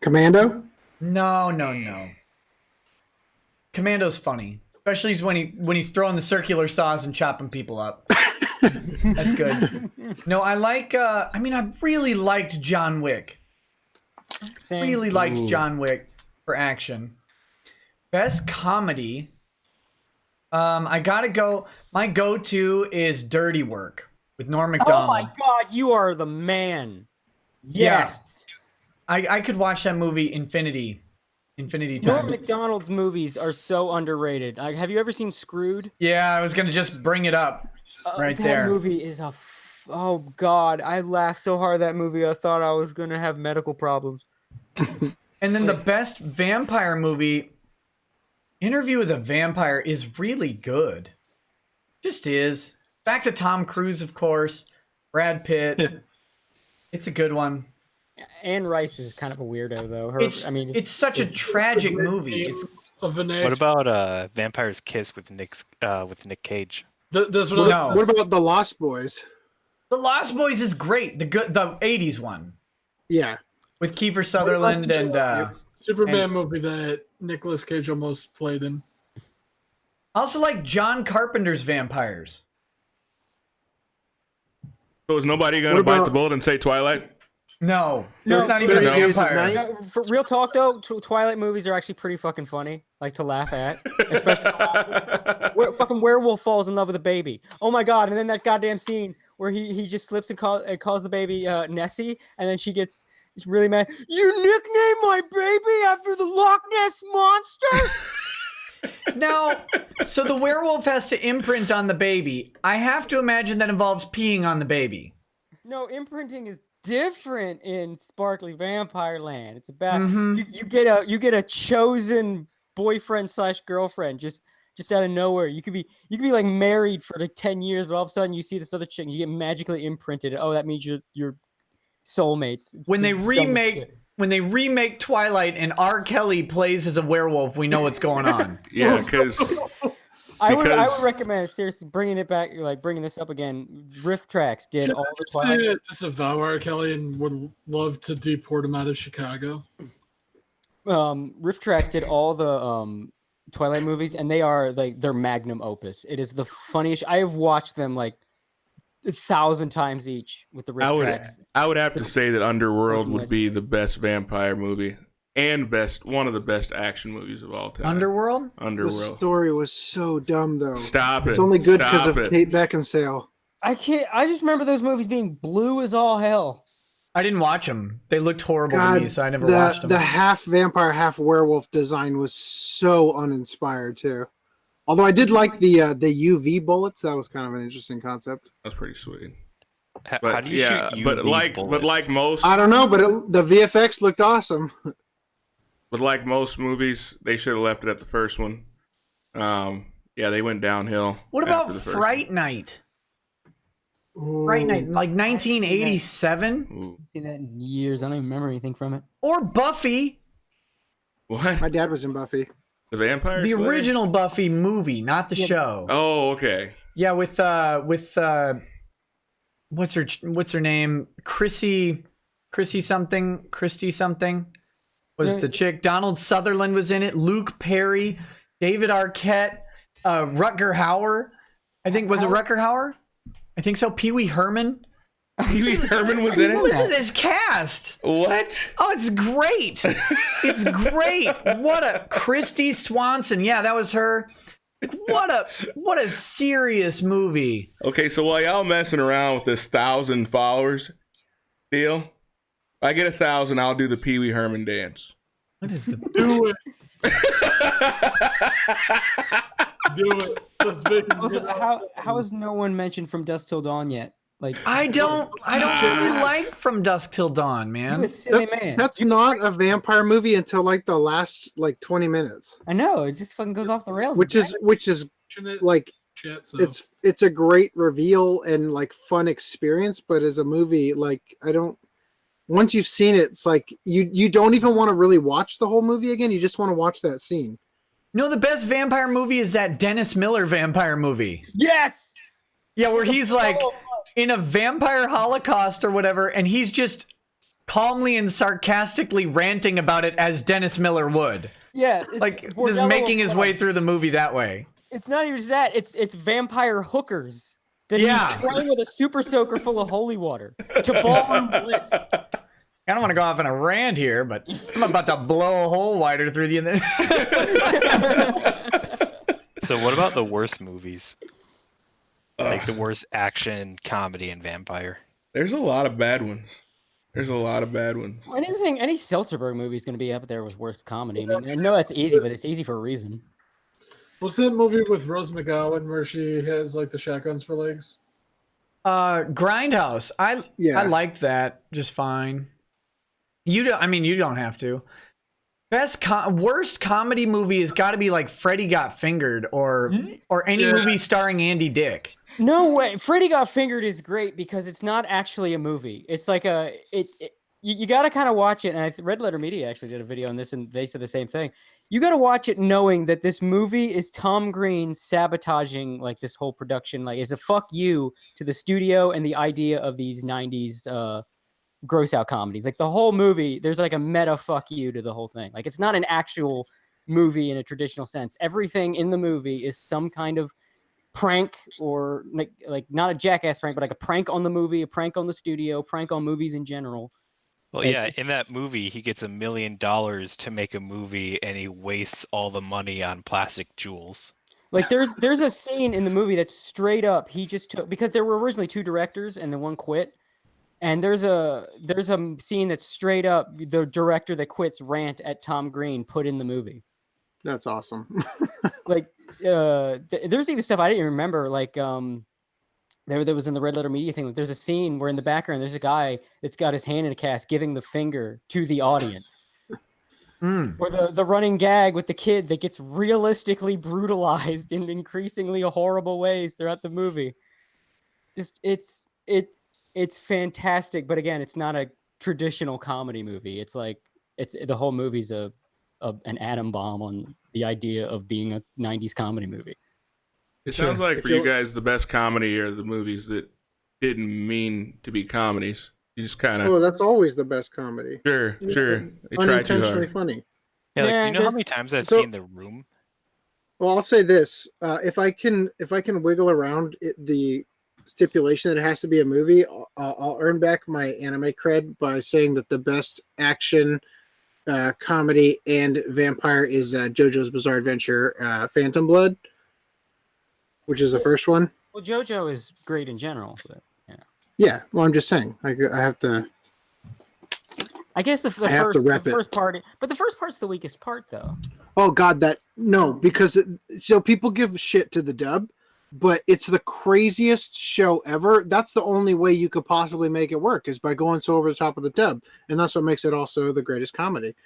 Commando? No. Commando's funny, especially when he's throwing the circular saws and chopping people up. That's good. No, I like. I really liked John Wick. Same. Really liked Ooh. John Wick for action. Best comedy. I gotta go. My go-to is Dirty Work with Norm Oh Macdonald. my god, you are the man. Yeah. Yes. I could watch that movie infinity Norm times. Macdonald's movies are so underrated. Have you ever seen Screwed? Yeah, I was gonna just bring it up right that there. movie is oh god, I laughed so hard at that movie. I thought I was gonna have medical problems. And then the best vampire movie, Interview with a Vampire, is really good. Just is. Back to Tom Cruise, of course. Brad Pitt. It's a good one. Anne Rice is kind of a weirdo though. It's such a tragic movie. It's Of an What about Vampire's Kiss with Nick Cage? That's what No. What about The Lost Boys? The Lost Boys is great. The 80s one Yeah. with Kiefer Sutherland and Superman movie that Nicolas Cage almost played in. I also like John Carpenter's Vampires. So is nobody going What to bite about- the bullet and say Twilight? No, No, there's not even a 30 Days of vampire. Night? No, for real talk though, Twilight movies are actually pretty fucking funny, like to laugh at. Especially where fucking werewolf falls in love with a baby. Oh my god! And then that goddamn scene where he just slips and calls the baby Nessie, and then she's really mad. You nicknamed my baby after the Loch Ness monster? Now, so the werewolf has to imprint on the baby. I have to imagine that involves peeing on the baby. No, imprinting is different in Sparkly Vampire Land. It's about Mhm. you get a chosen boyfriend / girlfriend just out of nowhere. You could be like married for like 10 years, but all of a sudden you see this other chick and you get magically imprinted. Oh, that means you're soulmates. It's When the they dumbest shit. remake Twilight and R. Kelly plays as a werewolf, we know what's going on. Yeah, because I would because- recommend seriously bringing it back, like bringing this up again. Riff Tracks did all the Twilight. Disavow R. Kelly and would love to deport him out of Chicago. Riff Tracks did all the Twilight movies, and they are like their magnum opus. It is the funniest. I have watched them like 1,000 times each with the Riff Tracks. I would have to say that Underworld Fucking would be the best vampire movie and one of the best action movies of all time. Underworld? The Underworld. story was so dumb, though. Stop it. It's only good because Stop of it. Kate Beckinsale. I just remember those movies being blue as all hell. I didn't watch them. They looked horrible to God, me, so I never watched them. the half vampire, half werewolf design was so uninspired, too. Although I did like the UV bullets. That was kind of an interesting concept. That's pretty sweet. How do you shoot UV but bullets? like most, I don't know, but the VFX looked awesome. but like most movies, they should have left it at the first one. Yeah, they went downhill. What about Fright Night? Fright Night, like 1987, Seen that in years. I don't even remember anything from it. or Buffy, What? My dad was in Buffy. The Vampire the Slayer? original Buffy movie, not the show. Oh, okay. Yeah, with what's her name? Christy something was the chick. Donald Sutherland was in it. Luke Perry, David Arquette, Rutger Hauer. I think was it Rutger Hauer? I think so. Pee Wee Herman. Pee Wee Herman was in Look it? at this cast. What? Oh, it's great. It's great. What a Christy Swanson. Yeah, that was her. Like, what a serious movie. Okay, so while y'all messing around with this 1,000 followers deal, if I get 1,000, I'll do the Pee Wee Herman dance. What is the Do it. Do it. Let's make it. Also, how has no one mentioned From Dusk Till Dawn yet? Like, I don't really like From Dusk Till Dawn, man. you're a silly man. That's not a vampire movie until like the last 20 minutes, I know, it just fucking goes off the rails. which is like Chat, so. it's a great reveal and like fun experience. But as a movie, like once you've seen it, it's like you don't even want to really watch the whole movie again. You just want to watch that scene. No, the best vampire movie is that Dennis Miller vampire movie. yes. Yeah, where he's like in a vampire holocaust or whatever, and he's just calmly and sarcastically ranting about it as Dennis Miller would. Yeah, it's Like just Bordello making his of way fun. through the movie that way. It's not even just that. It's vampire hookers that Yeah. he's spraying with a super soaker full of holy water to ballroom blitz. I don't want to go off on a rant here, but I'm about to blow a hole wider through the. So what about the worst movies? Like the worst action, comedy, and vampire. There's a lot of bad ones. Any Seltzerberg movie is going to be up there with worst comedy. I mean, I know that's easy, but it's easy for a reason. What's that movie with Rose McGowan where she has like the shotguns for legs? Grindhouse. I liked that just fine. You don't have to. Worst comedy movie has got to be like Freddy Got Fingered or any movie starring Andy Dick. No way. Freddy Got Fingered is great because it's not actually a movie. It's like you got to kind of watch it. And Red Letter Media actually did a video on this, and they said the same thing. You got to watch it knowing that this movie is Tom Green sabotaging like this whole production. Like, is a fuck you to the studio and the idea of these 90s gross out comedies. Like the whole movie, there's like a meta fuck you to the whole thing. Like it's not an actual movie in a traditional sense. Everything in the movie is some kind of prank or like not a jackass prank, but like a prank on the movie, a prank on the studio, prank on movies in general. Well, yeah, in that movie, he gets $1 million to make a movie, and he wastes all the money on plastic jewels. Like there's a scene in the movie that's straight up he just took, because there were originally 2 directors and the one quit. And there's a scene that's straight up the director that quits rant at Tom Green put in the movie. That's awesome. Like there's even stuff I didn't even remember. Like there was in the Red Letter Media thing. Like, there's a scene where in the background there's a guy that's got his hand in a cast giving the finger to the audience. Or the running gag with the kid that gets realistically brutalized in increasingly horrible ways throughout the movie. Just it's fantastic, but again, it's not a traditional comedy movie. It's like the whole movie's an atom bomb on the idea of being a 90s comedy movie. It sounds like for you guys, the best comedy are the movies that didn't mean to be comedies. You just kind of. Oh, that's always the best comedy. Sure. They try too Unintentionally hard. funny. Yeah, like, Yeah, do you know how many times I've seen The Room? Well, I'll say this: if I can wiggle around the stipulation that it has to be a movie, I'll earn back my anime cred by saying that the best action, comedy, and vampire is JoJo's Bizarre Adventure: Phantom Blood, which is the first one. Well, JoJo is great in general, but Yeah, well, I'm just saying. I have to. I guess the first part, but the first part's the weakest part, though. Oh God, because so people give shit to the dub, but it's the craziest show ever. That's the only way you could possibly make it work is by going so over the top of the dub, and that's what makes it also the greatest comedy.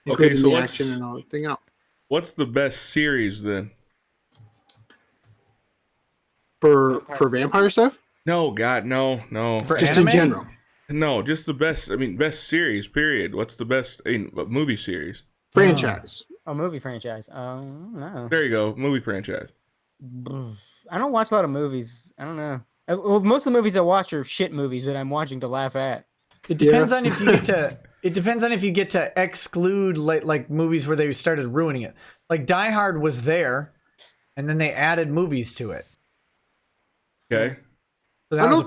Okay, so the action and all that thing out. What's the best series then? For vampire stuff? No, God, no. For Just anime? in general. No, just the best. I mean, best series. Period. What's the best movie series? Franchise. A movie franchise. No. There you go, movie franchise. I don't watch a lot of movies. I don't know. Well, most of the movies I watch are shit movies that I'm watching to laugh at. It depends on if you get to. It depends on if you get to exclude like movies where they started ruining it. Like Die Hard was there, and then they added movies to it. Okay. So that was a